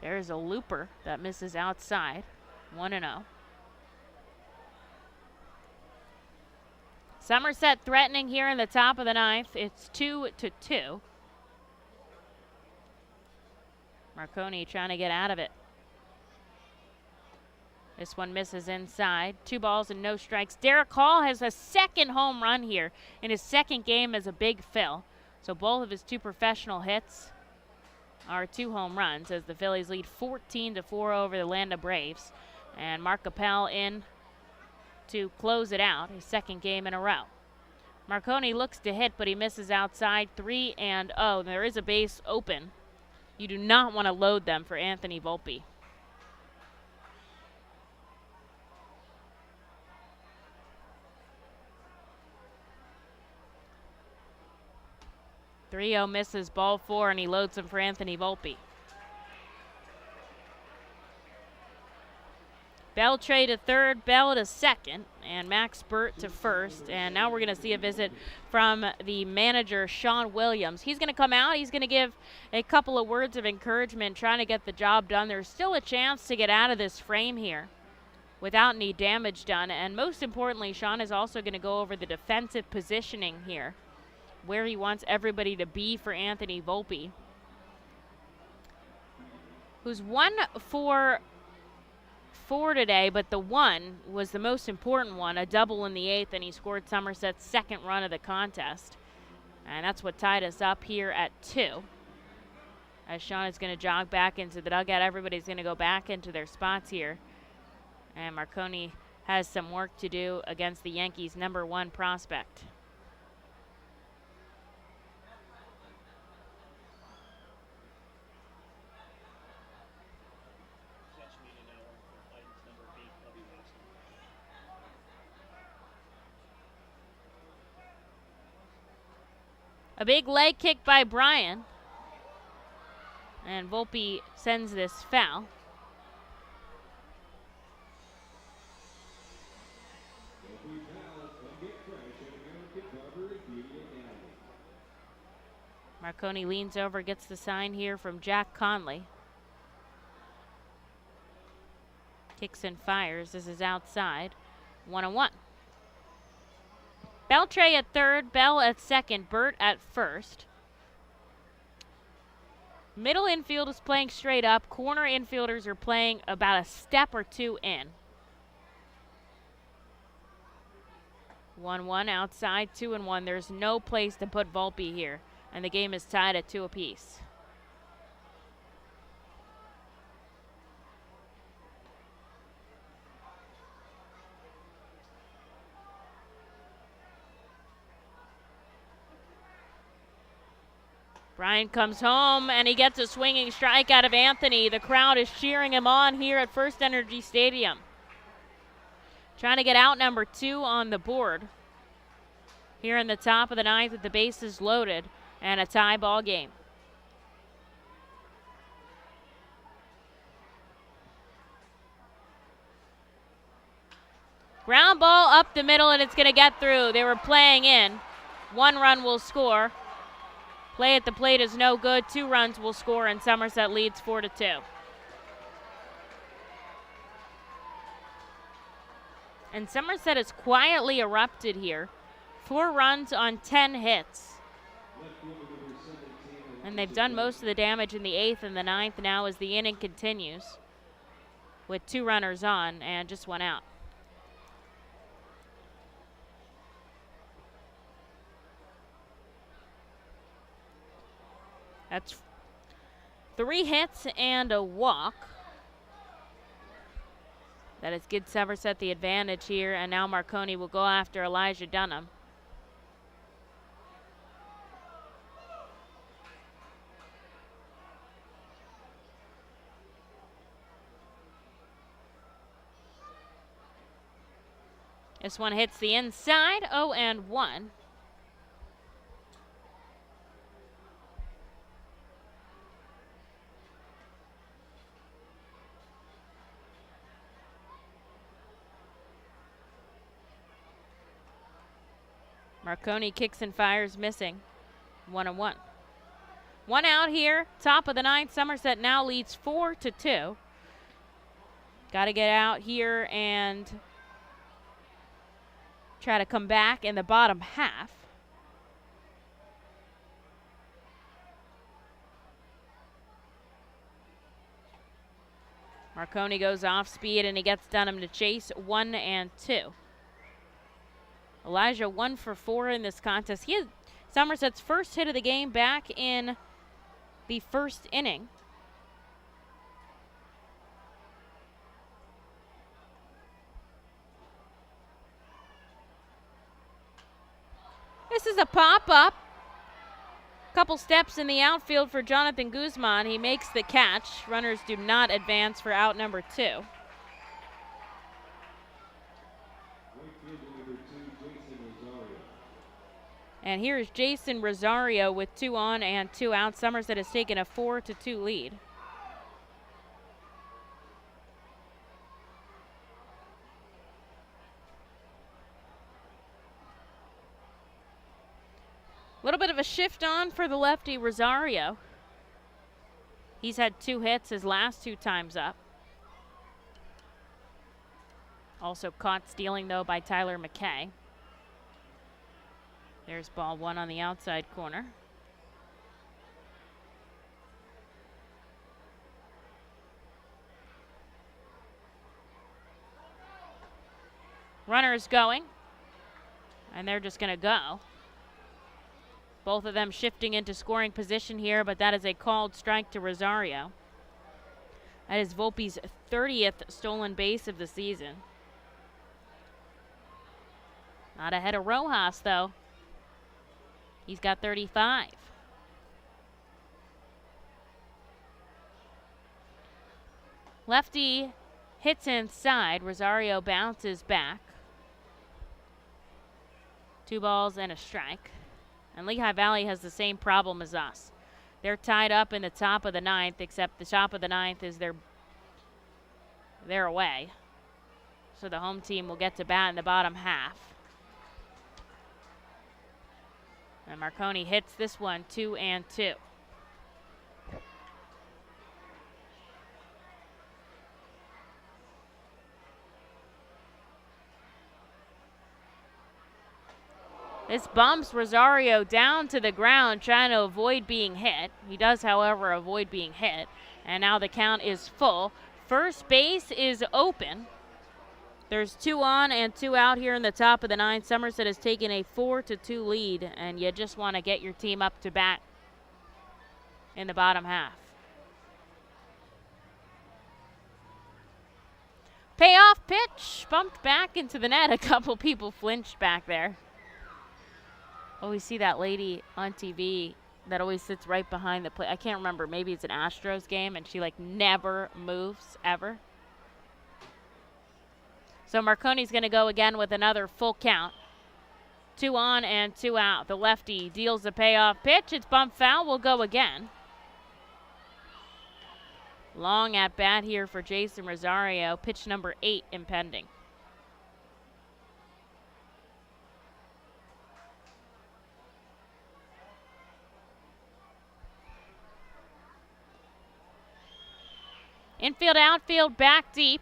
There's a looper that misses outside. 1-0. Somerset threatening here in the top of the 9th. It's 2-2. Marconi trying to get out of it. This one misses inside. 2 balls and no strikes. Derek Hall has a second home run here in his second game as a big fill. So both of his 2 professional hits are 2 home runs as the Phillies lead 14-4 over the Atlanta Braves. And Mark Appel in to close it out, his second game in a row. Marconi looks to hit, but he misses outside. 3-0. There is a base open. You do not want to load them for Anthony Volpe. Rio misses ball 4, and he loads him for Anthony Volpe. Beltre to third, Bell to second, and Max Burt to first. And now we're going to see a visit from the manager, Sean Williams. He's going to come out. He's going to give a couple of words of encouragement, trying to get the job done. There's still a chance to get out of this frame here without any damage done. And most importantly, Sean is also going to go over the defensive positioning here, where he wants everybody to be for Anthony Volpe, who's 1 for 4 today, but the 1 was the most important one, a double in the 8th, and he scored Somerset's second run of the contest. And that's what tied us up here at 2. As Sean is going to jog back into the dugout, everybody's going to go back into their spots here. And Marconi has some work to do against the Yankees' number 1 prospect. A big leg kick by Bryan. And Volpe sends this foul. Marconi leans over, gets the sign here from Jack Conley. Kicks and fires. This is outside. 1-1. Beltre at third, Bell at second, Burt at first. Middle infield is playing straight up. Corner infielders are playing about a step or two in. 1-1 outside, 2-1. There's no place to put Volpe here, and the game is tied at 2 apiece. Bryant comes home, and he gets a swinging strike out of Anthony. The crowd is cheering him on here at FirstEnergy Stadium. Trying to get out number 2 on the board. Here in the top of the 9th with the bases loaded and a tie ball game. Ground ball up the middle, and it's going to get through. They were playing in. 1 run will score. Play at the plate is no good. 2 runs will score, and Somerset leads 4-2. And Somerset has quietly erupted here. 4 runs on 10 hits. And they've done most of the damage in the 8th and the 9th now as the inning continues. With 2 runners on and just 1 out. That's 3 hits and a walk. That has given Somerset the advantage here, and now Marconi will go after Elijah Dunham. This one hits the inside, 0-1. Marconi kicks and fires, missing. 1-1. 1 out here, top of the 9th. Somerset now leads 4-2. Got to get out here and try to come back in the bottom half. Marconi goes off speed, and he gets Dunham to chase. 1-2. Elijah 1 for 4 in this contest. He had Somerset's first hit of the game back in the 1st inning. This is a pop-up. Couple steps in the outfield for Jonathan Guzman. He makes the catch. Runners do not advance for out number 2. And here's Jason Rosario with 2 on and 2 out. Somerset has taken a 4-2 lead. A little bit of a shift on for the lefty Rosario. He's had 2 hits his last 2 times up. Also caught stealing, though, by Tyler McKay. There's ball 1 on the outside corner. Runners going, and they're just going to go. Both of them shifting into scoring position here, but that is a called strike to Rosario. That is Volpe's 30th stolen base of the season. Not ahead of Rojas, though. He's got 35. Lefty hits inside. Rosario bounces back. 2 balls and a strike. And Lehigh Valley has the same problem as us. They're tied up in the top of the 9th, except the top of the 9th is they're away. So the home team will get to bat in the bottom half. And Marconi hits this one 2-2. This bumps Rosario down to the ground, trying to avoid being hit. He does, however, avoid being hit. And now the count is full. First base is open. There's 2 on and 2 out here in the top of the 9th. Somerset has taken a 4-2 lead, and you just want to get your team up to bat in the bottom half. Payoff pitch, bumped back into the net. A couple people flinched back there. Always see that lady on TV that always sits right behind the plate. I can't remember. Maybe it's an Astros game, and she, like, never moves, ever. So Marconi's going to go again with another full count. 2 on and 2 out. The lefty deals the payoff pitch. It's bumped foul. We'll go again. Long at bat here for Jason Rosario. Pitch number 8 impending. Infield, outfield, back deep.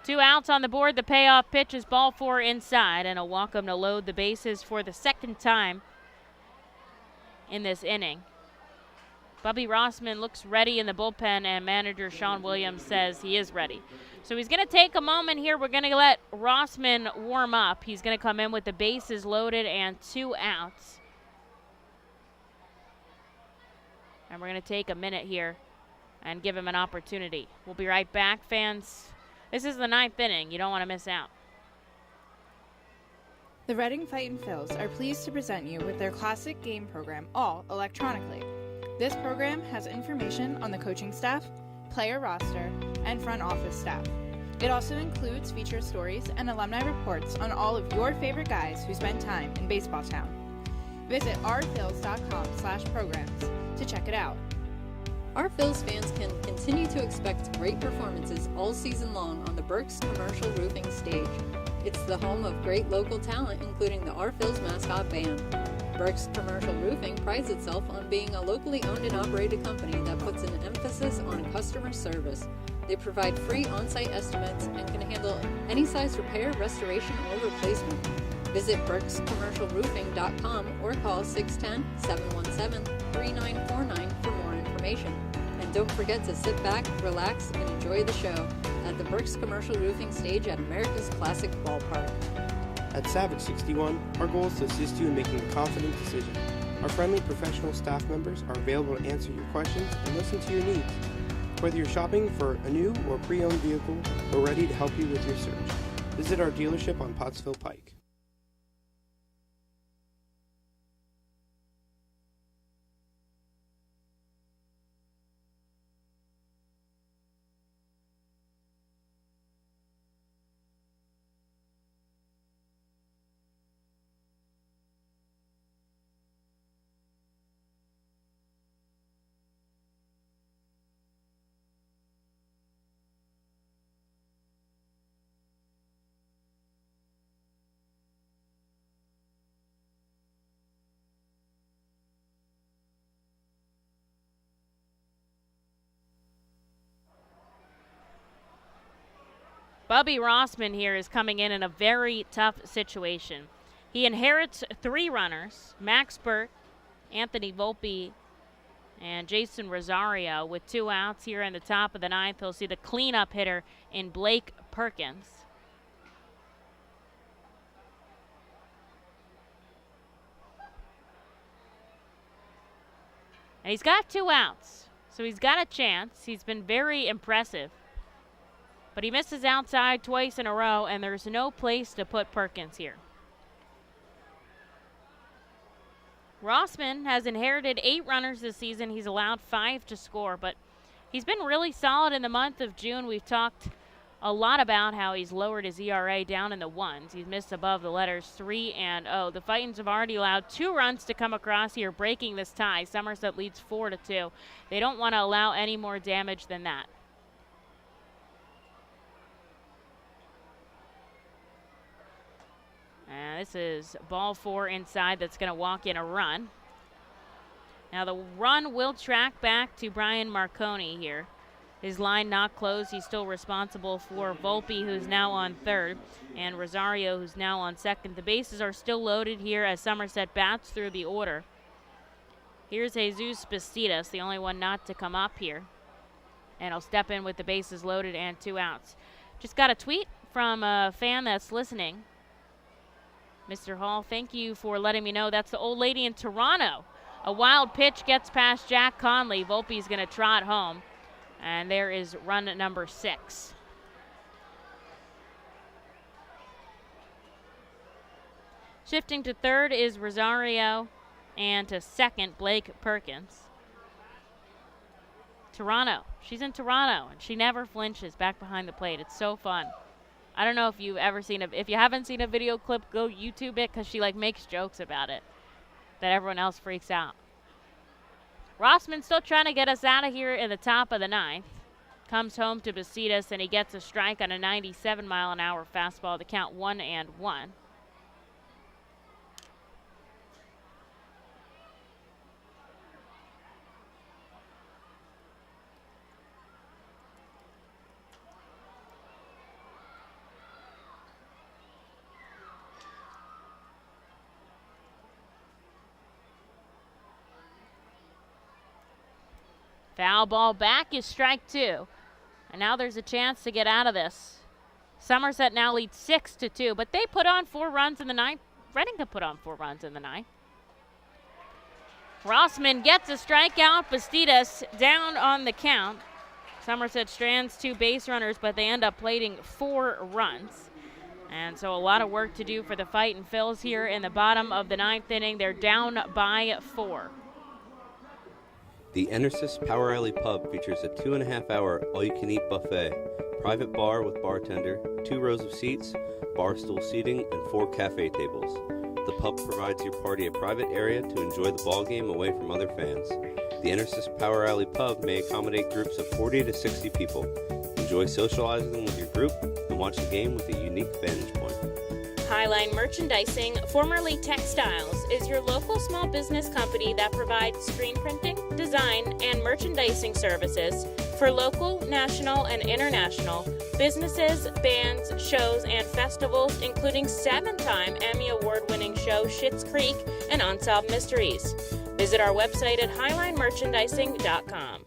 2 outs on the board. The payoff pitch is ball 4 inside, and a walk him to load the bases for the second time in this inning. Bubby Rossman looks ready in the bullpen, and manager Sean Williams says he is ready. So he's going to take a moment here. We're going to let Rossman warm up. He's going to come in with the bases loaded and 2 outs. And we're going to take a minute here and give him an opportunity. We'll be right back, fans. This is the 9th inning. You don't want to miss out. The Reading Fightin' Phils are pleased to present you with their classic game program, all electronically. This program has information on the coaching staff, player roster, and front office staff. It also includes feature stories and alumni reports on all of your favorite guys who spent time in baseball town. Visit ourphils.com/programs to check it out. Our Phils fans can continue to expect great performances all season long on the Burke's commercial roofing stage. It's the home of great local talent, including the Our Phils mascot band. Burke's Commercial Roofing prides itself on being a locally owned and operated company that puts an emphasis on customer service. They provide free on-site estimates and can handle any size repair, restoration, or replacement. Visit burkscommercialroofing.com or call 610-717-3949 for more information. And don't forget to sit back, relax, and enjoy the show at the Burke's Commercial Roofing stage at America's Classic Ballpark. At Savage 61, our goal is to assist you in making a confident decision. Our friendly professional staff members are available to answer your questions and listen to your needs. Whether you're shopping for a new or pre-owned vehicle, we're ready to help you with your search. Visit our dealership on Pottsville Pike. Bubby Rossman here is coming in a very tough situation. He inherits 3 runners, Max Burt, Anthony Volpe, and Jason Rosario. With 2 outs here in the top of the 9th, he'll see the cleanup hitter in Blake Perkins. And he's got 2 outs, so he's got a chance. He's been very impressive. But he misses outside twice in a row, and there's no place to put Perkins here. Rossman has inherited 8 runners this season. He's allowed 5 to score, but he's been really solid in the month of June. We've talked a lot about how he's lowered his ERA down in the 1s. He's missed above the letters 3 and 0. The Fightins have already allowed 2 runs to come across here, breaking this tie. Somerset leads 4-2. They don't want to allow any more damage than that. And this is ball 4 inside. That's going to walk in a run. Now the run will track back to Brian Marconi here. his line not closed. He's still responsible for Volpe, who's now on third, and Rosario, who's now on second. The bases are still loaded here as Somerset bats through the order. Here's Jesus Bastidas, the only one not to come up here. And he'll step in with the bases loaded and 2 outs. Just got a tweet from a fan that's listening. Mr. Hall, thank you for letting me know. That's the old lady in Toronto. A wild pitch gets past Jack Conley. Volpe's going to trot home. And there is run number 6. Shifting to third is Rosario, and to second, Blake Perkins. Toronto. She's in Toronto, and she never flinches back behind the plate. It's so fun. I don't know if you've ever seen if you haven't seen a video clip, go YouTube it, because she makes jokes about it that everyone else freaks out. Rossman still trying to get us out of here in the top of the 9th. Comes home to Bastidas, and he gets a strike on a 97-mile-an-hour fastball. The count 1-1. Foul ball back is strike 2. And now there's a chance to get out of this. Somerset now leads 6-2, but they put on 4 runs in the 9th. Reading to put on 4 runs in the 9th. Rossman gets a strikeout. Bastidas down on the count. Somerset strands 2 base runners, but they end up plating 4 runs. And so a lot of work to do for the Fightin' Phils here in the bottom of the 9th inning. They're down by 4. The Enersys Power Alley Pub features a 2.5-hour all-you-can-eat buffet, private bar with bartender, 2 rows of seats, bar stool seating, and 4 cafe tables. The pub provides your party a private area to enjoy the ball game away from other fans. The Enersys Power Alley Pub may accommodate groups of 40 to 60 people. Enjoy socializing with your group and watch the game with a unique vantage point. Highline Merchandising, formerly Textiles, is your local small business company that provides screen printing, design, and merchandising services for local, national, and international businesses, bands, shows, and festivals, including 7-time Emmy Award-winning show Schitt's Creek and Unsolved Mysteries. Visit our website at highlinemerchandising.com.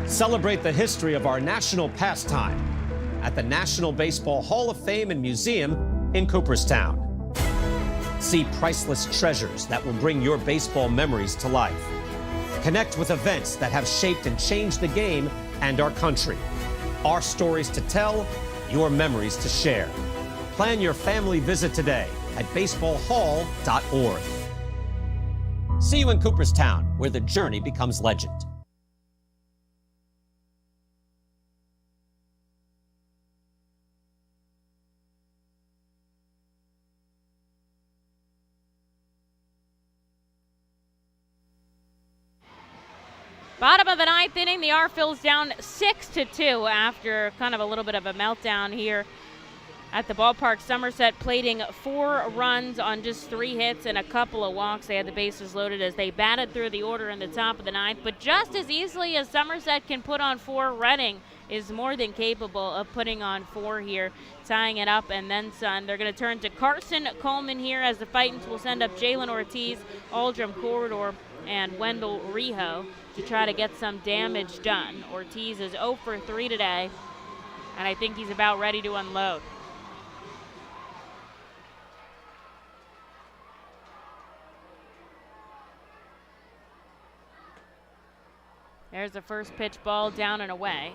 Celebrate the history of our national pastime at the National Baseball Hall of Fame and Museum in Cooperstown. See priceless treasures that will bring your baseball memories to life. Connect with events that have shaped and changed the game and our country. Our stories to tell, your memories to share. Plan your family visit today at baseballhall.org. See you in Cooperstown, where the journey becomes legend. Bottom of the 9th inning, the R-Phils down 6-2 after kind of a little bit of a meltdown here at the ballpark. Somerset plating 4 runs on just 3 hits and a couple of walks. They had the bases loaded as they batted through the order in the top of the 9th. But just as easily as Somerset can put on 4, Reading is more than capable of putting on 4 here, tying it up and then some. They're going to turn to Carson Coleman here as the Fightins will send up Jalen Ortiz, Aldrum Corridor, and Wendell Rijo to try to get some damage done. Ortiz is 0 for 3 today, and I think he's about ready to unload. There's the first pitch, ball down and away.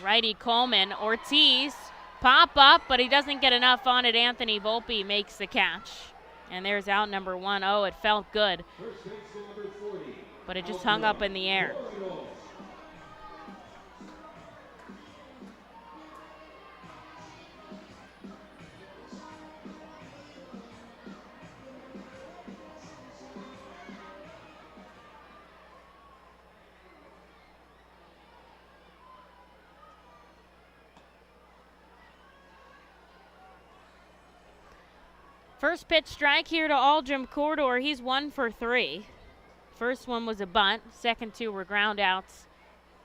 Righty Coleman, Ortiz, pop up, but he doesn't get enough on it. Anthony Volpe makes the catch. And there's out number 1. Oh, it felt good, but it just hung up in the air. First pitch strike here to Aldrum Corridor. He's 1 for 3. First one was a bunt. Second two were ground outs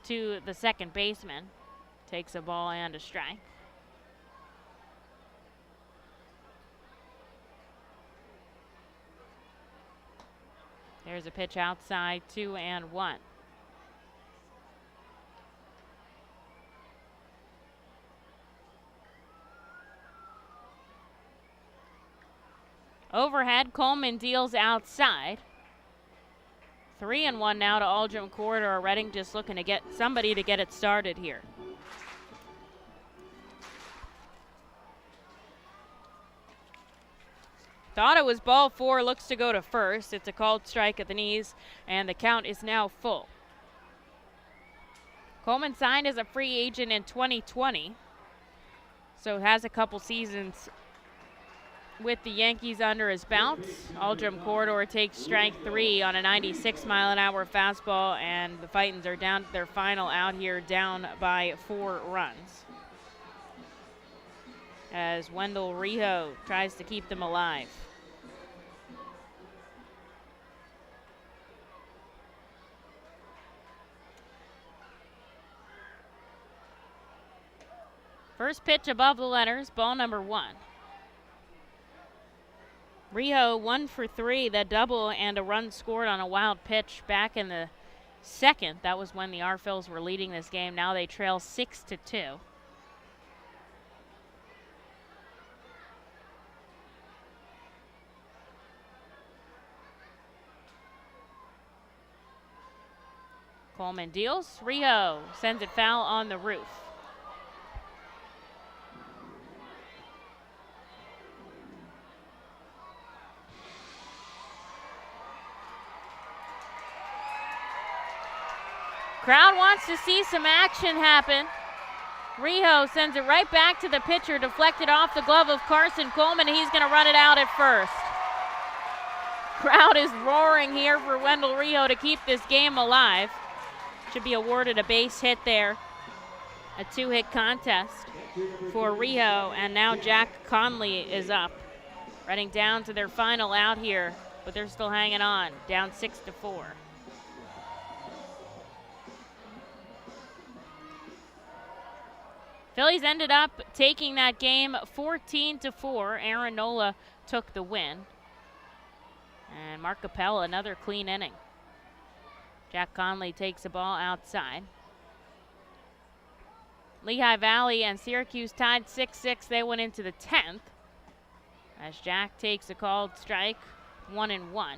to the second baseman. Takes a ball and a strike. There's a pitch outside, 2-1. Overhead, Coleman deals outside. 3-1 now to Aldrum Corridor. Reading just looking to get somebody to get it started here. Thought it was ball 4, looks to go to first. It's a called strike at the knees, and the count is now full. Coleman signed as a free agent in 2020, so has a couple seasons with the Yankees under his belt. Aldrum Corridor takes strike 3 on a 96-mile-an-hour fastball, and the Fightins are down to their final out here, down by 4 runs. As Wendell Rijo tries to keep them alive. First pitch above the letters, ball number 1. Rijo 1 for 3, the double and a run scored on a wild pitch back in the second. That was when the R-Phils were leading this game. Now they trail 6-2. Coleman deals. Rijo sends it foul on the roof. Crowd wants to see some action happen. Rijo sends it right back to the pitcher, deflected off the glove of Carson Coleman. He's going to run it out at first. Crowd is roaring here for Wendell Rijo to keep this game alive. Should be awarded a base hit there. A 2-hit contest for Rijo, and now Jack Conley is up. Running down to their final out here, but they're still hanging on, down 6-4. Phillies ended up taking that game 14-4. Aaron Nola took the win. And Mark Capella, another clean inning. Jack Conley takes the ball outside. Lehigh Valley and Syracuse tied 6-6. They went into the 10th. As Jack takes a called strike, 1-1.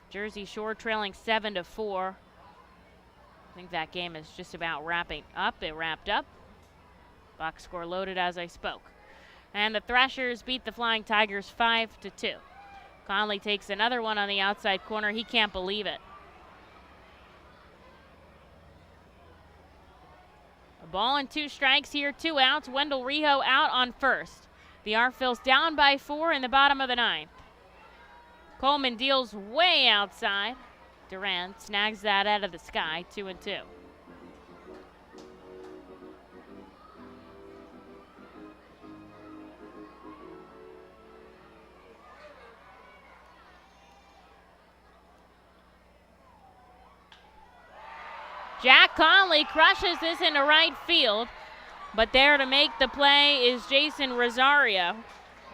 Jersey Shore trailing 7-4. I think that game is just about wrapping up. It wrapped up. Box score loaded as I spoke. And the Thrashers beat the Flying Tigers 5-2. Conley takes another one on the outside corner. He can't believe it. A ball and 2 strikes here, 2 outs. Wendell Rijo out on first. The R-Phils down by 4 in the bottom of the 9th. Coleman deals way outside. Durant snags that out of the sky, 2-2. Jack Conley crushes this into right field, but there to make the play is Jason Rosario,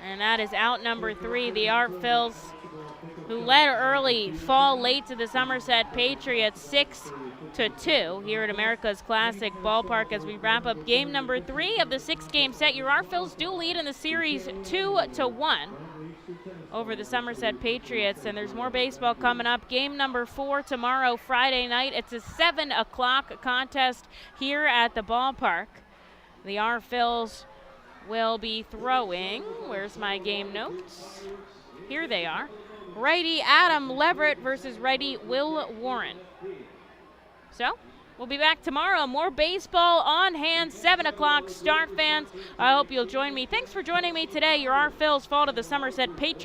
and that is out number 3. The R-Phils, who led early, fall late to the Somerset Patriots 6-2 here at America's Classic Ballpark as we wrap up game number 3 of the 6-game set. Your R-Phils do lead in the series 2-1 over the Somerset Patriots, and there's more baseball coming up. Game number 4 tomorrow, Friday night. It's a 7 o'clock contest here at the ballpark. The R-Phils will be throwing, where's my game notes? Here they are. Righty Adam Leverett versus righty Will Warren. So, we'll be back tomorrow. More baseball on hand, 7 o'clock start, fans. I hope you'll join me. Thanks for joining me today. Your R-Phils fall to the Somerset Patriots.